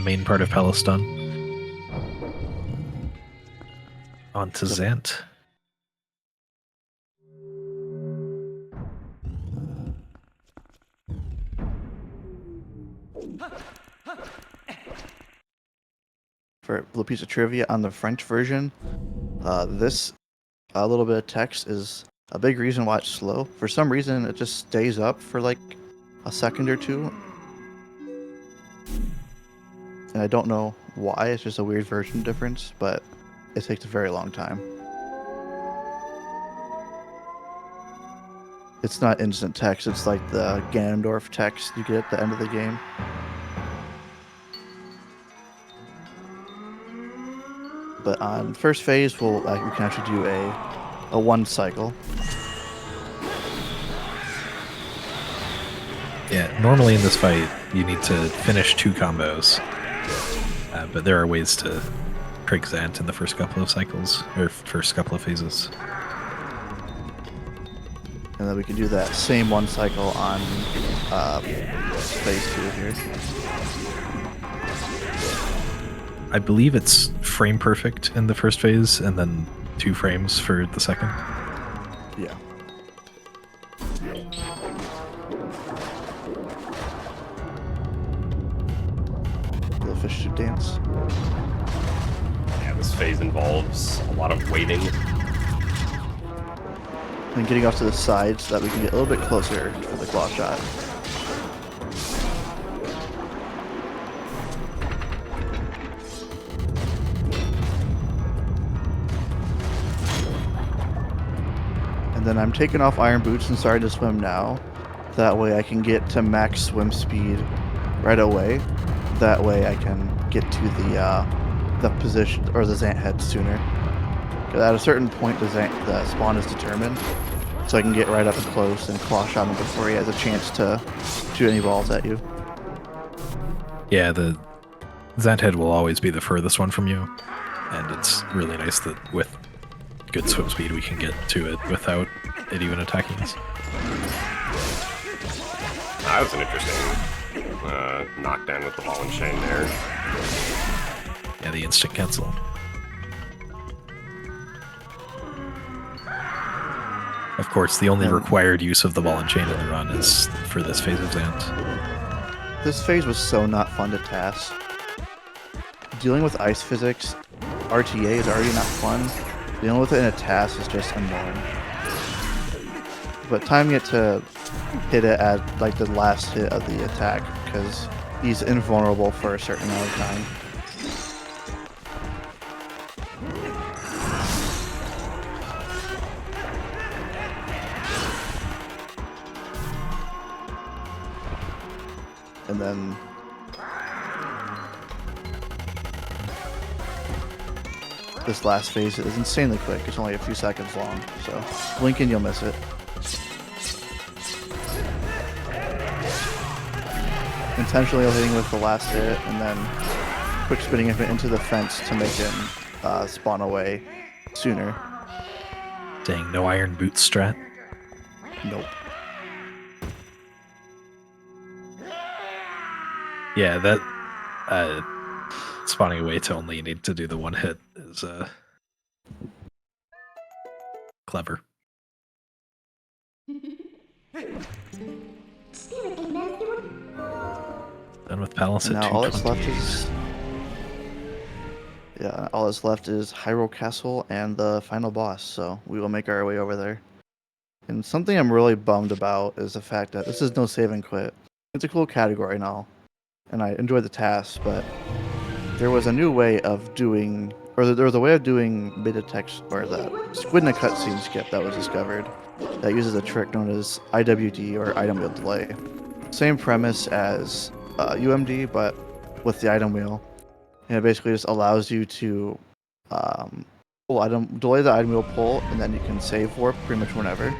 main part of Palestine. On to Zant. For a little piece of trivia on the French version, this little bit of text is a big reason why it's slow. For some reason, it just stays up for like a second or two. And I don't know why, it's just a weird version difference, but it takes a very long time. It's not instant text, it's like the Ganondorf text you get at the end of the game. But on first phase, we can actually do a one cycle. Yeah, normally in this fight, you need to finish 2 combos. But there are ways to trick Zant in the first couple of cycles, or first couple of phases. And then we can do that same one cycle on phase 2 here. I believe it's frame perfect in the first phase, and then 2 frames for the second. Yeah. The fish shoot dance. Yeah, this phase involves a lot of waiting. And getting off to the side so that we can get a little bit closer for the claw shot. And then I'm taking off iron boots and starting to swim now. That way I can get to max swim speed right away. That way I can get to the position or the Zant head sooner. At a certain point, the spawn is determined, so I can get right up and close and claw shot him before he has a chance to shoot any balls at you. Yeah, the Zant head will always be the furthest one from you, and it's really nice that with good swim speed we can get to it without it even attacking us. That was an interesting knockdown with the ball and chain there. Yeah, the instant cancel. Of course, the only required use of the ball and chain in the run is for this phase of Zant. This phase was so not fun to TAS. Dealing with ice physics, RTA is already not fun. Dealing with it in a TAS is just annoying. But timing it to hit it at like the last hit of the attack, because he's invulnerable for a certain amount of time. And then this last phase is insanely quick. It's only a few seconds long, so blink and you'll miss it. Intentionally hitting with the last hit, and then quick spinning him into the fence to make him spawn away sooner. Dang, no iron boot strat. Nope. Yeah, that spawning away to only need to do the one hit is clever. Done with Palace at Now all that's 220. left is all that's left is Hyrule Castle and the final boss. So we will make our way over there. And something I'm really bummed about is the fact that this is no save and quit. It's a cool category and all, and I enjoy the tasks, but there was a new way of doing, or there was a way of doing mid-text, or the squid in a cutscene skip that was discovered that uses a trick known as IWD, or item wheel delay. Same premise as UMD, but with the item wheel. And it basically just allows you to delay the item wheel pull, and then you can save warp pretty much whenever.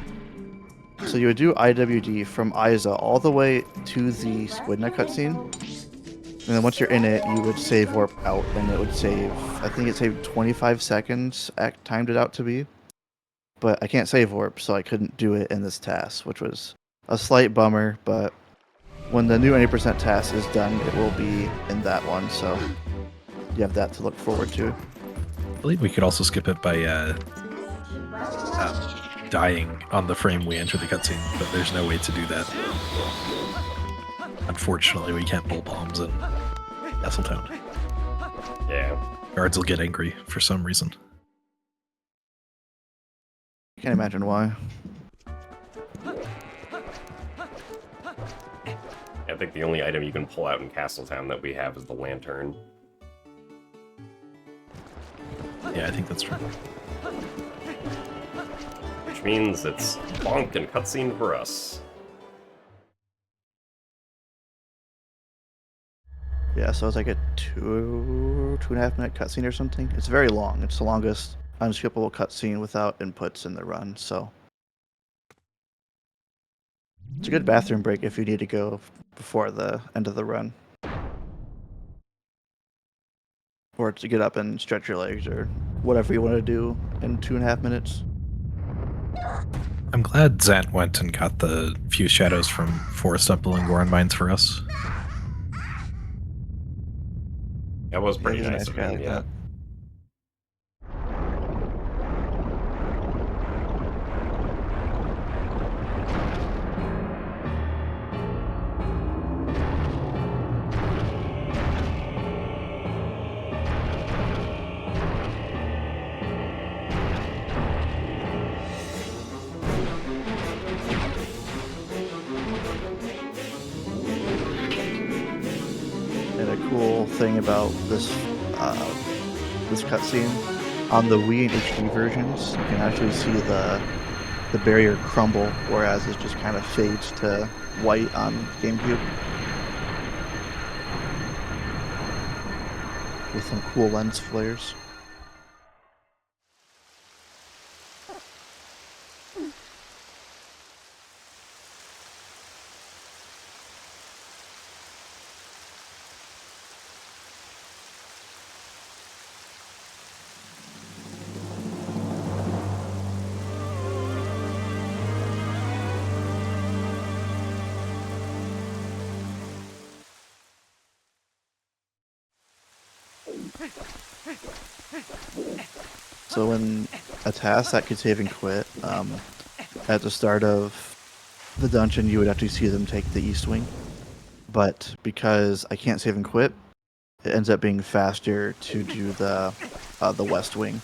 So you would do IWD from Isa all the way to the Squidna cutscene, and then once you're in it, you would save warp out, and it would save, I think it saved 25 seconds, timed it out to be. But I can't save warp, so I couldn't do it in this task, which was a slight bummer, but when the new 80% TAS is done, it will be in that one. So you have that to look forward to. I believe we could also skip it by dying on the frame we enter the cutscene, but there's no way to do that. Unfortunately, we can't pull bombs in Castletown. Yeah. Guards will get angry for some reason. I can't imagine why. I think the only item you can pull out in Castletown that we have is the lantern. Yeah, I think that's true. Which means it's bonk and cutscene for us. Yeah, so it's like a 2.5 minute cutscene or something. It's very long. It's the longest unskippable cutscene without inputs in the run, so it's a good bathroom break if you need to go before the end of the run. Or to get up and stretch your legs or whatever you want to do in 2.5 minutes. I'm glad Zant went and got the few shadows from Forest Temple and Goron Mines for us. That was pretty he's a nice of guy him, like yeah. that. And a cool thing about this this cutscene, on the Wii and HD versions, you can actually see the barrier crumble, whereas it just kind of fades to white on GameCube. With some cool lens flares. So in a task that could save and quit, at the start of the dungeon you would actually see them take the east wing. But because I can't save and quit, it ends up being faster to do the west wing.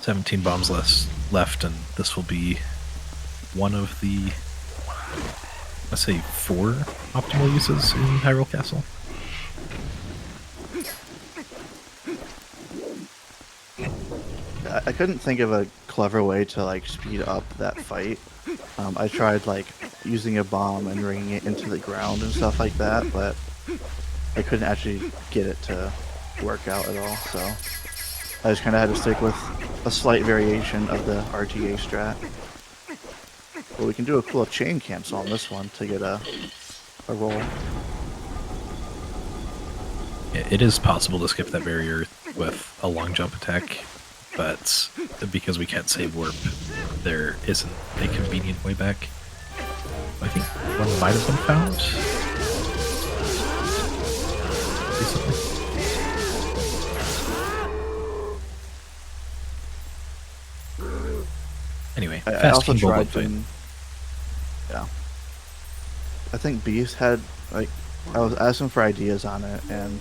$17 bombs left, and this will be one of the, let's say, 4 optimal uses in Hyrule Castle. I couldn't think of a clever way to like speed up that fight. I tried like using a bomb and ringing it into the ground and stuff like that, but I couldn't actually get it to work out at all. So I just kind of had to stick with a slight variation of the RTA strat. But we can do a cool chain cancel on this one to get a roll. Yeah, it is possible to skip that barrier with a long jump attack, but because we can't save warp, there isn't a convenient way back. I think one might have been found recently. Anyway, I also King Bulldog tried fight. Yeah. I think Beast had like I was asking for ideas on it, and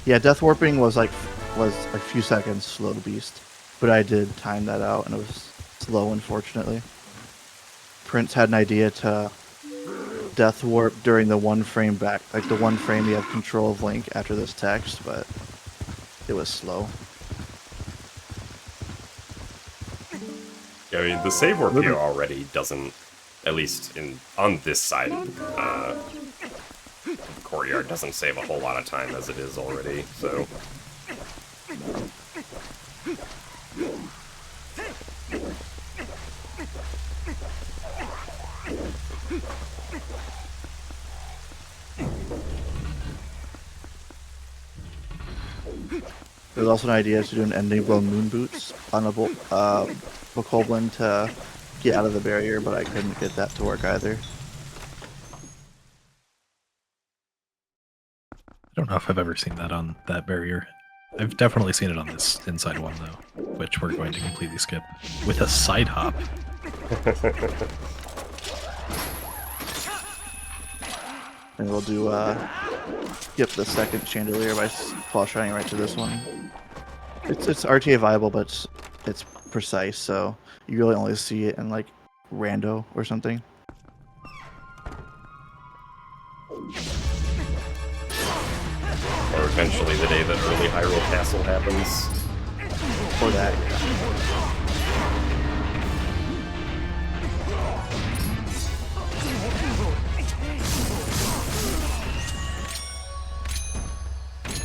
yeah, death warping was a few seconds slow to Beast, but I did time that out and it was slow, unfortunately. Prince had an idea to death warp during the one frame back, like the one frame you have control of Link after this text, but it was slow. Yeah, I mean, the save warp here already doesn't, at least on this side of the courtyard, doesn't save a whole lot of time as it is already, so... There's also an idea to do an ending blow moon boots on a Bokoblin to get out of the barrier, but I couldn't get that to work either. I don't know if I've ever seen that on that barrier. I've definitely seen it on this inside one, though, which we're going to completely skip with a side hop. And we'll do skip the second chandelier by fall shining right to this one. It's RTA viable, but it's precise, so you really only see it in like rando or something. Or eventually the day that early Hyrule Castle happens. Or that,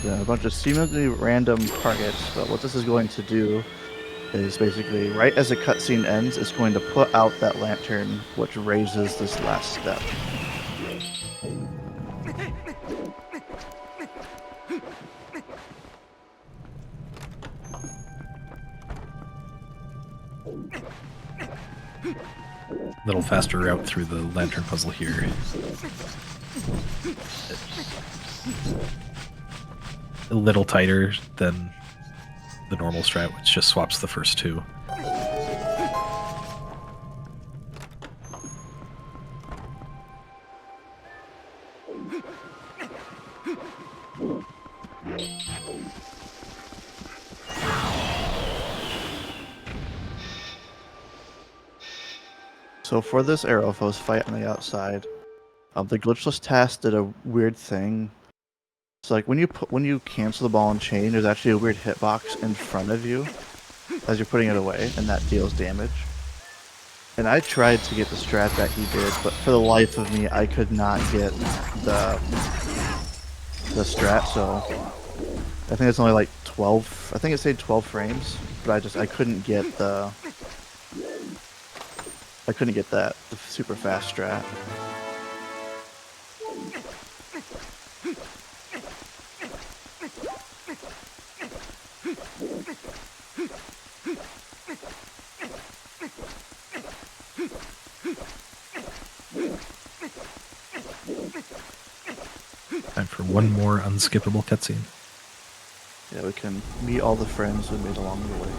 yeah. A bunch of seemingly random targets, but what this is going to do is basically, right as the cutscene ends, it's going to put out that lantern, which raises this last step. A little faster route through the lantern puzzle here. A little tighter than the normal strat, which just swaps the first two. So for this Aerophos fight on the outside, the glitchless TAS did a weird thing. So like when you cancel the ball and chain, there's actually a weird hitbox in front of you as you're putting it away, and that deals damage. And I tried to get the strat that he did, but for the life of me, I could not get the strat. So I think it's only like 12. I think it said 12 frames, but I couldn't get the the super fast strat. Time for one more unskippable cutscene. Yeah, we can meet all the friends we made along the way.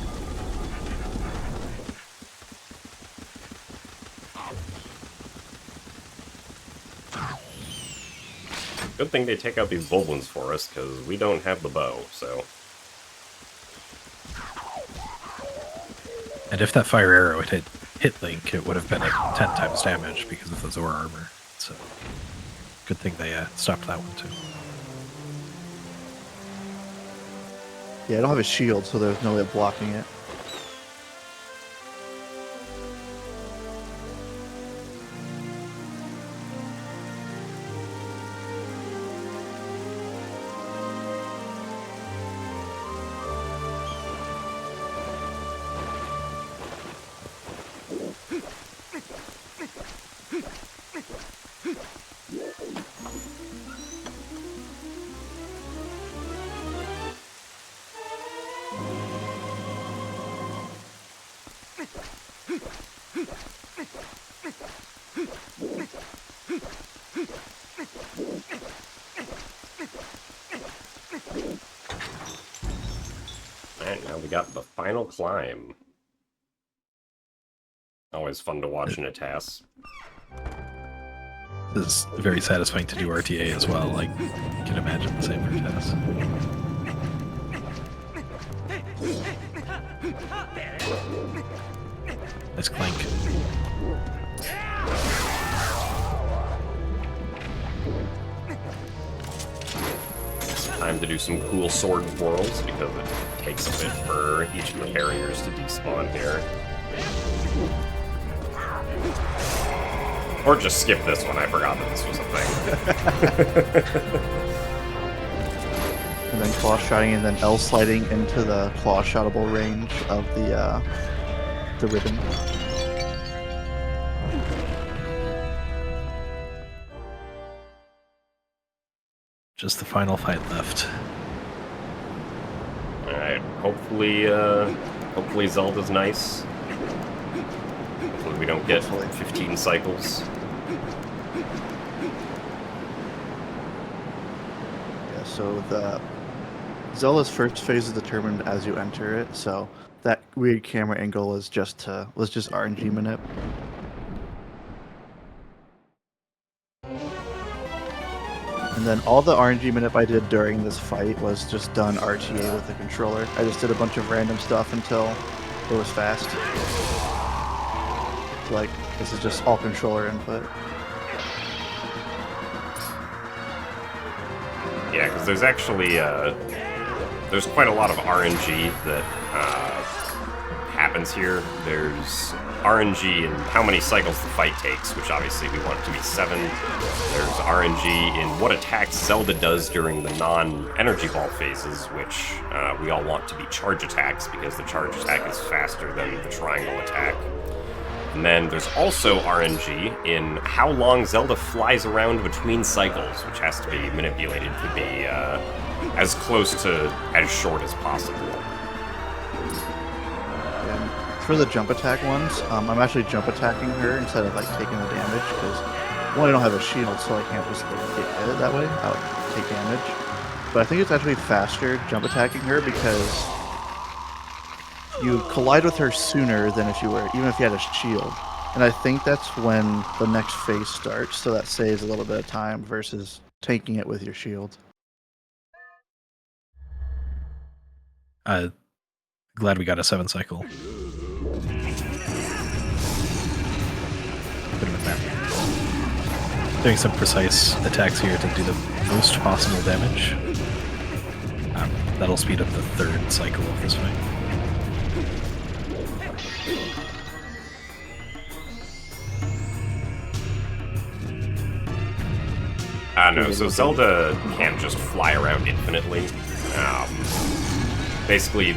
Good thing they take out these Boblins for us, because we don't have the bow, so... And if that fire arrow had hit Link, it would have been at 10 times damage because of the Zora armor. So, good thing they stopped that one too. Yeah, I don't have a shield, so there's no way of blocking it. Alright, now we got the final climb. Always fun to watch in a TAS. It's very satisfying to do RTA as well. I can imagine the same for TAS. Nice clank. Time to do some cool sword twirls, because it takes a bit for each of the barriers to despawn here. Or just skip this one, I forgot that this was a thing. And then claw shotting, and then L sliding into the claw shottable range of the ribbon. Just the final fight left. Alright, hopefully Zelda's nice. We don't get Hopefully. 15 cycles. Yeah, so the Zelda's first phase is determined as you enter it, so that weird camera angle is just RNG manip. And then all the RNG manip I did during this fight was just done RTA with the controller. I just did a bunch of random stuff until it was fast. So, like, this is just all controller input. Yeah, because there's actually there's quite a lot of RNG that happens here. There's RNG in how many cycles the fight takes, which obviously we want it to be 7. There's RNG in what attacks Zelda does during the non-energy ball phases, which we all want to be charge attacks because the charge attack is faster than the triangle attack. And then there's also RNG in how long Zelda flies around between cycles, which has to be manipulated to be as close to as short as possible. And for the jump attack ones, I'm actually jump attacking her instead of like taking the damage because one, I don't have a shield, so I can't just like get hit that way. I would take damage. But I think it's actually faster jump attacking her because you collide with her sooner than if you were, even if you had a shield. And I think that's when the next phase starts, so that saves a little bit of time versus taking it with your shield. Glad we got a 7 cycle. Put him in there. Doing some precise attacks here to do the most possible damage. That'll speed up the 3rd cycle of this fight. No, so Zelda can't just fly around infinitely. Basically,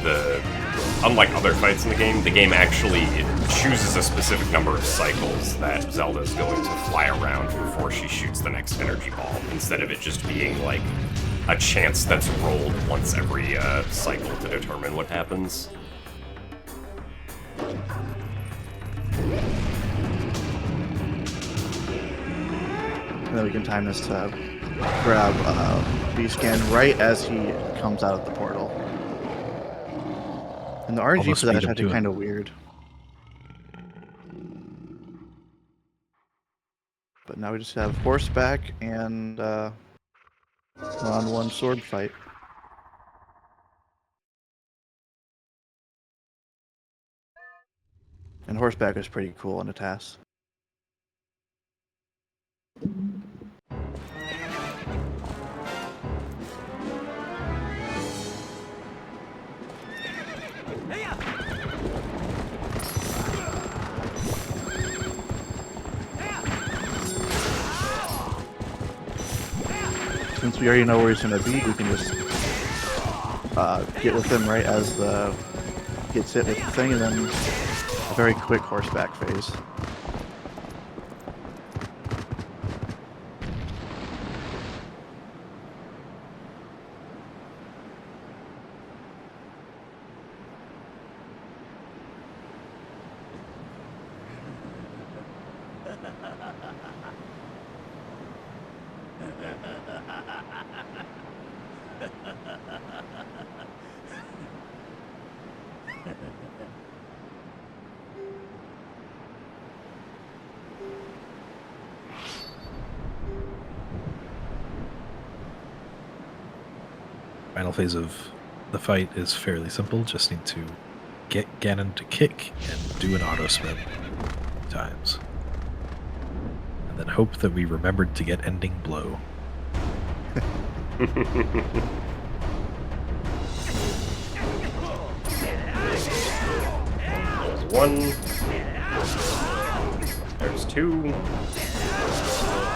unlike other fights in the game actually chooses a specific number of cycles that Zelda's going to fly around before she shoots the next energy ball, instead of it just being like a chance that's rolled once every cycle to determine what happens. And then we can time this to grab B-Scan right as he comes out of the portal. And the RNG Almost for that is beat him actually to it. kind of weird. But now we just have horseback and one-on-one sword fight. And horseback is pretty cool in a TAS. Since we already know where he's going to be, we can just get with him right as the gets hit with the thing, and then a very quick horseback phase. Final phase of the fight is fairly simple. Just need to get Ganon to kick and do an auto spin times. And then hope that we remembered to get ending blow. There's 1. There's 2.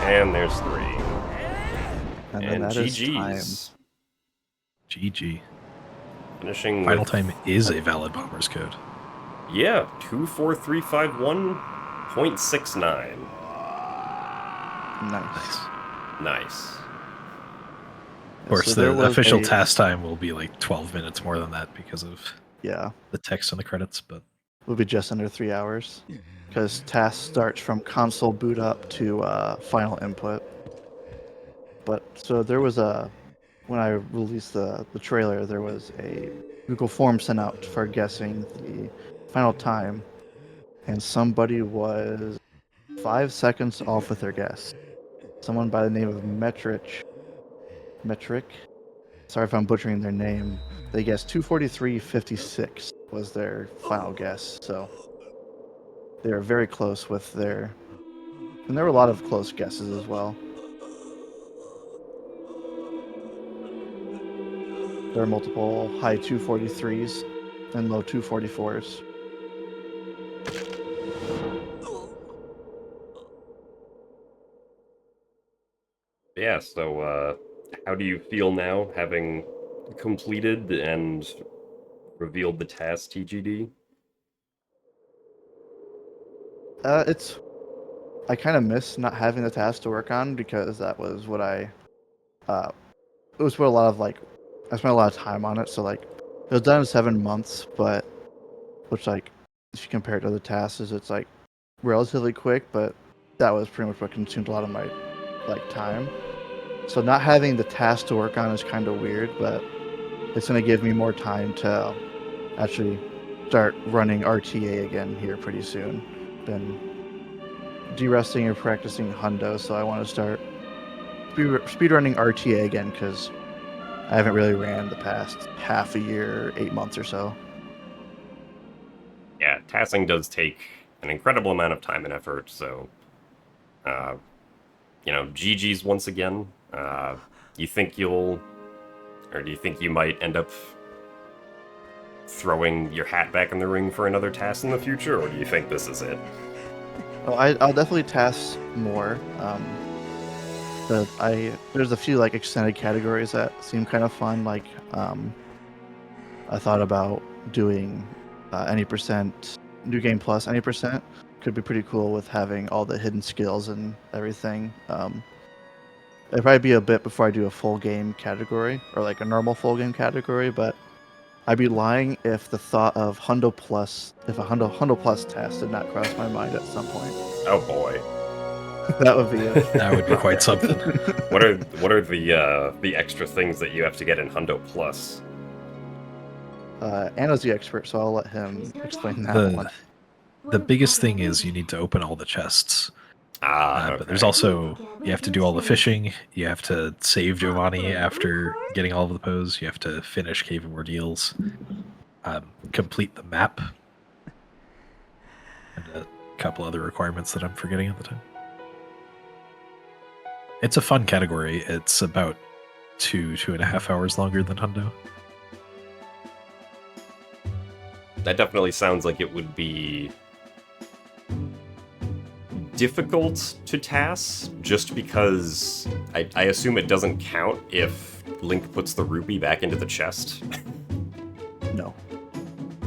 And there's 3. And then And that is time. GG's. GG. Finishing Final with, time is a valid bomber's code. yeah, 24351.69. Nice. Nice. Of course, So there the was official a- task time will be like 12 minutes more than that because of Yeah. the text on the credits, but will be just under 3 hours, because TAS starts from console boot up to final input. But so there was when I released the trailer, there was a Google form sent out for guessing the final time, and somebody was 5 seconds off with their guess. Someone by the name of Metric. Sorry if I'm butchering their name. They guessed 2:43:56 was their final guess. So they were very close with their, and there were a lot of close guesses as well. There are multiple high 243s and low 244s. Yeah, so how do you feel now, having completed and revealed the TAS TGD? I kind of miss not having the task to work on, because that was what it was what a lot of I spent a lot of time on it. So like it was done in 7 months, but which like if you compare it to other tasks, it's like relatively quick, but that was pretty much what consumed a lot of my time. So not having the task to work on is kind of weird, but it's going to give me more time to actually start running RTA again here pretty soon. Been de-resting and practicing Hundo, so I want to start speedrunning RTA again, because I haven't really ran the past half a year, 8 months or so. Yeah, tassing does take an incredible amount of time and effort, so, GG's once again. You think or do you think you might end up throwing your hat back in the ring for another task in the future, or do you think this is it? Oh, I'll definitely task more. But there's a few extended categories that seem kind of fun. I thought about doing any percent new game plus any percent. Could be pretty cool with having all the hidden skills and everything. It'd probably be a bit before I do a full game category, or like a normal full game category, but I'd be lying if the thought of Hundo Plus, if a Hundo Plus task did not cross my mind at some point. Oh boy. That would be it. That would be quite something. What are the extra things that you have to get in Hundo Plus? Anna's the expert, so I'll let him explain that one. The biggest thing is you need to open all the chests. Okay. But there's also, you have to do all the fishing, you have to save Giovanni after getting all of the pose, you have to finish Cave of Ordeals, complete the map, and a couple other requirements that I'm forgetting at the time. It's a fun category. It's about 2.5 hours longer than Hundo. That definitely sounds like it would be difficult to TAS, just because I assume it doesn't count if Link puts the rupee back into the chest. No.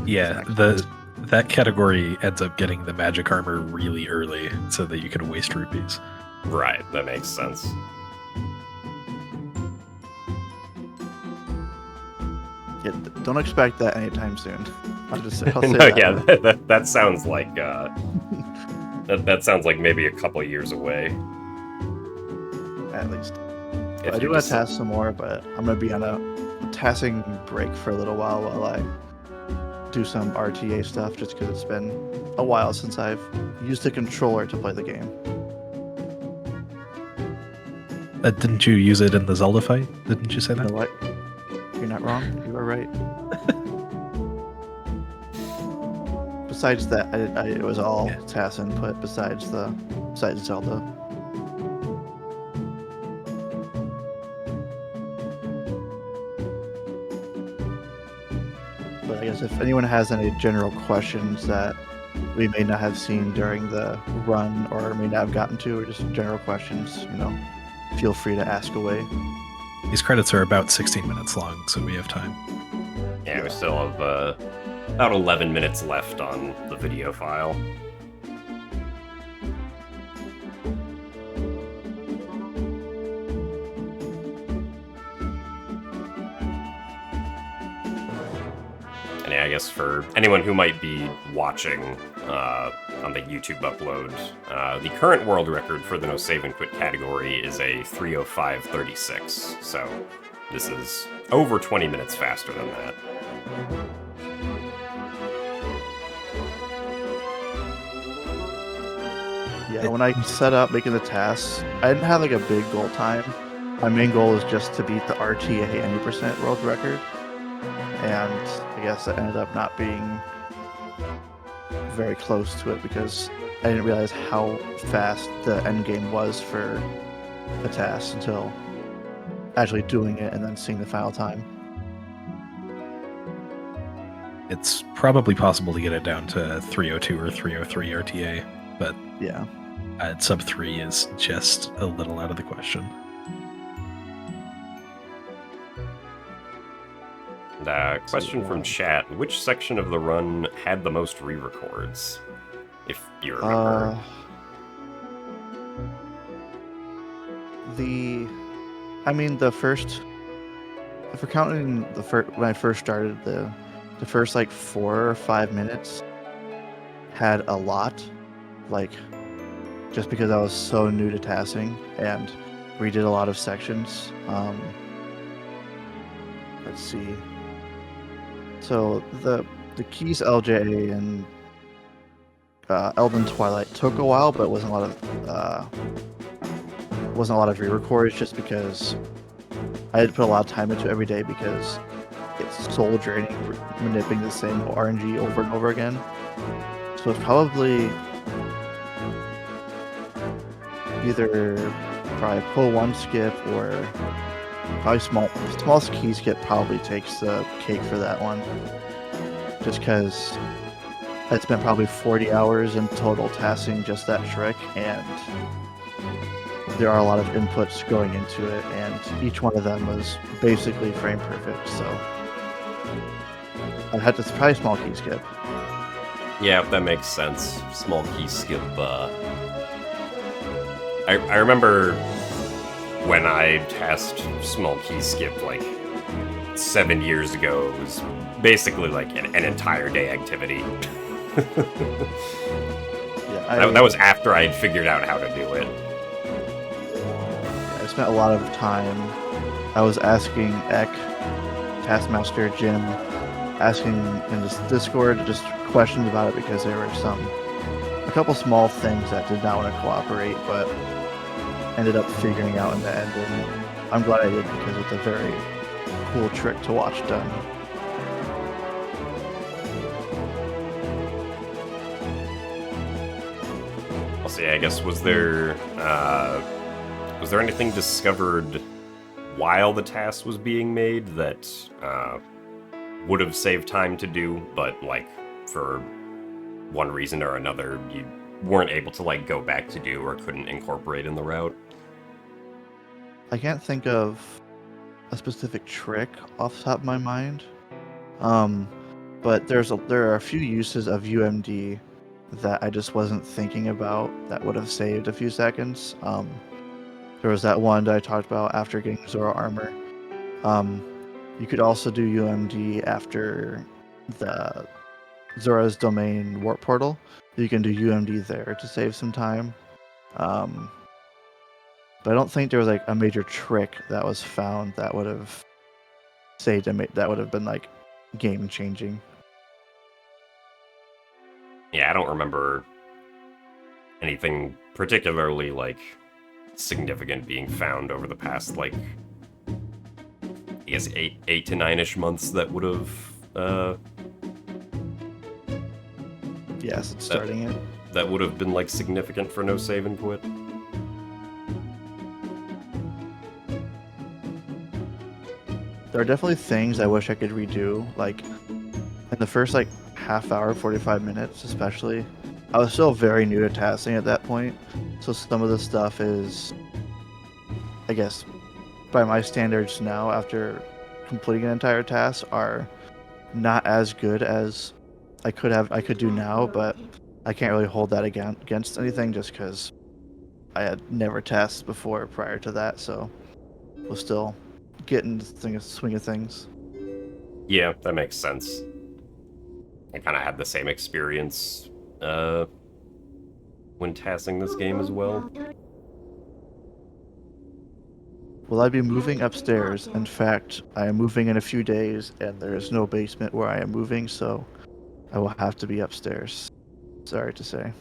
Yeah, that category ends up getting the magic armor really early so that you can waste rupees. Right, that makes sense. Yeah, don't expect that anytime soon. I'll say No, that. yeah, that sounds like that sounds like maybe a couple years away. At least. If I do you want to just- task some more, but I'm gonna be on a tasking break for a little while I do some RTA stuff, just because it's been a while since I've used a controller to play the game. Didn't you use it in the Zelda fight? Didn't you say You know that? what? You're not wrong. You are right. Besides that, it was all TAS input. Besides Zelda. But I guess if anyone has any general questions that we may not have seen during the run, or may not have gotten to, or just general questions, feel free to ask away. These credits are about 16 minutes long, so we have time. Yeah, we still have about 11 minutes left on the video file. And yeah, I guess for anyone who might be watching on the YouTube upload, the current world record for the no save and quit category is a 3:05:36. So this is over 20 minutes faster than that. Yeah, when I set up making the tasks, I didn't have like a big goal time. My main goal was just to beat the RTA 80% world record, and I guess that ended up not being very close to it because I didn't realize how fast the end game was for the task until actually doing it and then seeing the final time. It's probably possible to get it down to 302 or 303 RTA, but Yeah. sub 3 is just a little out of the question. And question from chat: which section of the run had the most re-records? If you remember. The first, if we're counting when I first started, the first like 4 or 5 minutes had a lot, like just because I was so new to tassing and redid a lot of sections. Let's see. So the keys LJ and Elden Twilight took a while, but wasn't a lot of re-records just because I had to put a lot of time into it every day because it's soul draining manipulating the same RNG over and over again. So it's probably either pull one skip or probably small key skip probably takes the cake for that one. Just because I spent probably 40 hours in total tassing just that trick, and there are a lot of inputs going into it, and each one of them was basically frame perfect, so I had to probably small key skip. Yeah, that makes sense. Small key skip. I remember when I tasked small key skip like 7 years ago. It was basically like an entire day activity. Yeah, that was after I'd figured out how to do it. I spent a lot of time. I was asking Ek, Taskmaster, Jim, asking in this Discord just questions about it because there were a couple small things that did not want to cooperate, but ended up figuring out in the end, and I'm glad I did because it's a very cool trick to watch done. I'll see. I guess was there anything discovered while the task was being made that would have saved time to do, but like for one reason or another you weren't able to like go back to do or couldn't incorporate in the route? I can't think of a specific trick off the top of my mind, but there are a few uses of UMD that I just wasn't thinking about that would have saved a few seconds. There was that one that I talked about after getting Zora armor. You could also do UMD after the Zora's domain warp portal. You can do UMD there to save some time. But I don't think there was like a major trick that was found that would have saved that would have been like game changing. Yeah, I don't remember anything particularly like significant being found over the past like I guess 8 to 9-ish months that would have Yes, it's starting it. That would have been like significant for no save and quit. There are definitely things I wish I could redo, like in the first like half hour, 45 minutes especially. I was still very new to tassing at that point, so some of the stuff is, I guess, by my standards now, after completing an entire task, are not as good as I could do now, but I can't really hold that against anything just because I had never tasked before prior to that, so we'll still get into the swing of things. Yeah, that makes sense. I kind of had the same experience when tassing this game as well. Will I be moving upstairs? In fact, I am moving in a few days, and there is no basement where I am moving, so I will have to be upstairs. Sorry to say.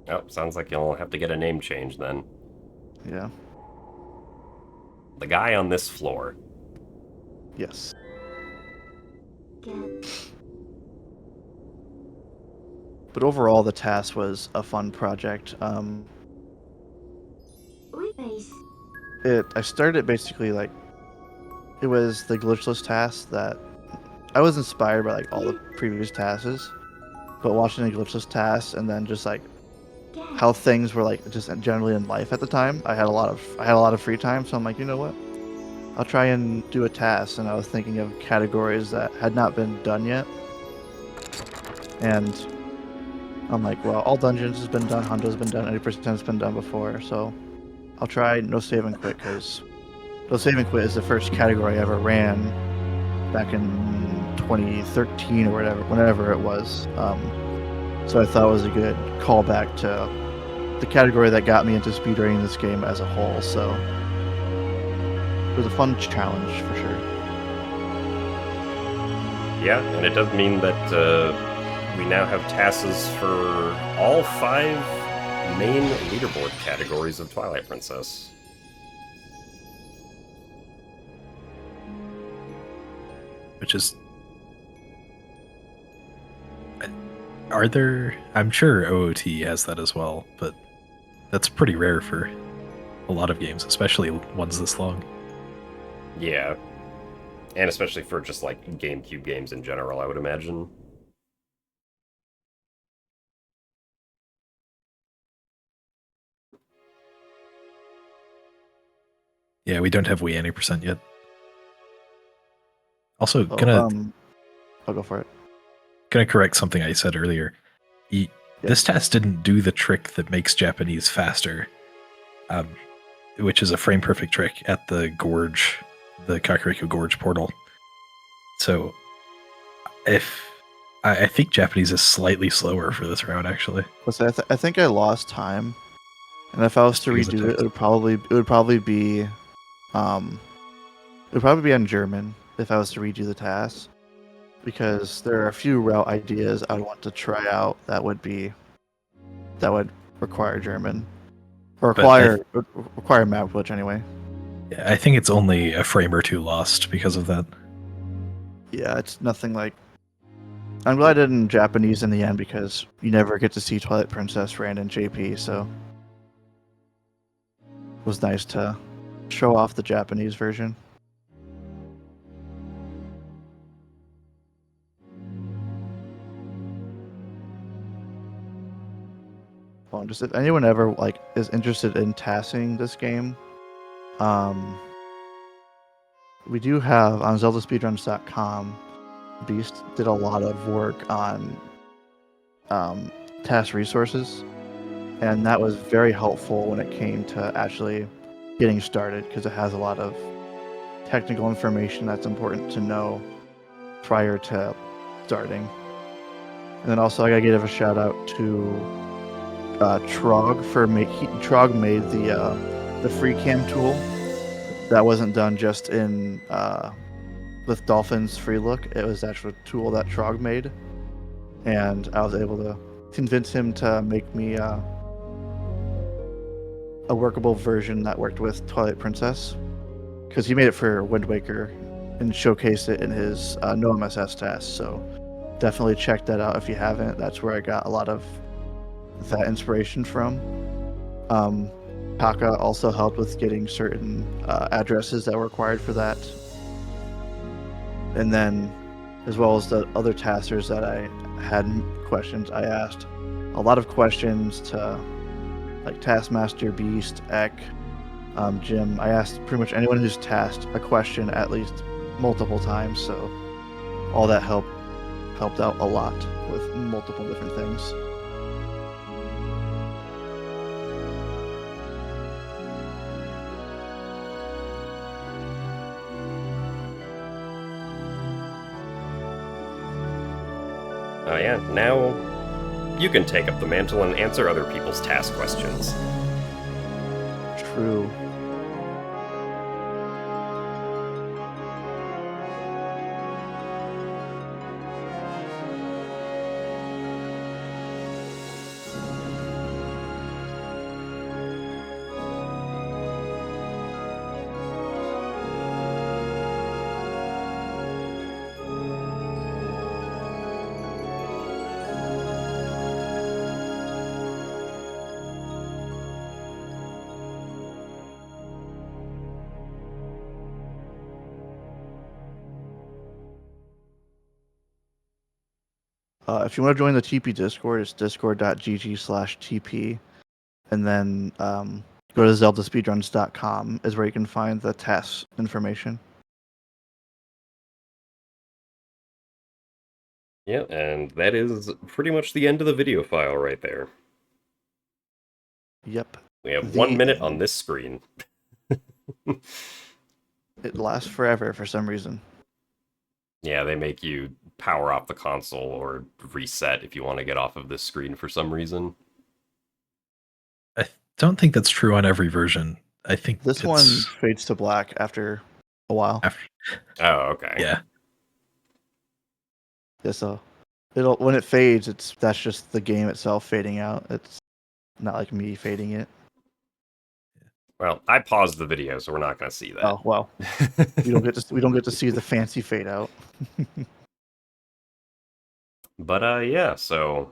Oh, sounds like you'll have to get a name change then. Yeah. The guy on this floor. Yes. But overall, the TAS was a fun project. I started it basically like it was the glitchless TAS that I was inspired by like all the previous TASs, but watching the glitchless TAS and then just like how things were like just generally in life at the time, I had a lot of free time, so I'm like, you know what? I'll try and do a TAS, and I was thinking of categories that had not been done yet, and I'm like, well, all dungeons has been done, Hunter's been done, 80% has been done before, so I'll try no save and quit, because no save and quit is the first category I ever ran back in 2013 or whatever, whenever it was. So I thought it was a good callback to the category that got me into speedrunning this game as a whole. So it was a fun challenge for sure. Yeah, and it does mean that we now have TASs for all 5 main leaderboard categories of Twilight Princess. Which is, are there? I'm sure OOT has that as well, but that's pretty rare for a lot of games, especially ones this long. Yeah. And especially for just like GameCube games in general, I would imagine. Yeah, we don't have Wii 80% yet. Also, I'll go for it. Gonna correct something I said earlier. This test didn't do the trick that makes Japanese faster, which is a frame perfect trick at the gorge, the Kakariko Gorge portal. So, I think Japanese is slightly slower for this round, actually. I think I lost time, and if I was to redo it, it would probably be in German if I was to redo the task, because there are a few route ideas I'd want to try out that would require German or require map glitch anyway. Yeah, I think it's only a frame or two lost because of that. Yeah, it's nothing like. I'm glad I did in Japanese in the end, because you never get to see Twilight Princess ran in JP, so it was nice to show off the Japanese version. Well, just if anyone ever like is interested in tassing this game, we do have on ZeldaSpeedruns.com. Beast did a lot of work on TAS resources, and that was very helpful when it came to actually getting started, because it has a lot of technical information that's important to know prior to starting. And then also I gotta give a shout out to Trog for Trog made the free cam tool that wasn't done just in with Dolphin's free look. It was actually a tool that Trog made, and I was able to convince him to make me a workable version that worked with Twilight Princess, because he made it for Wind Waker and showcased it in his No MSS task. So definitely check that out if you haven't. That's where I got a lot of that inspiration from. Taka also helped with getting certain addresses that were required for that. And then, as well as the other taskers that I had questions, I asked a lot of questions to like Taskmaster, Beast, Ek, Jim. I asked pretty much anyone who's tasked a question at least multiple times, so all that helped out a lot with multiple different things. Yeah, now you can take up the mantle and answer other people's task questions. True. If you want to join the TP Discord, it's discord.gg/TP. And then go to zeldaspeedruns.com is where you can find the TAS information. Yeah, and that is pretty much the end of the video file right there. Yep. We have The 1 minute end. on this screen. It lasts forever for some reason. Yeah, they make you power off the console or reset if you want to get off of this screen for some reason. I don't think that's true on every version. I think This one fades to black after a while. Oh, okay. Yeah. Yeah, so when it fades, that's just the game itself fading out. It's not like me fading it. Well, I paused the video, so we're not going to see that. Oh well, we don't get to see the fancy fade out. But yeah, so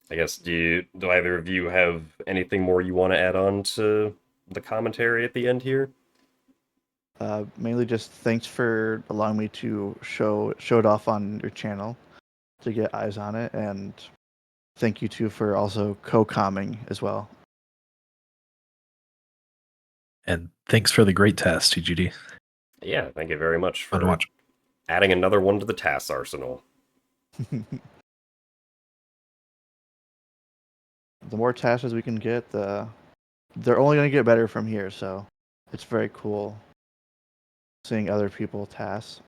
I guess do either of you have anything more you want to add on to the commentary at the end here? Mainly just thanks for allowing me to show it off on your channel to get eyes on it, and thank you too for also co-comming as well. And thanks for the great test, TGD. Yeah, thank you very much Fun to for watch. adding another one to the TAS arsenal. The more tasks we can get, they're only going to get better from here. So it's very cool seeing other people tasks,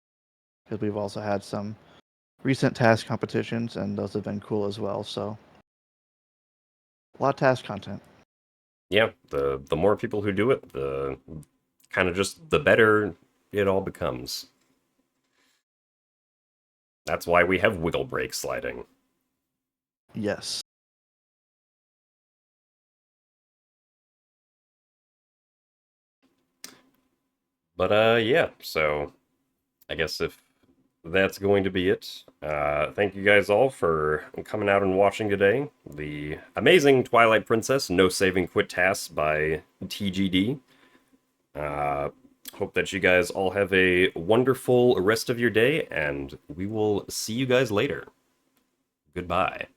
because we've also had some recent task competitions, and those have been cool as well. So a lot of task content. Yeah, the more people who do it, the kind of just the better it all becomes. That's why we have wiggle break sliding. Yes. But yeah, so I guess if that's going to be it, thank you guys all for coming out and watching today. The amazing Twilight Princess No Saving Quit TAS by TGD. Hope that you guys all have a wonderful rest of your day, and we will see you guys later. Goodbye.